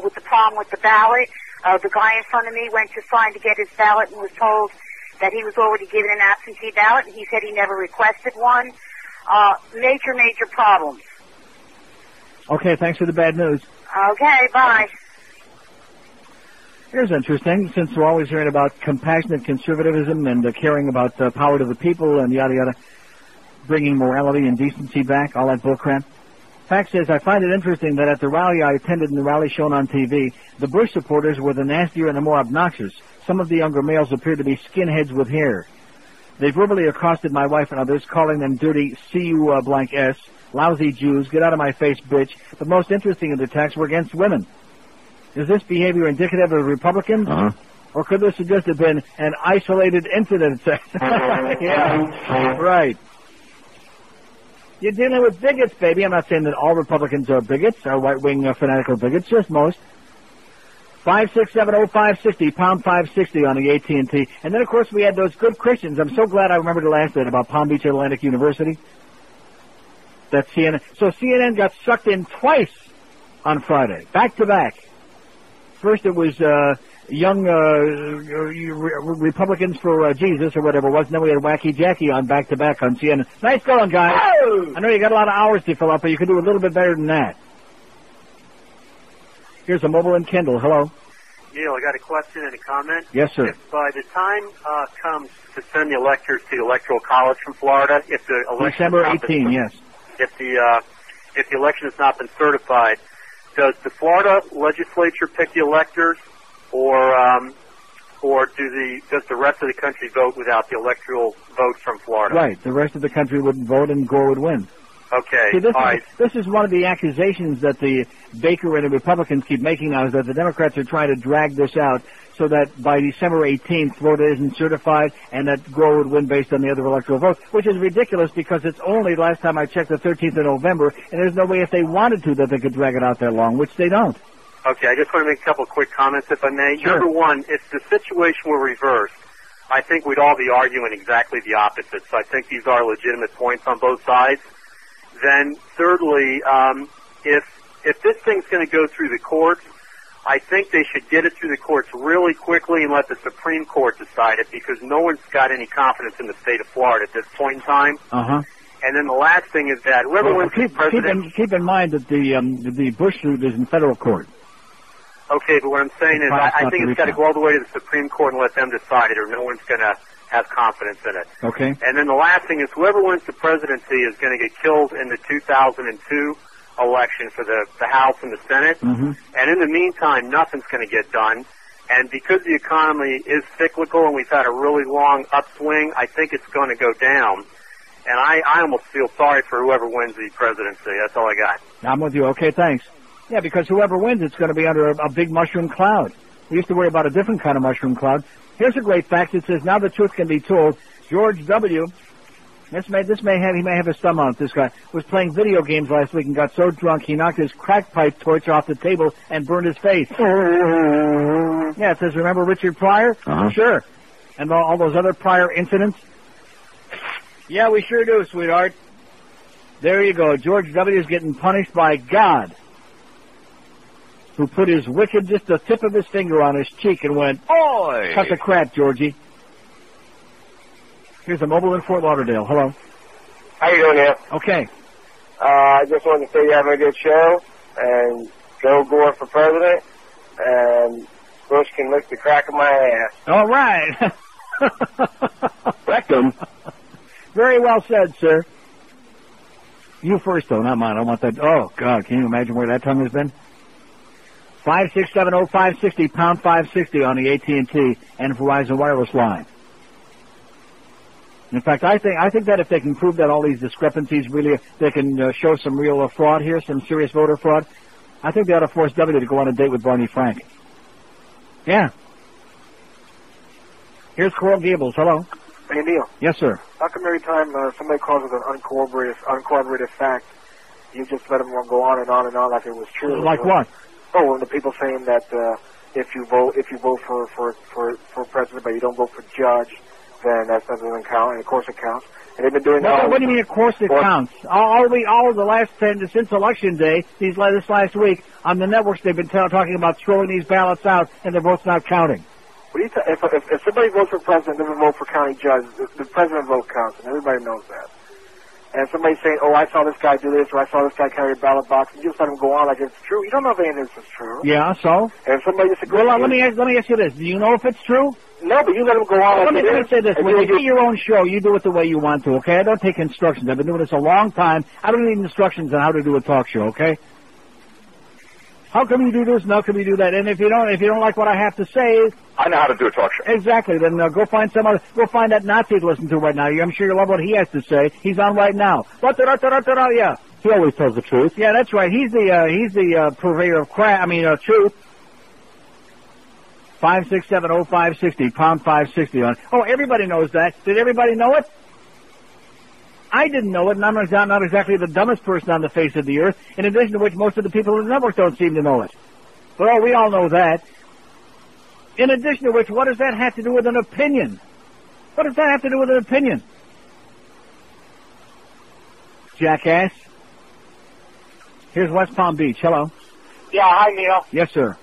S3: with the problem with the ballot. The guy in front of me went to sign to get his ballot and was told that he was already given an absentee ballot, and he said he never requested one. Major problems.
S2: Okay, thanks for the bad news.
S3: Okay, bye.
S2: Here's interesting, since we're always hearing about compassionate conservatism and caring about power to the people and yada yada, bringing morality and decency back, all that bullcrap. Fact says, I find it interesting that at the rally I attended and the rally shown on TV, the Bush supporters were the nastier and the more obnoxious. Some of the younger males appeared to be skinheads with hair. They verbally accosted my wife and others, calling them dirty C-U-blank-S, lousy Jews, get out of my face, bitch. But most interesting of the attacks were against women. Is this behavior indicative of Republicans? Uh-huh. Or could this have just have been an isolated incident? Yeah, right. You're dealing with bigots, baby. I'm not saying that all Republicans are bigots, or right-wing fanatical bigots, just most. 5670560, pound 560 on the AT&T. And then, of course, we had those good Christians. I'm so glad I remembered the last bit about Palm Beach Atlantic University. That's CNN. So CNN got sucked in twice on Friday, back to back. First it was young Republicans for Jesus or whatever it was, and then we had Wacky Jackie on back-to-back on CNN. Nice going, guys. Oh! I know you got a lot of hours to fill up, but you can do a little bit better than that. Here's a mobile in Kendall. Hello.
S4: Neil, I got a question and a comment.
S2: Yes, sir.
S4: If by the time comes to send the electors to the Electoral College from Florida, if the election
S2: December 18, yes.
S4: If the election has not been certified, does the Florida legislature pick the electors, or does the rest of the country vote without the electoral vote from Florida?
S2: Right. The rest of the country wouldn't vote, and Gore would win.
S4: Okay.
S2: See, this is one of the accusations that the Baker and the Republicans keep making now, is that the Democrats are trying to drag this out so that by December 18th, Florida isn't certified and that Gore would win based on the other electoral votes, which is ridiculous because it's only, last time I checked, the 13th of November, and there's no way if they wanted to that they could drag it out that long, which they don't.
S4: Okay, I just want to make a couple of quick comments, if I may.
S2: Sure.
S4: Number one, if the situation were reversed, I think we'd all be arguing exactly the opposite. So I think these are legitimate points on both sides. Then, thirdly, if this thing's going to go through the courts, I think they should get it through the courts really quickly and let the Supreme Court decide it, because no one's got any confidence in the state of Florida at this point in time.
S2: Uh-huh.
S4: And then the last thing is that whoever wins the president...
S2: Keep in mind that the Bush suit is in federal court.
S4: Okay, but what I'm saying is I think it's got to go all the way to the Supreme Court and let them decide it, or no one's going to have confidence in it.
S2: Okay.
S4: And then the last thing is whoever wins the presidency is going to get killed in the 2002 election for the House and the Senate.
S2: Mm-hmm.
S4: And in the meantime, nothing's going to get done. And because the economy is cyclical and we've had a really long upswing, I think it's going to go down. And I almost feel sorry for whoever wins the presidency. That's all I got.
S2: I'm with you. Okay, thanks. Yeah, because whoever wins, it's going to be under a big mushroom cloud. We used to worry about a different kind of mushroom cloud. Here's a great fact. It says, now the truth can be told. George W., he may have his thumb on it, this guy, was playing video games last week and got so drunk he knocked his crack pipe torch off the table and burned his face. Yeah, it says, remember Richard Pryor?
S1: Uh-huh.
S2: Sure. And all those other Pryor incidents? Yeah, we sure do, sweetheart. There you go. George W. is getting punished by God, who put just the tip of his finger on his cheek and went,
S1: Oi!
S2: Cut the crap, Georgie. Here's a mobile in Fort Lauderdale. Hello.
S9: How you doing there?
S2: Okay.
S9: I just wanted to say you have a good show, and go Gore for president, and Bush can lick the crack of my ass.
S2: All right.
S9: Rectum.
S2: Very well said, sir. You first, though, not mine. I want that. Oh, God, can you imagine where that tongue has been? 5670560, pound 560 on the AT&T and Verizon wireless line. In fact, I think that if they can prove that all these discrepancies really, they can show some real fraud here, some serious voter fraud, I think they ought to force W to go on a date with Barney Frank. Yeah. Here's Coral Gables. Hello.
S6: Hey, Neil.
S2: Yes, sir.
S6: How come every time somebody calls with an uncorroborated fact, you just let them go on and on and on like it was true?
S2: Like what?
S6: Oh, when the people saying that if you vote for president, but you don't vote for judge, then that doesn't count, and of course it counts. And they've been doing that.
S2: What do you mean, of course it counts? All of the last 10, since Election Day, this last week, on the networks, they've been talking about throwing these ballots out and their votes not counting.
S6: What do you if somebody votes for president, doesn't vote for county judge, the president vote counts, and everybody knows that. And somebody's saying, oh, I saw this guy do this, or I saw this guy carry a ballot box, and you just let him go on like it's true. You don't know if any of this is true.
S2: Yeah, so?
S6: And if somebody disagrees...
S2: Well, let me ask you this. Do you know if it's true?
S6: No, but you let him go on like
S2: Let me say this. When you do your own show, you do it the way you want to, okay? I don't take instructions. I've been doing this a long time. I don't need instructions on how to do a talk show, okay? How come you do this and how come you do that? And if you don't like what I have to say...
S1: I know how to do a talk show.
S2: Exactly. Then go find go find that Nazi to listen to right now. I'm sure you'll love what he has to say. He's on right now. Yeah. He always tells the truth. Yeah, that's right. He's the purveyor of truth. 5670560, pound 560 on. Oh, everybody knows that. Did everybody know it? I didn't know it, and I'm not exactly the dumbest person on the face of the earth, in addition to which most of the people in the network don't seem to know it. But, we all know that. In addition to which, what does that have to do with an opinion? What does that have to do with an opinion? Jackass. Here's West Palm Beach. Hello.
S8: Yeah, hi, Neil.
S2: Yes, sir.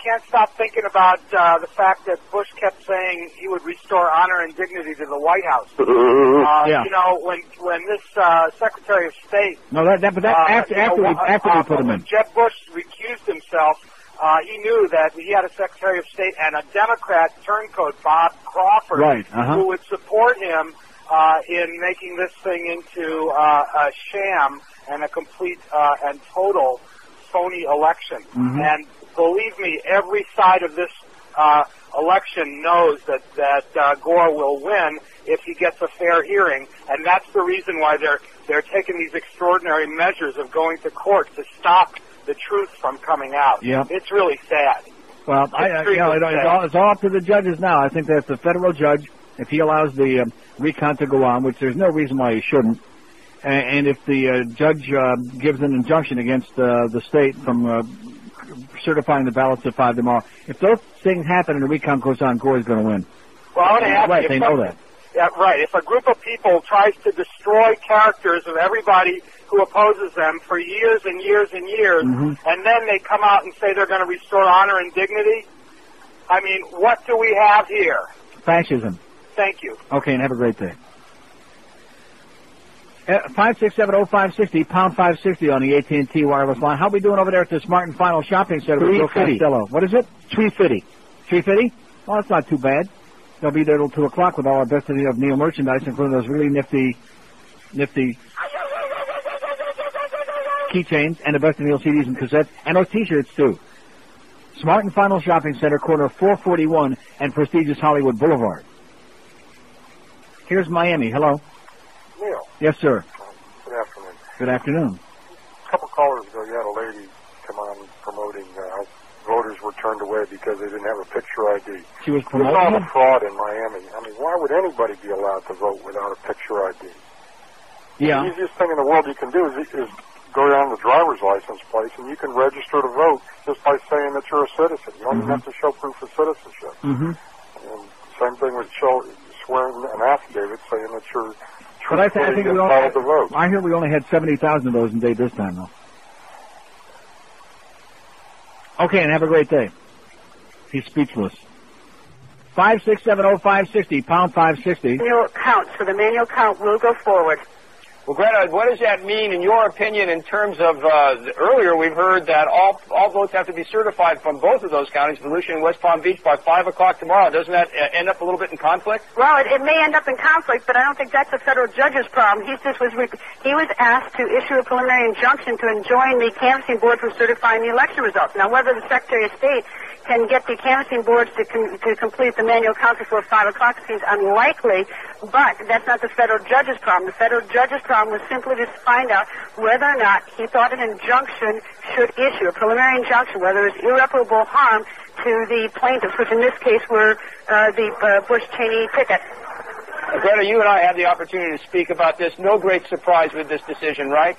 S8: Can't stop thinking about the fact that Bush kept saying he would restore honor and dignity to the White House.
S2: Yeah.
S8: You know, when this Secretary of State...
S2: No, after we put him in.
S8: When Jeb Bush recused himself, he knew that he had a Secretary of State and a Democrat turncoat, Bob Crawford,
S2: right.
S8: who would support him in making this thing into a sham and a complete and total phony election.
S2: Mm-hmm.
S8: And believe me, every side of this election knows that Gore will win if he gets a fair hearing, and that's the reason why they're taking these extraordinary measures of going to court to stop the truth from coming out.
S2: Yeah.
S8: It's really sad.
S2: Well, it's all up to the judges now. I think that's the federal judge, if he allows the recount to go on, which there's no reason why he shouldn't, and if the judge gives an injunction against the state from certifying the ballots at 5 tomorrow, if those things happen and the recount goes on, Gore's going to win.
S8: Well, I want to ask
S2: right,
S8: you,
S2: they know that.
S8: Yeah, right. If a group of people tries to destroy characters of everybody who opposes them for years and years and years,
S2: mm-hmm.
S8: and then they come out and say they're going to restore honor and dignity, I mean, what do we have here?
S2: Fascism.
S8: Thank you.
S2: Okay, and have a great day. 5670560, pound 560 on the AT&T wireless line. How we doing over there at the Smart and Final Shopping Center with Joe Costello? What is it?
S10: 350.
S2: 350? Well, that's not too bad. They'll be there till 2 o'clock with all our best of Neil merchandise, including those really nifty keychains and the best of Neil CDs and cassettes, and those T-shirts too. Smart and Final Shopping Center, corner 441 and prestigious Hollywood Boulevard. Here's Miami. Hello.
S7: Neil.
S2: Yes, sir.
S7: Good afternoon.
S2: Good afternoon.
S7: A couple callers ago, you had a lady come on promoting voters were turned away because they didn't have a picture ID.
S2: She was
S7: It's all
S2: promoting
S7: a fraud in Miami. I mean, why would anybody be allowed to vote without a picture ID?
S2: Yeah.
S7: The easiest thing in the world you can do is go down to the driver's license place and you can register to vote just by saying that you're a citizen. You don't even have to show proof of citizenship.
S2: Mm-hmm.
S7: And same thing with swearing an affidavit saying that you're
S2: But I think we
S7: entitled to vote.
S2: I hear we only had 70,000 of those in Dade this time, though. Okay, and have a great day. He's speechless. 5670560, pound 560.
S3: Manual count, so the manual count will go forward.
S20: Well, Greta, what does that mean, in your opinion, in terms of, earlier we've heard that all votes have to be certified from both of those counties, Volusia and West Palm Beach, by 5 o'clock tomorrow. Doesn't that end up a little bit in conflict?
S3: Well, it may end up in conflict, but I don't think that's a federal judge's problem. He was asked to issue a preliminary injunction to enjoin the canvassing board from certifying the election results. Now, whether the Secretary of State can get the canvassing boards to complete the manual count before 5 o'clock seems unlikely, but that's not the federal judge's problem. The federal judge's problem was simply to find out whether or not he thought an injunction should issue, a preliminary injunction, whether it's irreparable harm to the plaintiffs, which in this case were the Bush-Cheney ticket.
S20: Greta, you and I had the opportunity to speak about this. No great surprise with this decision, right?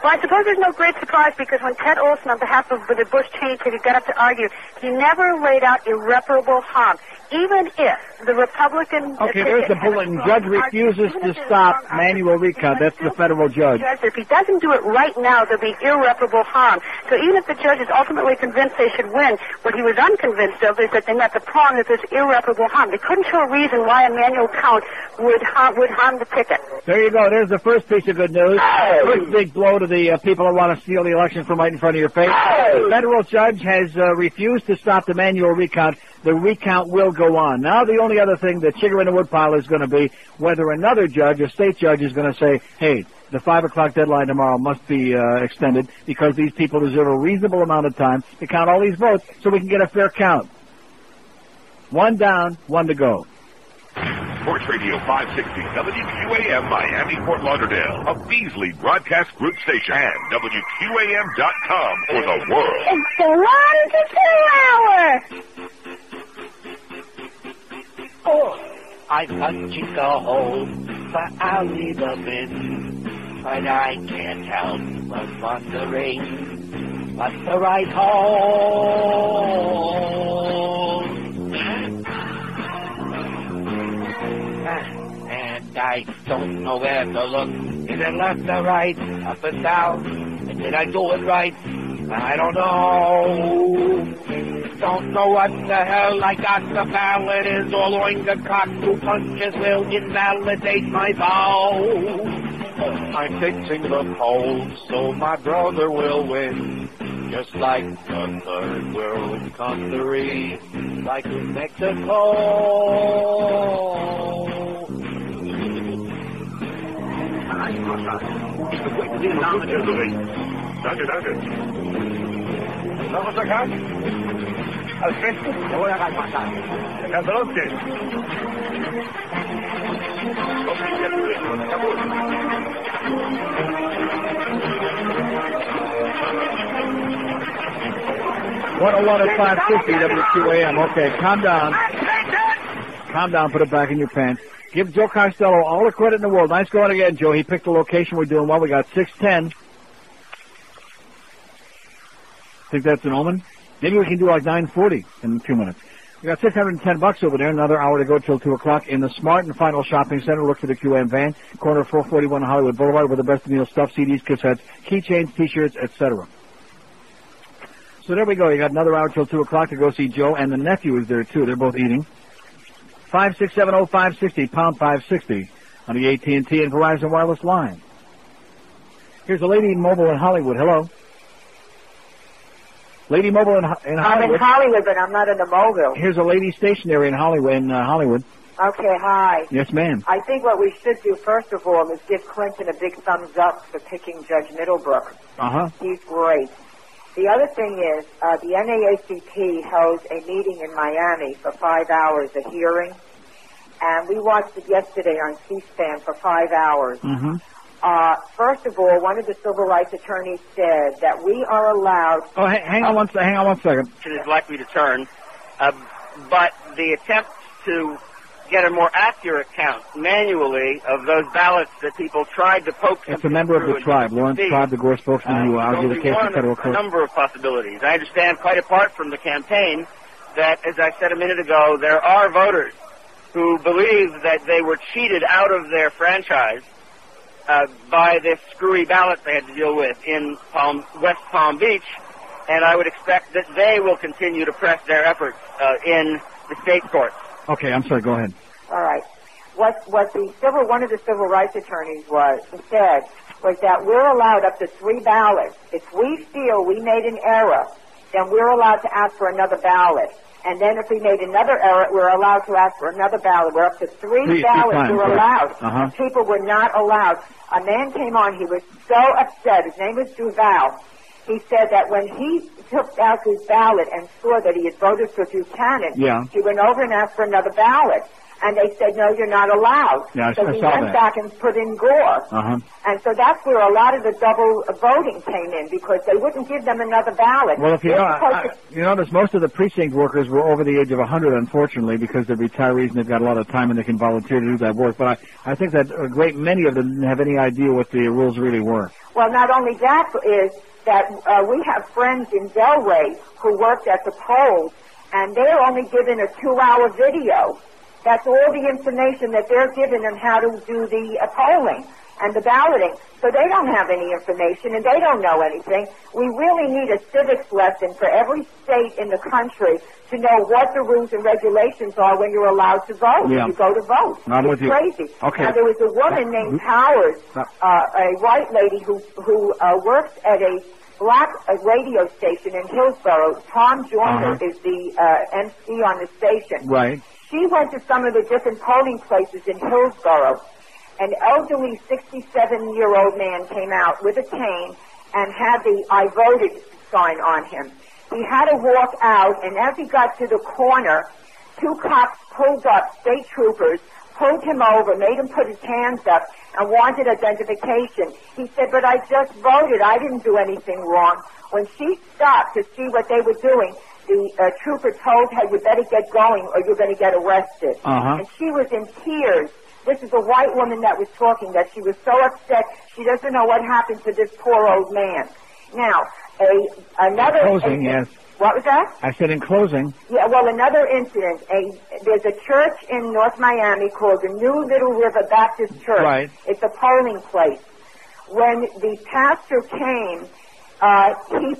S3: Well, I suppose there's no great surprise because when Ted Olson, on behalf of the Bush-Cheney ticket, got up to argue, he never laid out irreparable harm. Even if the Republican...
S2: Okay, there's the bulletin. Judge refuses to stop manual recount. That's the federal judge.
S3: If he doesn't do it right now, there'll be irreparable harm. So even if the judge is ultimately convinced they should win, what he was unconvinced of is that they met the prong that there's irreparable harm. They couldn't show a reason why a manual count would harm the ticket.
S2: There you go. There's the first piece of good news. First big blow to the people who want to steal the election from right in front of your face. The federal judge has refused to stop the manual recount. The recount will go on. Now the only other thing, the chigger in the woodpile, is going to be whether another judge, a state judge, is going to say, hey, the 5 o'clock deadline tomorrow must be extended because these people deserve a reasonable amount of time to count all these votes so we can get a fair count. One down, one to go.
S1: Sports Radio 560 WQAM Miami, Fort Lauderdale, a Beasley Broadcast Group station, and WQAM.com for the world.
S12: It's the 1 to 2 hour.
S18: Oh, I punch it go home, but I'll leave a bit. But I can't help but wondering what's the right home. And I don't know where to look. Is it left or right, up and down? And did I do it right? I don't know. Don't know what the hell I got. The ballot is all on the cock. 2 punches will invalidate my vow. I'm fixing the polls so my brother will win. Just like the third world country, like in Mexico.
S1: Danke.
S18: ¿Noch was acá? Al frente, te voy a pasar. Ganz losgehen.
S2: One at 550 WQAM. Okay, calm down. Calm down, put it back in your pants. Give Joe Costello all the credit in the world. Nice going again, Joe. He picked the location. We're doing well. We got 610. Think that's an omen? Maybe we can do like 940 in 2 minutes. We got $610 over there. Another hour to go till 2 o'clock in the Smart and Final Shopping Center. Look for the QM van, corner 441 Hollywood Boulevard, with the best of Neil stuff, CDs, cassettes, keychains, T-shirts, etc. So there we go. You got another hour till 2 o'clock to go see Joe, and the nephew is there too. They're both eating. 5670560, pound 560 on the AT&T and Verizon wireless line. Here's a lady in Mobile in Hollywood. Hello. Lady Mobile in Hollywood.
S14: I'm in Hollywood, but I'm not in the Mobile.
S2: Here's a lady stationary in Hollywood.
S14: Okay, hi.
S2: Yes, ma'am.
S14: I think what we should do, first of all, is give Clinton a big thumbs up for picking Judge Middlebrook.
S2: Uh-huh.
S14: He's great. The other thing is, the NAACP held a meeting in Miami for 5 hours, a hearing, and we watched it yesterday on C-SPAN for 5 hours.
S2: Mm-hmm.
S14: First of all, one of the civil rights attorneys said that we are allowed...
S2: Oh, hang on one second.
S19: Is likely to turn, but the attempt to get a more accurate count manually of those ballots that people tried to poke.
S2: It's a member of the tribe, Lawrence Tribe, the Gore spokesman who argued the case in federal court.
S19: A number of possibilities. I understand, quite apart from the campaign, that, as I said a minute ago, there are voters who believe that they were cheated out of their franchise by this screwy ballot they had to deal with in West Palm Beach, and I would expect that they will continue to press their efforts in the state courts.
S2: Okay, I'm sorry, go ahead.
S14: All right. What one of the civil rights attorneys said was that we're allowed up to 3 ballots. If we feel we made an error, then we're allowed to ask for another ballot. And then if we made another error, we're allowed to ask for another ballot. We're up to 3 ballots we're allowed.
S2: Uh-huh.
S14: People were not allowed. A man came on, he was so upset. His name was Duval. He said that when he took out his ballot and saw that he had voted for Buchanan, he went over and asked for another ballot. And they said, no, you're not allowed.
S2: Yeah,
S14: so he went back and put in Gore.
S2: Uh-huh.
S14: And so that's where a lot of the double voting came in, because they wouldn't give them another ballot.
S2: Well, if you notice, most of the precinct workers were over the age of 100, unfortunately, because they're retirees and they've got a lot of time and they can volunteer to do that work. But I think that a great many of them didn't have any idea what the rules really were.
S14: Well, not only that is that we have friends in Delray who worked at the polls, and they're only given a 2-hour video. That's all the information that they're given on how to do the polling and the balloting. So they don't have any information and they don't know anything. We really need a civics lesson for every state in the country to know what the rules and regulations are when you're allowed to vote, when you go to vote.
S2: It's
S14: crazy.
S2: Okay.
S14: Now, there was a woman named Powers, a white lady who works at a black radio station in Hillsborough. Tom Joyner is the MC on the station.
S2: Right.
S14: She went to some of the different polling places in Hillsborough. An elderly 67-year-old man came out with a cane and had the I voted sign on him. He had to walk out, and as he got to the corner, 2 cops pulled up, state troopers, pulled him over, made him put his hands up, and wanted identification. He said, but I just voted. I didn't do anything wrong. When she stopped to see what they were doing, the trooper told her, you better get going or you're going to get arrested. And she was in tears. This is a white woman that was talking, that she was so upset she doesn't know what happened to this poor old man. Now, another...
S2: Closing, yes.
S14: What was that?
S2: I said in closing.
S14: Yeah, well, another incident. There's a church in North Miami called the New Little River Baptist Church.
S2: Right.
S14: It's a polling place. When the pastor came, he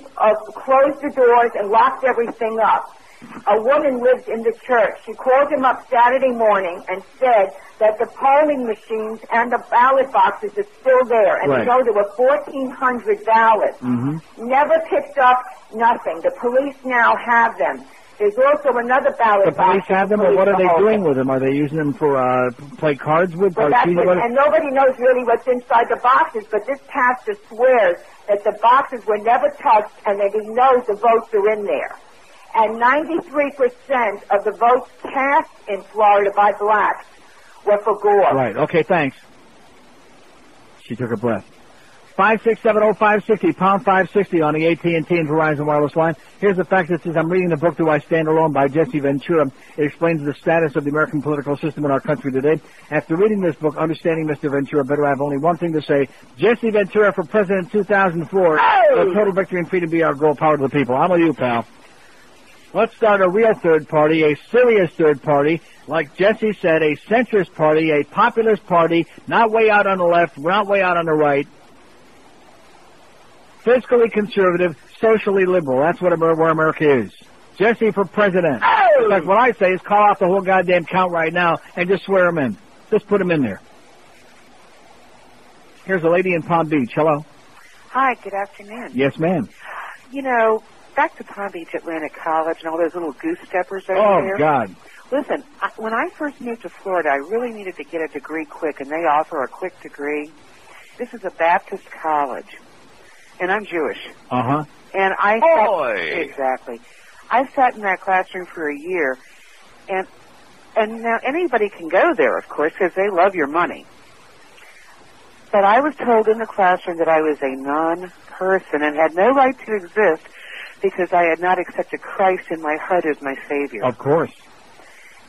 S14: closed the doors and locked everything up. A woman lived in the church. She called him up Saturday morning and said that the polling machines and the ballot boxes are still there. And you know there were 1,400 ballots. Never picked up, nothing. The police now have them. There's also another ballot box.
S2: The police have them, but what are they doing with them? Are they using them for play cards with?
S14: Well, and nobody knows really what's inside the boxes, but this pastor swears that the boxes were never touched and that he knows the votes are in there. And 93% of the votes cast in Florida by blacks were for Gore.
S2: Right. Okay, thanks. She took a breath. 5670560, pound 560 on the AT&T and Verizon wireless line. Here's the fact that says, I'm reading the book, Do I Stand Alone by Jesse Ventura. It explains the status of the American political system in our country today. After reading this book, Understanding Mr. Ventura Better, I have only one thing to say. Jesse Ventura for President 2004. Oh! Total victory and freedom be our goal. Power to the people. I'm with you, pal. Let's start a real third party, a serious third party. Like Jesse said, a centrist party, a populist party, not way out on the left, not way out on the right. Fiscally conservative, socially liberal. That's what where America is. Jesse for president. Oh! In fact, what I say is call off the whole goddamn count right now and just swear him in. Just put him in there. Here's a lady in Palm Beach. Hello.
S5: Hi, good afternoon.
S2: Yes, ma'am.
S5: You know, back to Palm Beach Atlantic College and all those little goose steppers over there.
S2: Oh, God.
S5: Listen, when I first moved to Florida, I really needed to get a degree quick, and they offer a quick degree. This is a Baptist college, and I'm Jewish.
S2: Uh-huh.
S5: And I
S2: Boy.
S5: Exactly. I sat in that classroom for a year, and now anybody can go there, of course, because they love your money. But I was told in the classroom that I was a non-person and had no right to exist because I had not accepted Christ in my heart as my Savior.
S2: Of course.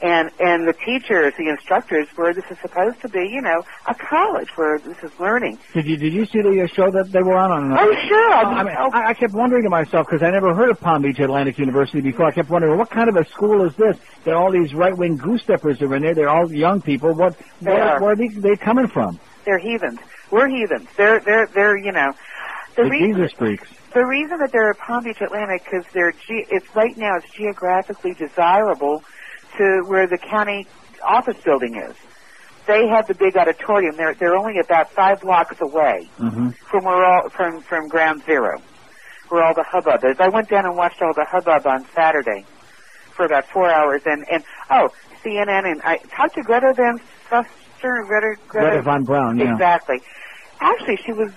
S5: And the teachers, the instructors, where this is supposed to be, you know, a college where this is learning.
S2: Did you see the show that they were on?
S5: Oh, sure.
S2: I kept wondering to myself, because I never heard of Palm Beach Atlantic University before. I kept wondering, well, what kind of a school is this? That all these right-wing goose steppers are in there. They're all young people. Where are they coming from?
S5: They're heathens. We're heathens. They're you know.
S2: Jesus freaks.
S5: The reason that they're at Palm Beach Atlantic because it's right now it's geographically desirable to where the county office building is. They have the big auditorium. They're only about 5 blocks away from Ground Zero, where all the hubbub is. I went down and watched all the hubbub on Saturday for about 4 hours, and CNN, and I talked to Greta Van Susteren,
S2: Greta Von Braun, yeah.
S5: Exactly. Actually, she was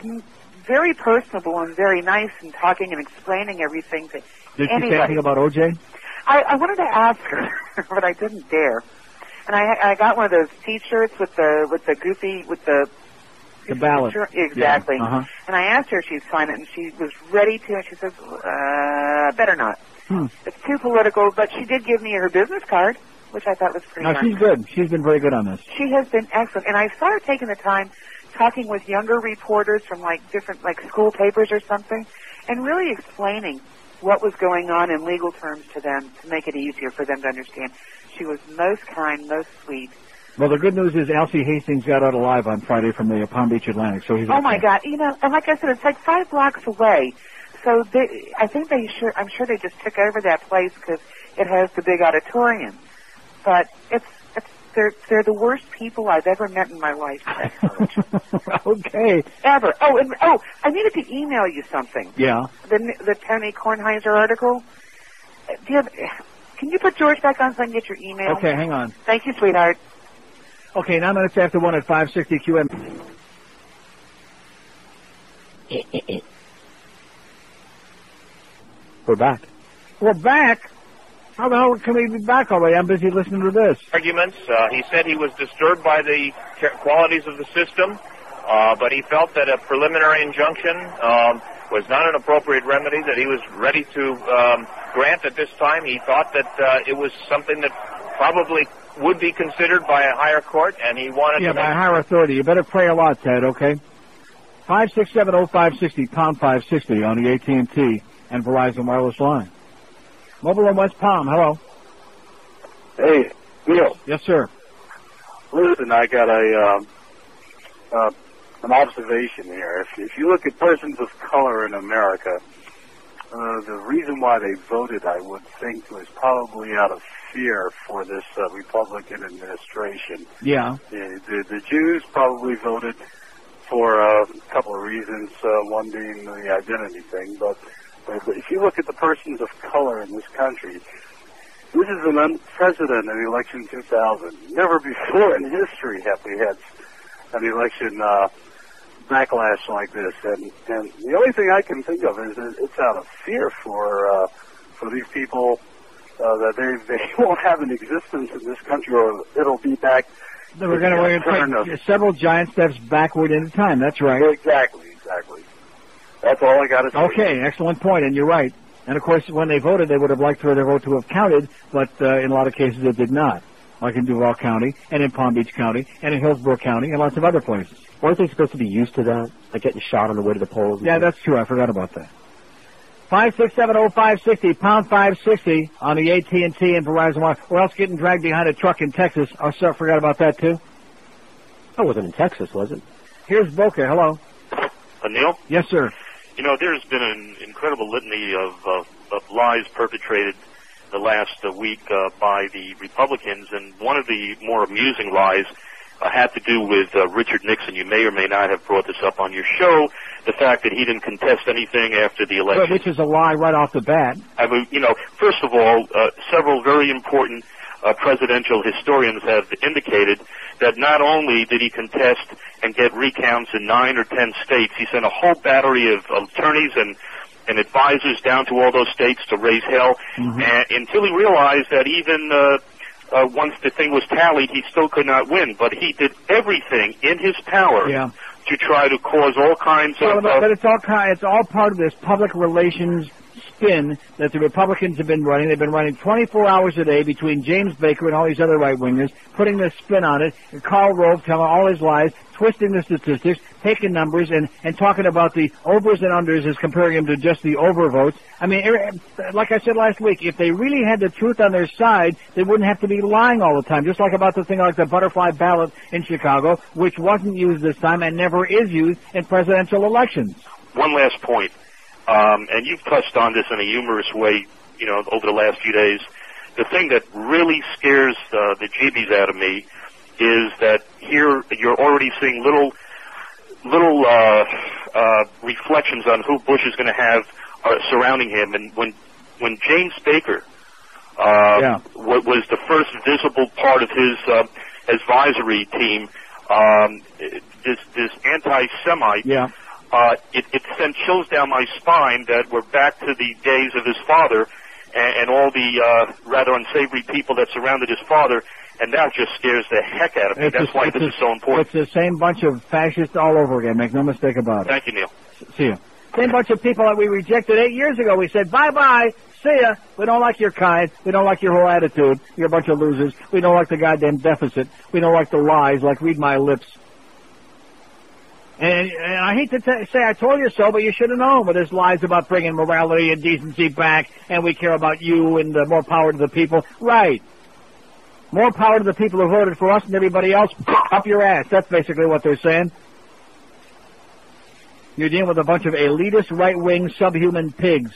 S5: very personable and very nice and talking and explaining everything to
S2: Did
S5: anybody.
S2: she say anything about OJ?
S5: I wanted to ask her, but I didn't dare. And I got one of those T-shirts with the goofy
S2: the ballot.
S5: Exactly.
S2: Yeah. Uh-huh.
S5: And I asked her if she'd sign it, and she was ready to. And she says, "Better not. It's too political." But she did give me her business card, which I thought was pretty nice.
S2: She's good. She's been very good on this.
S5: She has been excellent, and I started taking the time talking with younger reporters from different school papers or something, and really explaining what was going on in legal terms to them to make it easier for them to understand. She was most kind, most sweet.
S2: Well, the good news is Alcee Hastings got out alive on Friday from the Palm Beach Atlantic, so he's
S5: Oh, my God. You know, and like I said, it's like 5 blocks away. So I'm sure they just took over that place because it has the big auditorium. But they're the worst people I've ever met in my life.
S2: Okay.
S5: Ever. I needed to email you something.
S2: Yeah.
S5: The Tony Kornheiser article. Can you put George back on so I can get your email?
S2: Okay, hang on.
S5: Thank you, sweetheart.
S2: Okay, 9 minutes after 1 at 560 QM.
S10: We're back.
S2: We're back? How the hell can we be back already? I'm busy listening to this.
S21: Arguments. He said he was disturbed by the qualities of the system, but he felt that a preliminary injunction was not an appropriate remedy that he was ready to grant at this time. He thought that it was something that probably would be considered by a higher court, and he wanted to...
S2: by a higher authority. You better pray a lot, Ted, okay? 567-0560, pound 560 on the AT&T and Verizon wireless line. Mobile in West Palm, hello.
S7: Hey, Neil.
S2: Yes, sir.
S7: Listen, I got an observation here. If you look at persons of color in America, the reason why they voted, I would think, was probably out of fear for this Republican administration.
S2: Yeah.
S7: The Jews probably voted for a couple of reasons, one being the identity thing, but if you look at the persons of color in this country, this is an unprecedented election 2000. Never before in history have we had an election backlash like this. And the only thing I can think of is that it's out of fear for these people that they won't have an existence in this country, or it'll be back.
S2: We're going to take several giant steps backward into time. That's right.
S7: Exactly. That's all I got to say.
S2: Okay, excellent point, and you're right. And, of course, when they voted, they would have liked for their vote to have counted, but in a lot of cases it did not, like in Duval County and in Palm Beach County and in Hillsborough County and lots of other places.
S10: Weren't they supposed to be used to that, like getting shot on the way to the polls?
S2: Yeah, that's true. I forgot about that. 567-0560, pound 560 on the AT&T and Verizon line. Or else getting dragged behind a truck in Texas. I forgot about that, too.
S10: That wasn't in Texas, was it?
S2: Here's Boca. Hello.
S22: Neil?
S2: Yes, sir.
S22: You know, there's been an incredible litany of lies perpetrated the last week by the Republicans, and one of the more amusing lies had to do with Richard Nixon. You may or may not have brought this up on your show, the fact that he didn't contest anything after the election.
S2: Which is a lie right off the bat.
S22: I mean, first of all, several very important presidential historians have indicated that not only did he contest and get recounts in 9 or 10 states, he sent a whole battery of attorneys and advisors down to all those states to raise hell, and until he realized that even once the thing was tallied, he still could not win. But he did everything in his power to try to cause all kinds of...
S2: But it's all part of this public relations spin that the Republicans have been running. They've been running 24 hours a day between James Baker and all these other right-wingers, putting this spin on it, and Karl Rove telling all his lies, twisting the statistics, taking numbers, and talking about the overs and unders as comparing them to just the overvotes. I mean, like I said last week, if they really had the truth on their side, they wouldn't have to be lying all the time, just like about the thing like the butterfly ballot in Chicago, which wasn't used this time and never is used in presidential elections.
S22: One last point. And you've touched on this in a humorous way, over the last few days. The thing that really scares the jeebies out of me is that here you're already seeing little reflections on who Bush is going to have surrounding him. And when James Baker was the first visible part of his advisory team, this anti-Semite. It sent chills down my spine that we're back to the days of his father and all the rather unsavory people that surrounded his father, and that just scares the heck out of me. That's why this is so important.
S2: It's the same bunch of fascists all over again, make no mistake about it.
S22: Thank you, Neil.
S2: See you. Same bunch of people that we rejected 8 years ago. We said, bye-bye, see ya. We don't like your kind. We don't like your whole attitude. You're a bunch of losers. We don't like the goddamn deficit. We don't like the lies, like read my lips. And I hate to say I told you so, but you should have known with his lies about bringing morality and decency back, and we care about you and more power to the people. Right. More power to the people who voted for us and everybody else. Up your ass. That's basically what they're saying. You're dealing with a bunch of elitist, right-wing, subhuman pigs.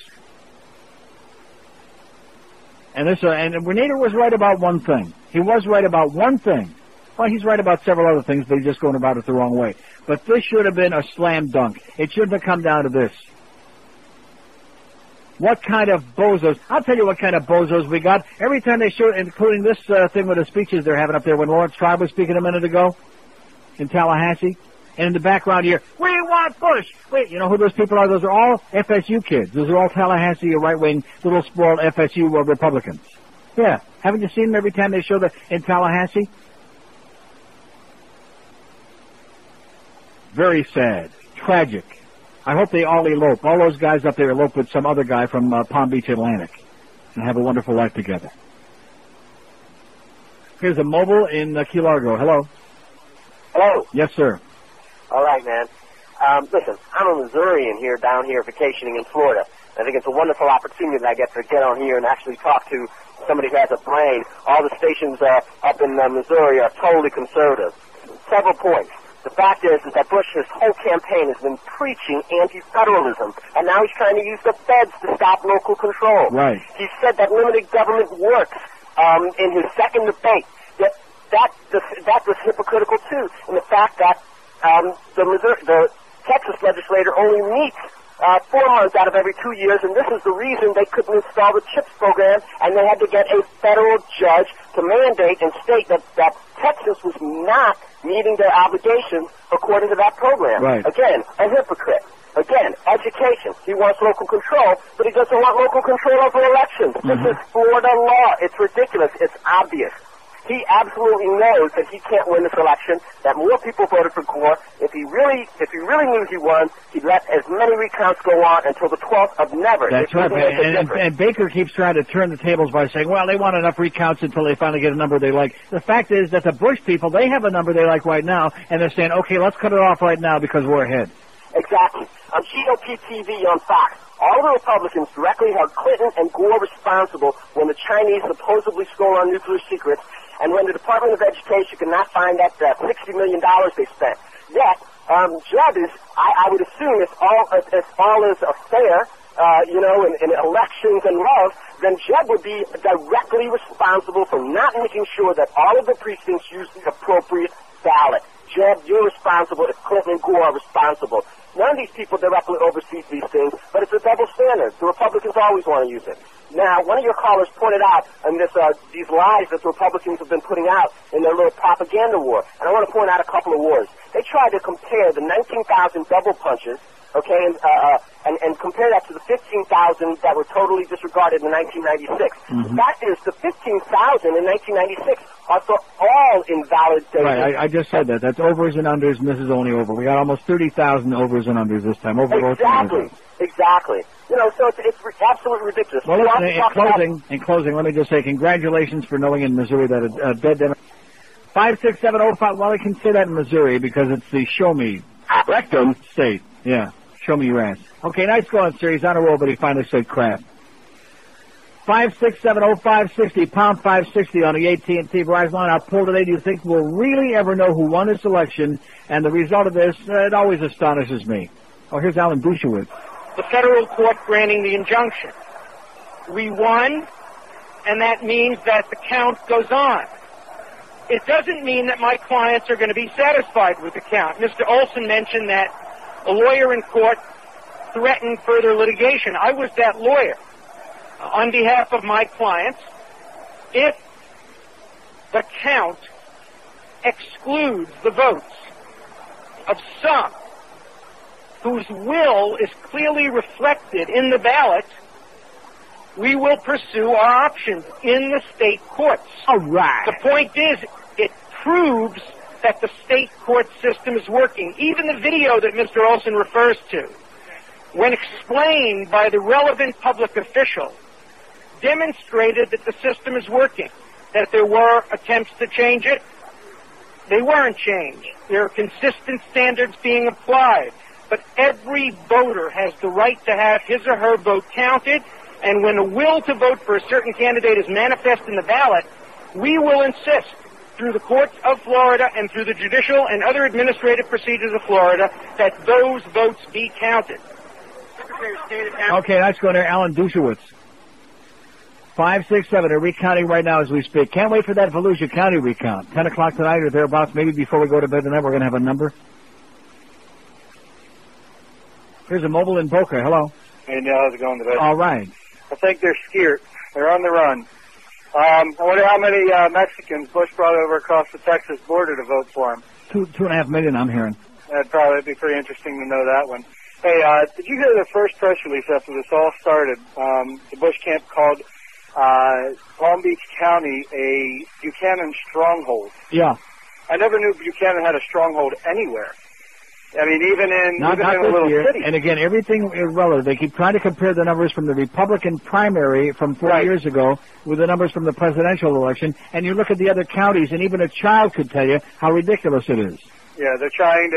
S2: And Nader was right about one thing. He was right about one thing. Well, he's right about several other things, but he's just going about it the wrong way. But this should have been a slam dunk. It shouldn't have come down to this. What kind of bozos? I'll tell you what kind of bozos we got. Every time they show, including this thing with the speeches they're having up there when Lawrence Tribe was speaking a minute ago in Tallahassee. And in the background here, we want Bush. Wait, you know who those people are? Those are all FSU kids. Those are all Tallahassee right-wing, little spoiled FSU Republicans. Yeah. Haven't you seen them every time they show that in Tallahassee? Very sad. Tragic. I hope they all elope. All those guys up there elope with some other guy from Palm Beach, Atlantic, and have a wonderful life together. Here's a mobile in Key Largo. Hello.
S13: Hello.
S2: Yes, sir.
S13: All right, man. Listen, I'm a Missourian down here vacationing in Florida. I think it's a wonderful opportunity that I get to get on here and actually talk to somebody who has a brain. All the stations up in Missouri are totally conservative. Several points. The fact is that Bush, his whole campaign has been preaching anti-federalism, and now he's trying to use the feds to stop local control.
S2: Right.
S13: He said that limited government works in his second debate. That was hypocritical too, in the fact that the Texas legislature only meets 4 months out of every 2 years, and this is the reason they couldn't install the CHIPS program, and they had to get a federal judge to mandate and state that Texas was not meeting their obligations according to that program.
S2: Right.
S13: Again, a hypocrite. Again, education. He wants local control, but he doesn't want local control over elections. This is Florida law. It's ridiculous. It's obvious. He absolutely knows that he can't win this election, that more people voted for Gore. If he really knew he won, he'd let as many recounts go on until the 12th of never.
S2: That's right. And Baker keeps trying to turn the tables by saying, well, they want enough recounts until they finally get a number they like. The fact is that the Bush people, they have a number they like right now, and they're saying, okay, let's cut it off right now because we're ahead.
S13: Exactly. On GOP TV on Fox, all the Republicans directly held Clinton and Gore responsible when the Chinese supposedly stole our nuclear secrets, and when the Department of Education could not find that $60 million they spent. Yet, Jeb is, I would assume, if all is fair, in elections and love, then Jeb would be directly responsible for not making sure that all of the precincts use the appropriate ballot. Jeb, you're responsible if Clinton and Gore are responsible. None of these people directly oversee these things, but it's a double standard. The Republicans always want to use it. Now, one of your callers pointed out in these lies that the Republicans have been putting out in their little propaganda war, and I want to point out a couple of wars. They tried to compare the 19,000 double punches, okay, and compare that to the 15,000 that were totally disregarded in 1996. The fact is, the 15,000 in 1996 are for all invalid data.
S2: Right, I just said that. That's overs and unders, and this is only over. We got almost 30,000 overs and unders this time.
S13: Exactly. You know, so it's absolutely ridiculous.
S2: Well, in closing, let me just say congratulations for knowing in Missouri that a dead Democrat. 56705. Well, I can say that in Missouri because it's the show me rectum state. Yeah, show me your ass. Okay, nice going, sir. He's on a roll, but he finally said crap. 5670560, pound 560 on the AT&T Verizon line. Our poll today, do you think we'll really ever know who won this election? And the result of this, it always astonishes me. Oh, here's Alan Dushowitz.
S8: The federal court granting the injunction. We won, and that means that the count goes on. It doesn't mean that my clients are going to be satisfied with the count. Mr. Olson mentioned that a lawyer in court threatened further litigation. I was that lawyer on behalf of my clients. If the count excludes the votes of some whose will is clearly reflected in the ballot, we will pursue our options in the state courts.
S2: All right.
S8: The point is, it proves that the state court system is working. Even the video that Mr. Olson refers to, when explained by the relevant public official, demonstrated that the system is working, that there were attempts to change it. They weren't changed. There are consistent standards being applied. But every voter has the right to have his or her vote counted, and when a will to vote for a certain candidate is manifest in the ballot, we will insist through the courts of Florida and through the judicial and other administrative procedures of Florida that those votes be counted. Secretary of State of
S2: Okay, let's go there. Alan Dushowitz. 567 are recounting right now as we speak. Can't wait for that Volusia County recount. 10 o'clock tonight or thereabouts. Maybe before we go to bed tonight, we're going to have a number. Here's a mobile in Boca. Hello.
S15: Hey, Neil. How's it going today?
S2: All right.
S15: I think they're scared. They're on the run. I wonder how many Mexicans Bush brought over across the Texas border to vote for him.
S2: 2.5 million, I'm hearing.
S15: That'd probably be pretty interesting to know that one. Hey, did you hear the first press release after this all started? The Bush camp called Palm Beach County a Buchanan stronghold.
S2: Yeah.
S15: I never knew Buchanan had a stronghold anywhere. I mean, even in a little city.
S2: And again, everything is relative. They keep trying to compare the numbers from the Republican primary from 4 years ago with the numbers from the presidential election, and you look at the other counties, and even a child could tell you how ridiculous it is.
S15: Yeah, they're trying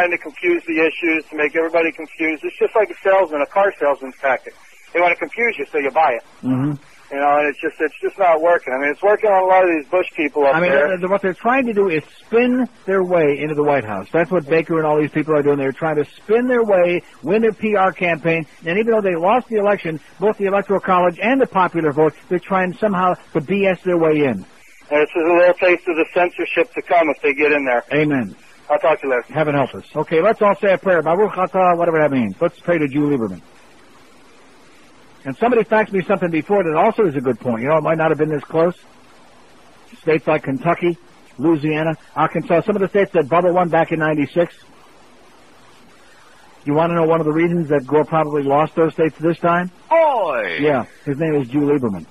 S15: to confuse the issues to make everybody confused. It's just like a car salesman's tactic. They want to confuse you so you buy it.
S2: Mm-hmm.
S15: You know, and it's just not working. I mean, it's working on a lot of these Bush people up there.
S2: What they're trying to do is spin their way into the White House. That's what Baker and all these people are doing. They're trying to spin their way, win their PR campaign, and even though they lost the election, both the Electoral College and the popular vote, they're trying somehow to BS their way in.
S15: And this is a little taste of the censorship to come if they get in there.
S2: Amen.
S15: I'll talk to you later.
S2: Heaven help us. Okay, let's all say a prayer. Baruch atah, whatever that means. Let's pray to Jew Lieberman. And somebody faxed me something before that also is a good point. You know, it might not have been this close. States like Kentucky, Louisiana, Arkansas, some of the states that Bubba won back in 96. You want to know one of the reasons that Gore probably lost those states this time?
S1: Oi!
S2: Yeah, his name is Jew Lieberman.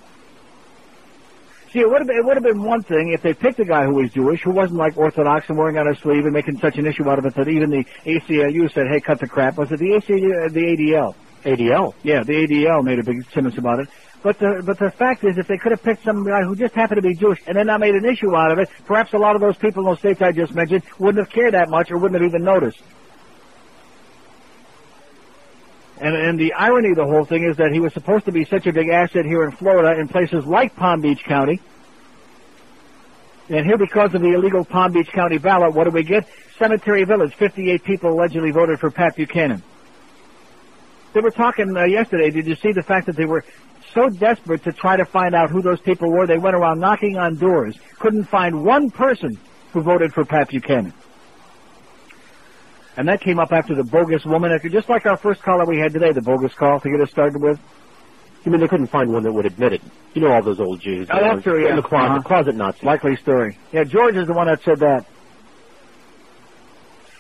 S2: See, it would have been one thing if they picked a guy who was Jewish, who wasn't like Orthodox and wearing on his sleeve and making such an issue out of it that even the ACLU said, hey, cut the crap. Was it the ACLU, the ADL? ADL? Yeah, the ADL made a big simmons about it. But the fact is, if they could have picked some guy who just happened to be Jewish and then not made an issue out of it, perhaps a lot of those people in those states I just mentioned wouldn't have cared that much or wouldn't have even noticed. And the irony of the whole thing is that he was supposed to be such a big asset here in Florida in places like Palm Beach County. And here, because of the illegal Palm Beach County ballot, what do we get? Cemetery Village, 58 people allegedly voted for Pat Buchanan. They were talking yesterday, did you see the fact that they were so desperate to try to find out who those people were? They went around knocking on doors, couldn't find one person who voted for Pat Buchanan. And that came up after the bogus woman, just like our first caller we had today, the bogus call to get us started with.
S11: You mean they couldn't find one that would admit it? You know all those old Jews.
S2: Oh, that's true, yeah.
S11: In the closet, closet Nazis.
S2: Likely story. Yeah, George is the one that said that.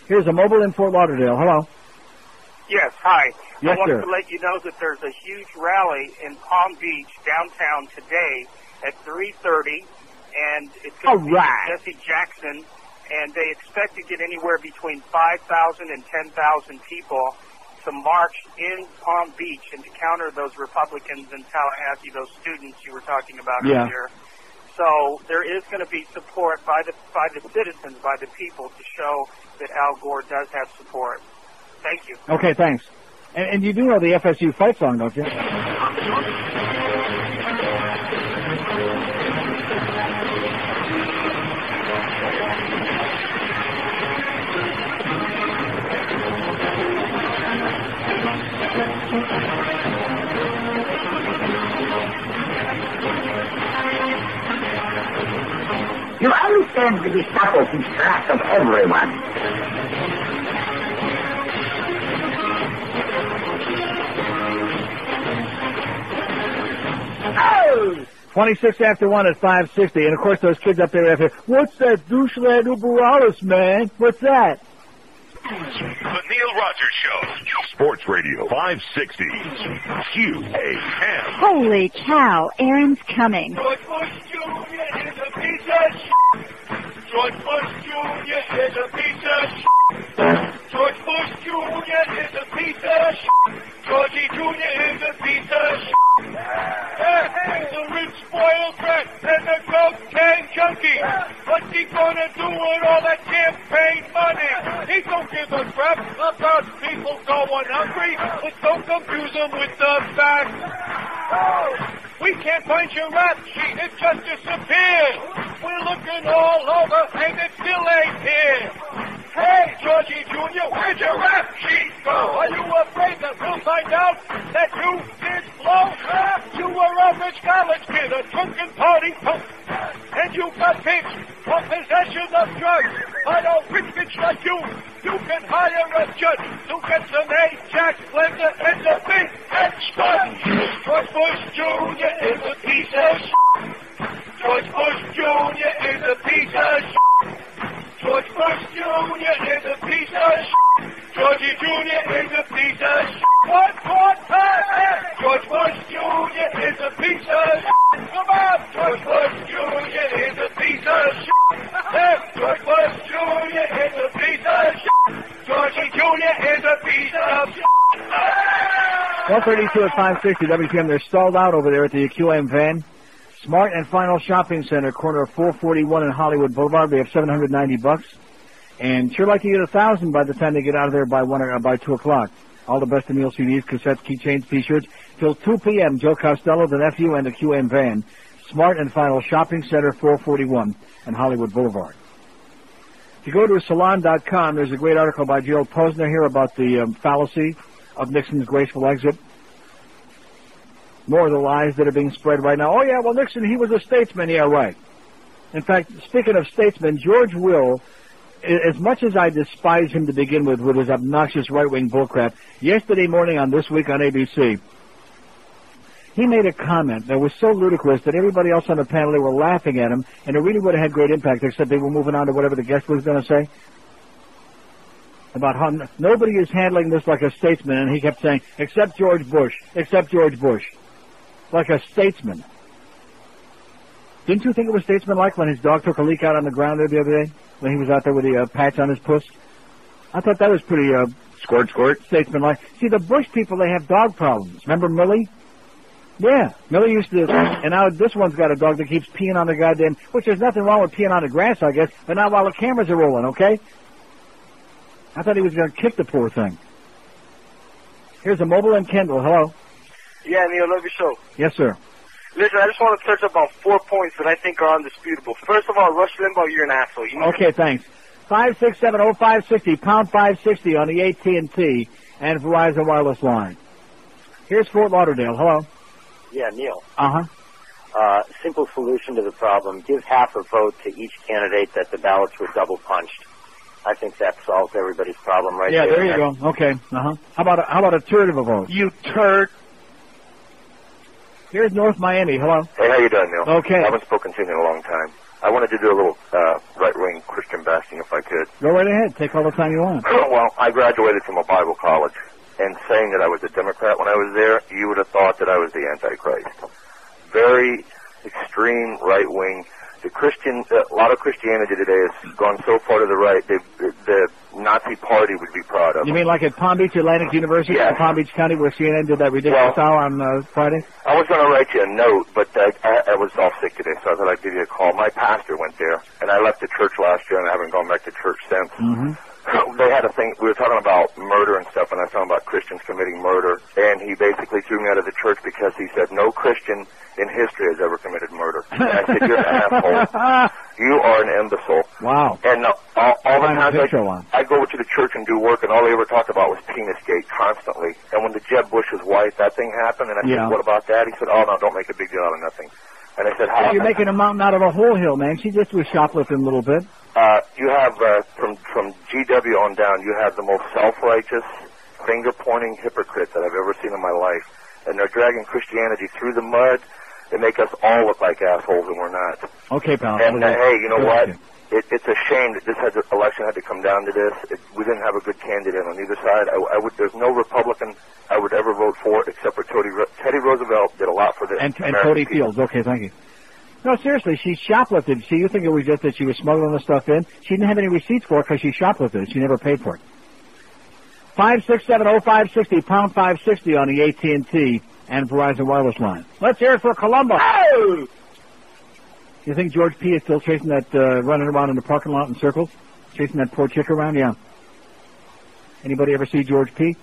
S2: Here's a mobile in Fort Lauderdale. Hello.
S8: Yes, hi.
S2: Yes,
S8: I wanted
S2: sir.
S8: to let you know that there's a huge rally in Palm Beach downtown today at 3:30, and it's going to be Jesse Jackson, and they expect to get anywhere between 5,000 and 10,000 people to march in Palm Beach and to counter those Republicans in Tallahassee, those students you were talking about earlier. So there is going to be support by the citizens, by the people, to show that Al Gore does have support. Thank you.
S2: Okay, thanks. And you do know the FSU fight song, don't you?
S16: You always seem to be supple keep track of everyone.
S2: 26 after 1 at 560. And, of course, those kids up there after, what's that doucheland Uberalis, man? What's that?
S1: The Neil Rogers Show. Sports Radio 560. QAM.
S23: Holy cow, Aaron's coming.
S12: George Bush Jr. is a piece of shit. George Bush Jr. is a piece of shit. George Bush Jr. is a piece of shit. Georgie Jr. is a piece of shit. He's a rich spoiled brat and a cocaine junkie. What's he gonna do with all that campaign money? He don't give a crap about people going hungry, but don't confuse him with the facts. We can't find your rap sheet, it just disappeared. We're looking all over and it still ain't here. Hey, Georgie Jr., where'd your rap sheet go? Are you afraid that we'll find out that you did blow? You were a rich college kid, a drunken party punk, and you got pinched for possession of drugs. I know rich bitch like you can hire a judge to get some Ajax Splendor and a big head sponge. George Bush Jr. is a piece of shit. George Bush Jr. is a piece of shit. George Bush Jr. is a piece of shit. Georgie Jr. is a piece of shit. One more time. George Bush Jr. is a piece of shit. Come on. George Bush Jr. is a piece of shit. George Bush Jr. is a piece of shit. Georgie Jr. is a piece of shit.
S2: 132 at 560 WPM. They're stalled out over there at the QM van. Smart and Final Shopping Center, corner of 441 and Hollywood Boulevard. They have $790, and sure like to get 1,000 by the time they get out of there by 2 o'clock. All the best of Neil CDs, cassettes, keychains, T-shirts till 2 p.m. Joe Costello, the nephew, and the QM van. Smart and Final Shopping Center, 441 and Hollywood Boulevard. If you go to salon.com, there's a great article by Gerald Posner here about the fallacy of Nixon's graceful exit. More of the lies that are being spread right now. Oh, yeah, well, Nixon, he was a statesman. Yeah, right. In fact, speaking of statesmen, George Will, as much as I despise him to begin with his obnoxious right-wing bullcrap, yesterday morning on This Week on ABC, he made a comment that was so ludicrous that everybody else on the panel, they were laughing at him, and it really would have had great impact, except they were moving on to whatever the guest was going to say. About how nobody is handling this like a statesman, and he kept saying, except George Bush, except George Bush. Like a statesman. Didn't you think it was statesman-like when his dog took a leak out on the ground there the other day? When he was out there with the patch on his puss? I thought that was pretty, squirt, statesman-like. See, the Bush people, they have dog problems. Remember Millie? Yeah, Millie used to, and now this one's got a dog that keeps peeing on the goddamn, which there's nothing wrong with peeing on the grass, I guess, but not while the cameras are rolling, okay? I thought he was going to kick the poor thing. Here's a mobile in Kendall. Hello.
S24: Yeah, Neil, love your show.
S2: Yes, sir.
S24: Listen, I just want to touch up on 4 points that I think are undisputable. First of all, Rush Limbaugh, you're an asshole. You know
S2: okay, thanks. 567-0560, pound 560 on the AT&T and Verizon wireless line. Here's Fort Lauderdale. Hello.
S24: Yeah, Neil.
S2: Uh-huh.
S4: simple solution to the problem. Give half a vote to each candidate that the ballots were double punched. I think that solves everybody's problem right there.
S2: Yeah, there you go. Okay. How about a third of a vote?
S6: You turd.
S2: Here's North Miami. Hello.
S9: Hey, how you doing, Neil?
S2: Okay.
S9: I haven't spoken to you in a long time. I wanted to do a little right-wing Christian bashing if I could.
S2: Go right ahead. Take all the time you want.
S9: Well, I graduated from a Bible college, and saying that I was a Democrat when I was there, you would have thought that I was the Antichrist. Very extreme right-wing. A lot of Christianity today has gone so far to the right, the Nazi party would be proud of.
S2: You mean like at Palm Beach Atlantic University in Palm Beach County where CNN did that ridiculous hour on Friday?
S9: I was going to write you a note, but I was off sick today, so I thought I'd give you a call. My pastor went there, and I left the church last year, and I haven't gone back to church since.
S2: Mm-hmm.
S9: They had a thing, we were talking about murder and stuff, and I was talking about Christians committing murder, and he basically threw me out of the church because he said no Christian in history has ever committed murder. And I said, you're an asshole. You are an imbecile.
S2: Wow.
S9: And all the time I go to the church and do work, and all they ever talked about was Penisgate constantly. And when the Jeb Bush's wife, that thing happened, and I said, what about that? He said, oh, no, don't make a big deal out of nothing. And I said, how?
S2: You're making a mountain out of a molehill, man. She just was shoplifting a little bit.
S9: You have, from GW on down, you have the most self-righteous, finger-pointing hypocrite that I've ever seen in my life. And they're dragging Christianity through the mud. They make us all look like assholes, and we're not.
S2: Okay, pal.
S9: And, hey, you know what? It's a shame that this election had to come down to this. We didn't have a good candidate on either side. There's no Republican I would ever vote for except for Teddy Roosevelt did a lot for this.
S2: And Cody Fields. Okay, thank you. No, seriously, she shoplifted. See, you think it was just that she was smuggling the stuff in? She didn't have any receipts for it because she shoplifted it. She never paid for it. 567-0560, pound 560 on the AT&T and Verizon wireless line. Let's hear it for Columbo. Oh! You think George P. is still chasing that, running around in the parking lot in circles? Chasing that poor chick around? Yeah. Anybody ever see George P.?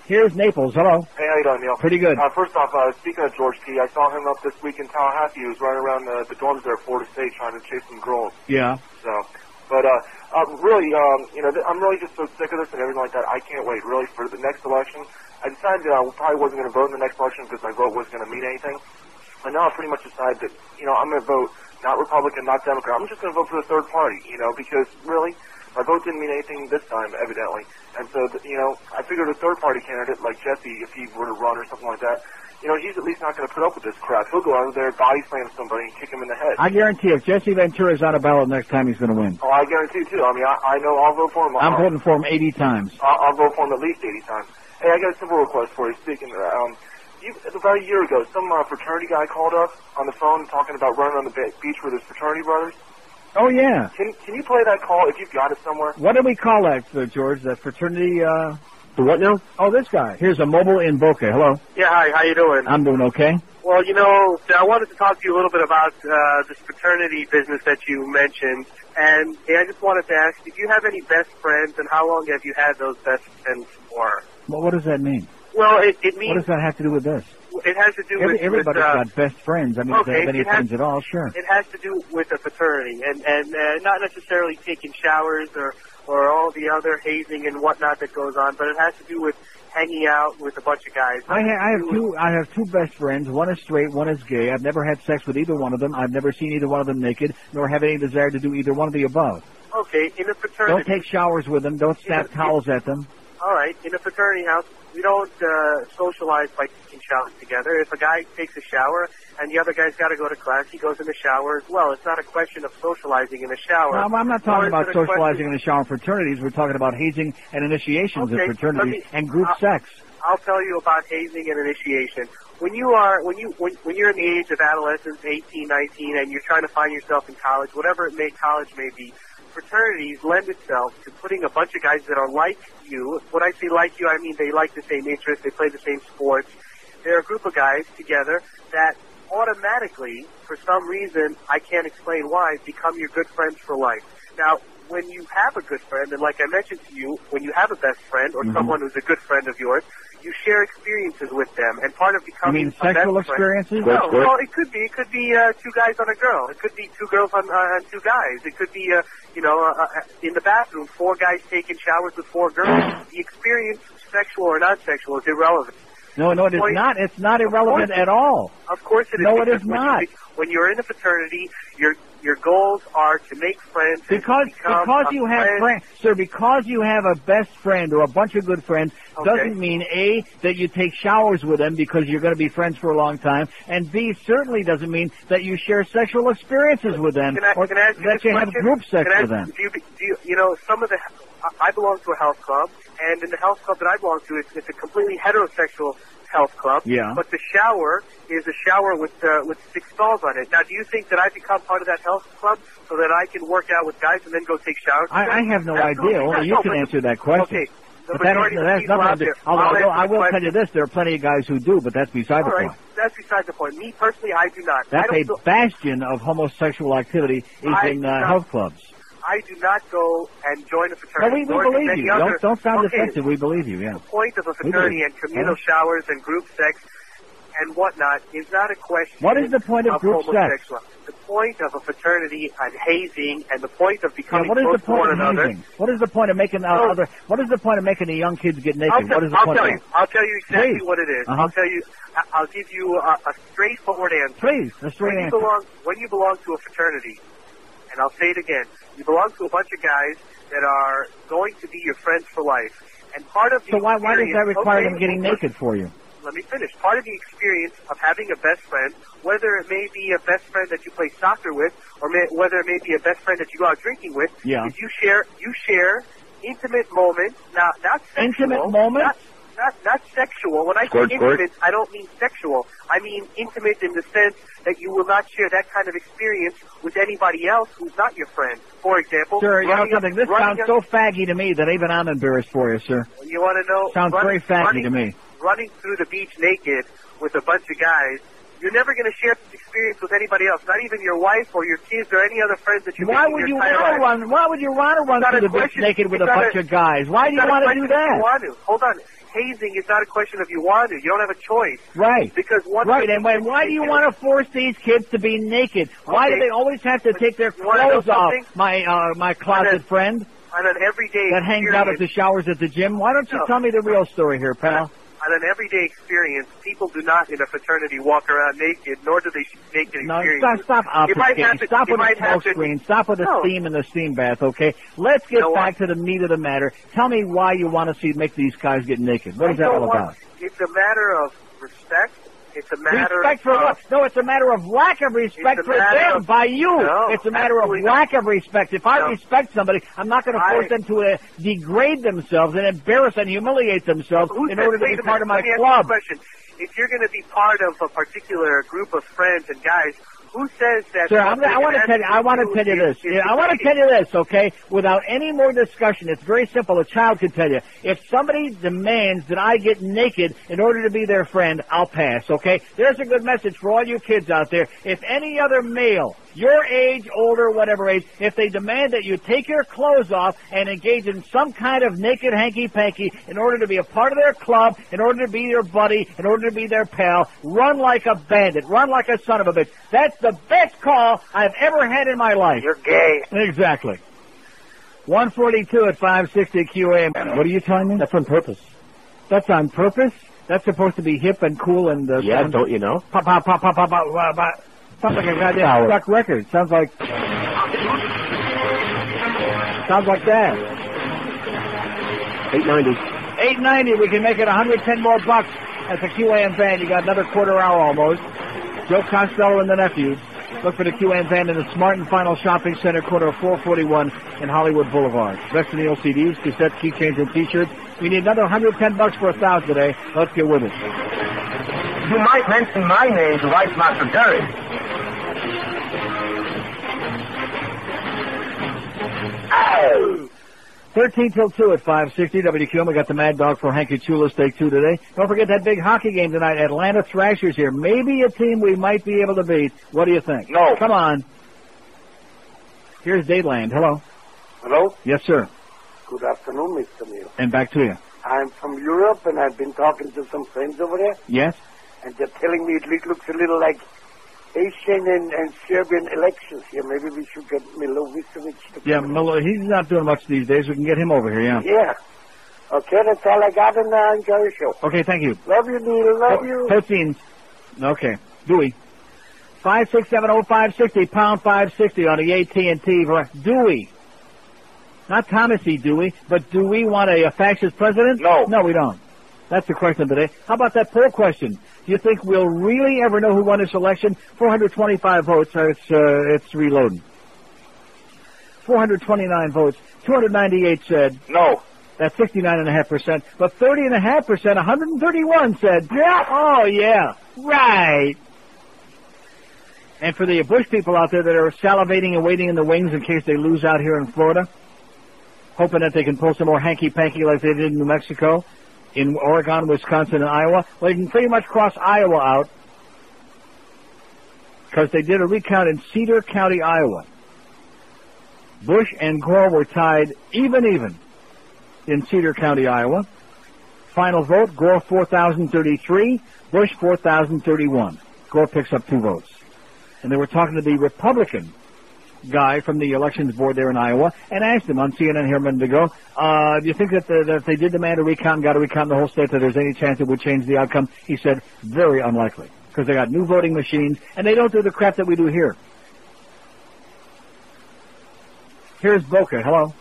S2: Here's Naples. Hello.
S17: Hey, how you doing, Neil?
S2: Pretty good.
S17: First off, speaking of George P., I saw him up this week in Tallahassee. He was running around the dorms there at Florida State trying to chase some girls.
S2: Yeah.
S17: So, but really, I'm really just so sick of this and everything like that. I can't wait, really, for the next election. I decided that I probably wasn't going to vote in the next election because my vote wasn't going to mean anything. And now I pretty much decided that, I'm going to vote not Republican, not Democrat. I'm just going to vote for the third party, because really, my vote didn't mean anything this time, evidently. And so, I figured a third party candidate like Jesse, if he were to run or something like that, he's at least not going to put up with this crap. He'll go out there, body slam somebody, and kick him in the head.
S2: I guarantee if Jesse Ventura's on a ballot next time, he's going to win.
S17: Oh, I guarantee, too. I mean, I know I'll vote for him.
S2: I'm voting for him 80 times.
S17: I'll vote for him at least 80 times. Hey, I got a simple request for you. Speaking about a year ago, some fraternity guy called us on the phone talking about running on the beach with his fraternity brothers.
S2: Oh, yeah.
S17: Can you play that call if you've got it somewhere?
S2: What do we call that, George? That fraternity,
S11: The what now?
S2: Oh, this guy. Here's a mobile in Boca. Hello.
S8: Yeah, hi. How you doing?
S2: I'm doing okay.
S8: Well, I wanted to talk to you a little bit about this fraternity business that you mentioned. And I just wanted to ask, did you have any best friends, and how long have you had those best friends for?
S2: Well, what does that mean?
S8: Well, it means...
S2: What does that have to do with this?
S8: It has to do with...
S2: Everybody's got best friends. I mean, if they have any friends at all, sure.
S8: It has to do with a fraternity, and not necessarily taking showers or all the other hazing and whatnot that goes on, but it has to do with hanging out with a bunch of guys.
S2: I have two best friends. One is straight, one is gay. I've never had sex with either one of them. I've never seen either one of them naked, nor have any desire to do either one of the above.
S8: Okay, in a fraternity...
S2: Don't take showers with them. Don't snap towels at them.
S8: All right, in a fraternity house, we don't socialize by taking showers together. If a guy takes a shower and the other guy's got to go to class, he goes in the shower as well. It's not a question of socializing in the shower.
S2: No, I'm not talking about socializing in the shower in fraternities. We're talking about hazing and initiations in fraternities and group sex.
S8: I'll tell you about hazing and initiation. When you're in the age of adolescence, 18, 19, and you're trying to find yourself in college, whatever college may be, fraternities lend itself to putting a bunch of guys that are like you. When I say like you, I mean they like the same interests, they play the same sports. They're a group of guys together that automatically, for some reason, I can't explain why, become your good friends for life. Now, when you have a good friend, and like I mentioned to you, when you have a best friend or someone who's a good friend of yours, you share experiences with them, and part of becoming
S2: you mean sexual experiences?
S8: No, well, it could be two guys on a girl. It could be two girls on two guys. It could be in the bathroom, 4 guys taking showers with 4 girls. The experience, sexual or non-sexual, is irrelevant.
S2: No, it is not. It's not irrelevant at all.
S24: Of course it is.
S2: No, it is not.
S24: When you're in a fraternity, your goals are to make friends.
S2: Because you have friends, sir. Because you have a best friend or a bunch of good friends doesn't mean A, that you take showers with them because you're going to be friends for a long time, and B, certainly doesn't mean that you share sexual experiences with them or that you have group sex with them.
S24: You know, some of the I belong to a health club, and in the health club that I belong to, it's a completely heterosexual health club.
S2: Yeah.
S24: But the shower is a shower with 6 stalls on it. Now, do you think that I become part of that health club so that I can work out with guys and then go take showers?
S2: I have no idea. Only you can answer that question.
S24: Okay.
S2: But that's nothing to do. Although I will tell you this, there are plenty of guys who do, but that's beside the point.
S24: That's beside the point. Me, personally, I do not.
S2: That's a bastion of homosexual activity in health clubs.
S24: I do not go and join a fraternity.
S2: No, we believe you. Don't sound defensive. We believe you, yeah.
S24: The point of a fraternity and communal showers and group sex and whatnot is not a question.
S2: What is the point of group sex?
S24: The point of a fraternity and hazing and the point of becoming
S2: what is
S24: close
S2: the point
S24: to one
S2: of
S24: another.
S2: hazing? What is the point of making what is the point of making the young kids get naked? What is the point of that?
S24: I'll tell you exactly what it is. I'll give you a straightforward answer.
S2: Please, a straight answer.
S24: When you belong to a fraternity, and I'll say it again, you belong to a bunch of guys that are going to be your friends for life. And part of the
S2: why does that require them getting naked for you?
S24: Let me finish. Part of the experience of having a best friend, whether it may be a best friend that you play soccer with, or whether it may be a best friend that you go out drinking with, is you share intimate moments. Now, not sexual.
S2: Intimate moments?
S24: Not sexual. When I say intimate, I don't mean sexual. I mean intimate in the sense that you will not share that kind of experience with anybody else who's not your friend. For example,
S2: sir, you know something? This sounds so faggy to me that even I'm embarrassed for you, sir.
S24: You want to know?
S2: Sounds very faggy to me.
S24: Running through the beach naked with a bunch of guys, you're never going to share this experience with anybody else, not even your wife or your kids or any other friends that you
S2: Why would you want to run through the beach naked with a bunch of guys? Why do you want to do that?
S24: Hold on. Hazing is not a question of you want to. You don't have a choice.
S2: Right.
S24: Because
S2: and why do you want to force these kids to be naked? Why do they always have to take their clothes off, my closet friend?
S24: On an everyday
S2: that hangs out at the showers at the gym. Why don't you tell me the real story here, pal?
S24: On an everyday experience, people do not in a fraternity walk around naked, nor do they naked experiences.
S2: Stop obfuscating. Stop with the smoke screen. Stop with the steam and the steam bath, okay? Let's get back to the meat of the matter. Tell me why you want to make these guys get naked. What is that all about?
S24: It's a matter of respect. It's a matter
S2: respect for what? No, it's a matter of lack of respect for them by you.
S24: No,
S2: it's a matter of lack of respect. If I respect somebody, I'm not going to force them to degrade themselves and embarrass and humiliate themselves in order to be part of my club.
S24: If you're going to be part of a particular group of friends and guys, who says that?
S2: Sir, I want to tell you this. I want to tell you this, okay? Without any more discussion, it's very simple. A child could tell you. If somebody demands that I get naked in order to be their friend, I'll pass, okay? There's a good message for all you kids out there. If any other male, your age, older, whatever age, if they demand that you take your clothes off and engage in some kind of naked hanky-panky in order to be a part of their club, in order to be your buddy, in order to be their pal, run like a bandit, run like a son of a bitch. That's the best call I've ever had in my life.
S24: You're gay.
S2: Exactly. 142 at 560 QAM. What are you telling me?
S11: That's on purpose.
S2: That's on purpose? That's supposed to be hip and cool and...
S11: don't you know?
S2: Pop. Sounds like a goddamn stuck record. Sounds like that.
S11: 890.
S2: 890. We can make it 110 more bucks at the QAM van. You got another quarter hour almost. Joe Costello and the nephews. Look for the QAM van in the Smart and Final Shopping Center, corner of 441 and Hollywood Boulevard. Best in the LCDs, cassettes, keychains, and T-shirts. We need another 110 bucks for 1,000 today. Let's get with it.
S16: You might mention my name to Vice Master Terry.
S2: 13 till 2 at 560 WQM. We got the Mad Dog for Hanky Chula Steak 2 today. Don't forget that big hockey game tonight. Atlanta Thrashers here. Maybe a team we might be able to beat. What do you think?
S24: No.
S2: Come on. Here's Dadeland. Hello.
S3: Hello?
S2: Yes, sir.
S3: Good afternoon, Mr. Neil.
S2: And back to you.
S3: I'm from Europe, and I've been talking to some friends over there.
S2: Yes?
S3: And they're telling me it looks a little like Asian and Serbian elections here. Maybe we should get Milosevic to
S2: he's not doing much these days. We can get him over here, yeah.
S3: Yeah. Okay, that's all I got, and enjoy your show.
S2: Okay, thank you.
S3: Love you, Neil. Love you.
S2: Proteins. Okay. Dewey. 5670560, pound 560 on the AT&T. Dewey. Not Thomas E. Dewey, but do we want a fascist president?
S21: No.
S2: No, we don't. That's the question today. How about that poll question? Do you think we'll really ever know who won this election? 425 votes. It's reloading. 429 votes. 298 said
S21: no.
S2: That's 69.5%. But 30.5%, 131 said, yeah, oh yeah, right. And for the Bush people out there that are salivating and waiting in the wings in case they lose out here in Florida, hoping that they can pull some more hanky-panky like they did in New Mexico, in Oregon, Wisconsin, and Iowa, well, you can pretty much cross Iowa out because they did a recount in Cedar County, Iowa. Bush and Gore were tied even in Cedar County, Iowa. Final vote, Gore 4,033, Bush 4,031. Gore picks up 2 votes. And they were talking to the Republican guy from the elections board there in Iowa and asked him on CNN here a minute ago, do you think that if they did demand a recount and got to recount the whole state, that there's any chance it would change the outcome? He said, very unlikely, because they got new voting machines and they don't do the crap that we do here. Here's Boca. Hello.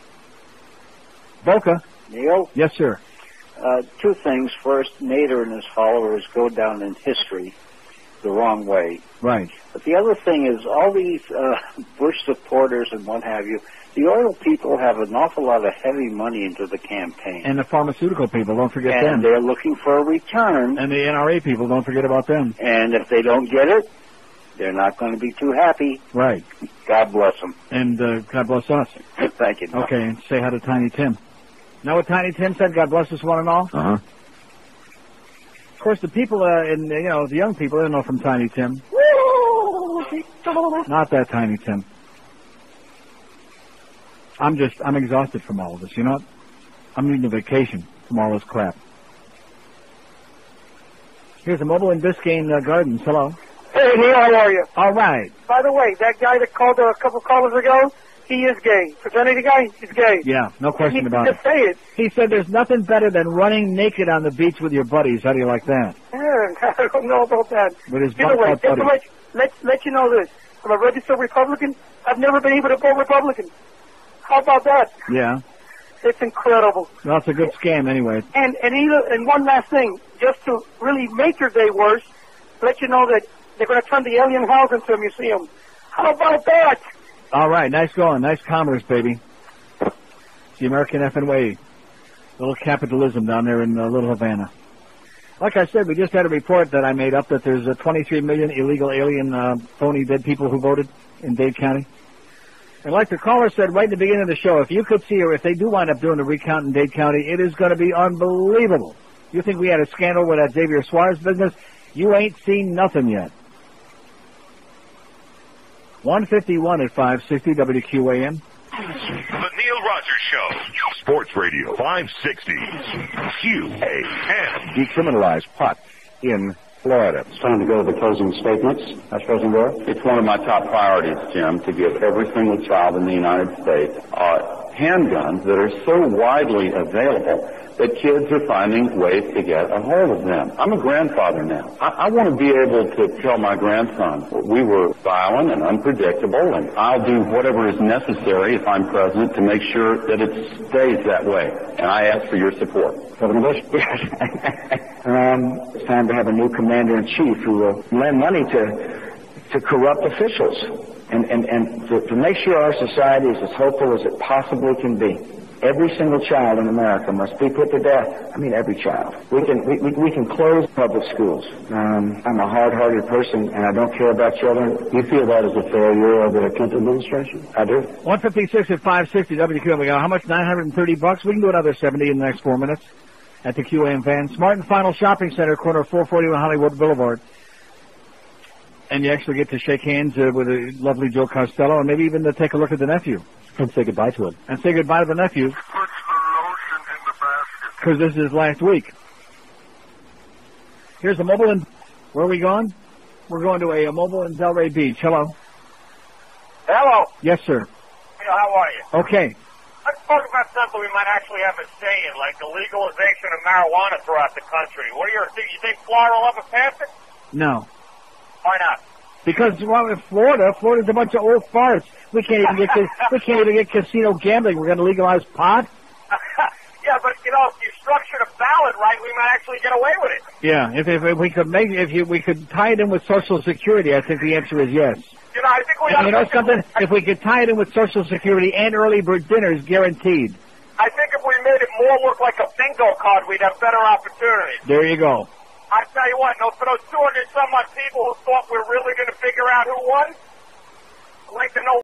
S2: Boca.
S6: Neil?
S2: Yes, sir.
S6: 2 things. First, Nader and his followers go down in history the wrong way.
S2: Right.
S6: But the other thing is all these Bush supporters and what have you, the oil people have an awful lot of heavy money into the campaign.
S2: And the pharmaceutical people, don't forget them.
S6: And they're looking for a return.
S2: And the NRA people, don't forget about them.
S6: And if they don't get it, they're not going to be too happy.
S2: Right.
S6: God bless them.
S2: And God bless us.
S6: Thank you.
S2: Okay, and say hi to Tiny Tim. Know what Tiny Tim said? God bless us one and all?
S6: Uh-huh.
S2: Of course, the people, the young people, they don't know from Tiny Tim. Not that Tiny Tim. I'm exhausted from all of this, you know what? I'm needing a vacation from all this crap. Here's a mobile in Biscayne Gardens. Hello.
S24: Hey, Neil, how are you?
S2: All right.
S24: By the way, that guy that called a couple callers ago, he is gay. Fraternity guy, he's gay.
S2: Yeah, no question about it.
S24: Just say it.
S2: He said there's nothing better than running naked on the beach with your buddies. How do you like that?
S24: Yeah, I don't know about that.
S2: With his
S24: Either way,
S2: buddies.
S24: let you know this. I'm a registered Republican. I've never been able to vote Republican. How about that?
S2: Yeah.
S24: It's incredible.
S2: Well, it's a good scam anyway.
S24: And one last thing, just to really make your day worse, let you know that they're going to turn the alien house into a museum. How about that?
S2: All right, nice going. Nice commerce, baby. It's the American effing way. Little capitalism down there in Little Havana. Like I said, we just had a report that I made up that there's 23 million illegal alien phony dead people who voted in Dade County. And like the caller said right in the beginning of the show, if you could see, or if they do wind up doing the recount in Dade County, it is going to be unbelievable. You think we had a scandal with that Xavier Suarez business? You ain't seen nothing yet. 151 at 560 WQAM.
S1: The Neil Rogers Show. Sports Radio 560 QAM.
S18: Decriminalize pot in Florida. It's time to go to the closing statements. Vice President Gore?
S19: It's one of my top priorities, Jim, to give every single child in the United States handguns that are so widely available that kids are finding ways to get a hold of them. I'm a grandfather now. I want to be able to tell my grandson, we were violent and unpredictable, and I'll do whatever is necessary if I'm president to make sure that it stays that way. And I ask for your support.
S18: Governor Bush? Yes. It's time to have a new commander-in-chief who will lend money to corrupt officials and to make sure our society is as hopeful as it possibly can be. Every single child in America must be put to death. I mean, every child. We can close public schools. I'm a hard-hearted person, and I don't care about children. You feel that is a failure of the Clinton administration? I do.
S2: 156 at 560 WQAM. We got how much? $930. We can do another 70 in the next 4 minutes at the QAM van. Smart and Final Shopping Center, corner of 441 Hollywood Boulevard. And you actually get to shake hands with a lovely Joe Costello, and maybe even to take a look at the nephew.
S11: And say goodbye to him.
S2: And say goodbye to the nephew. Because this is his last week. Here's a mobile in... Where are we going? We're going to a mobile in Delray Beach. Hello.
S24: Hello.
S2: Yes, sir.
S24: How are you?
S2: Okay.
S5: talk about something we might actually have a say in, like the legalization of marijuana throughout the country. What are your? You think Florida will ever pass it?
S2: No.
S5: Why not?
S2: Because in Florida's a bunch of old farts. We can't even get casino gambling. We're going to legalize pot.
S5: Yeah, but you know, if you structure the ballot right, we might actually get away with it.
S2: Yeah, if we could tie it in with Social Security, I think the answer is yes.
S5: You know, I think we.
S2: You know something? If we could tie it in with Social Security and early bird dinners, guaranteed.
S5: I think if we made it more look like a bingo card, we'd have better opportunities.
S2: There you go.
S5: I tell you what, for those 200 some odd people who thought we're really going to figure out who won, I'd like to know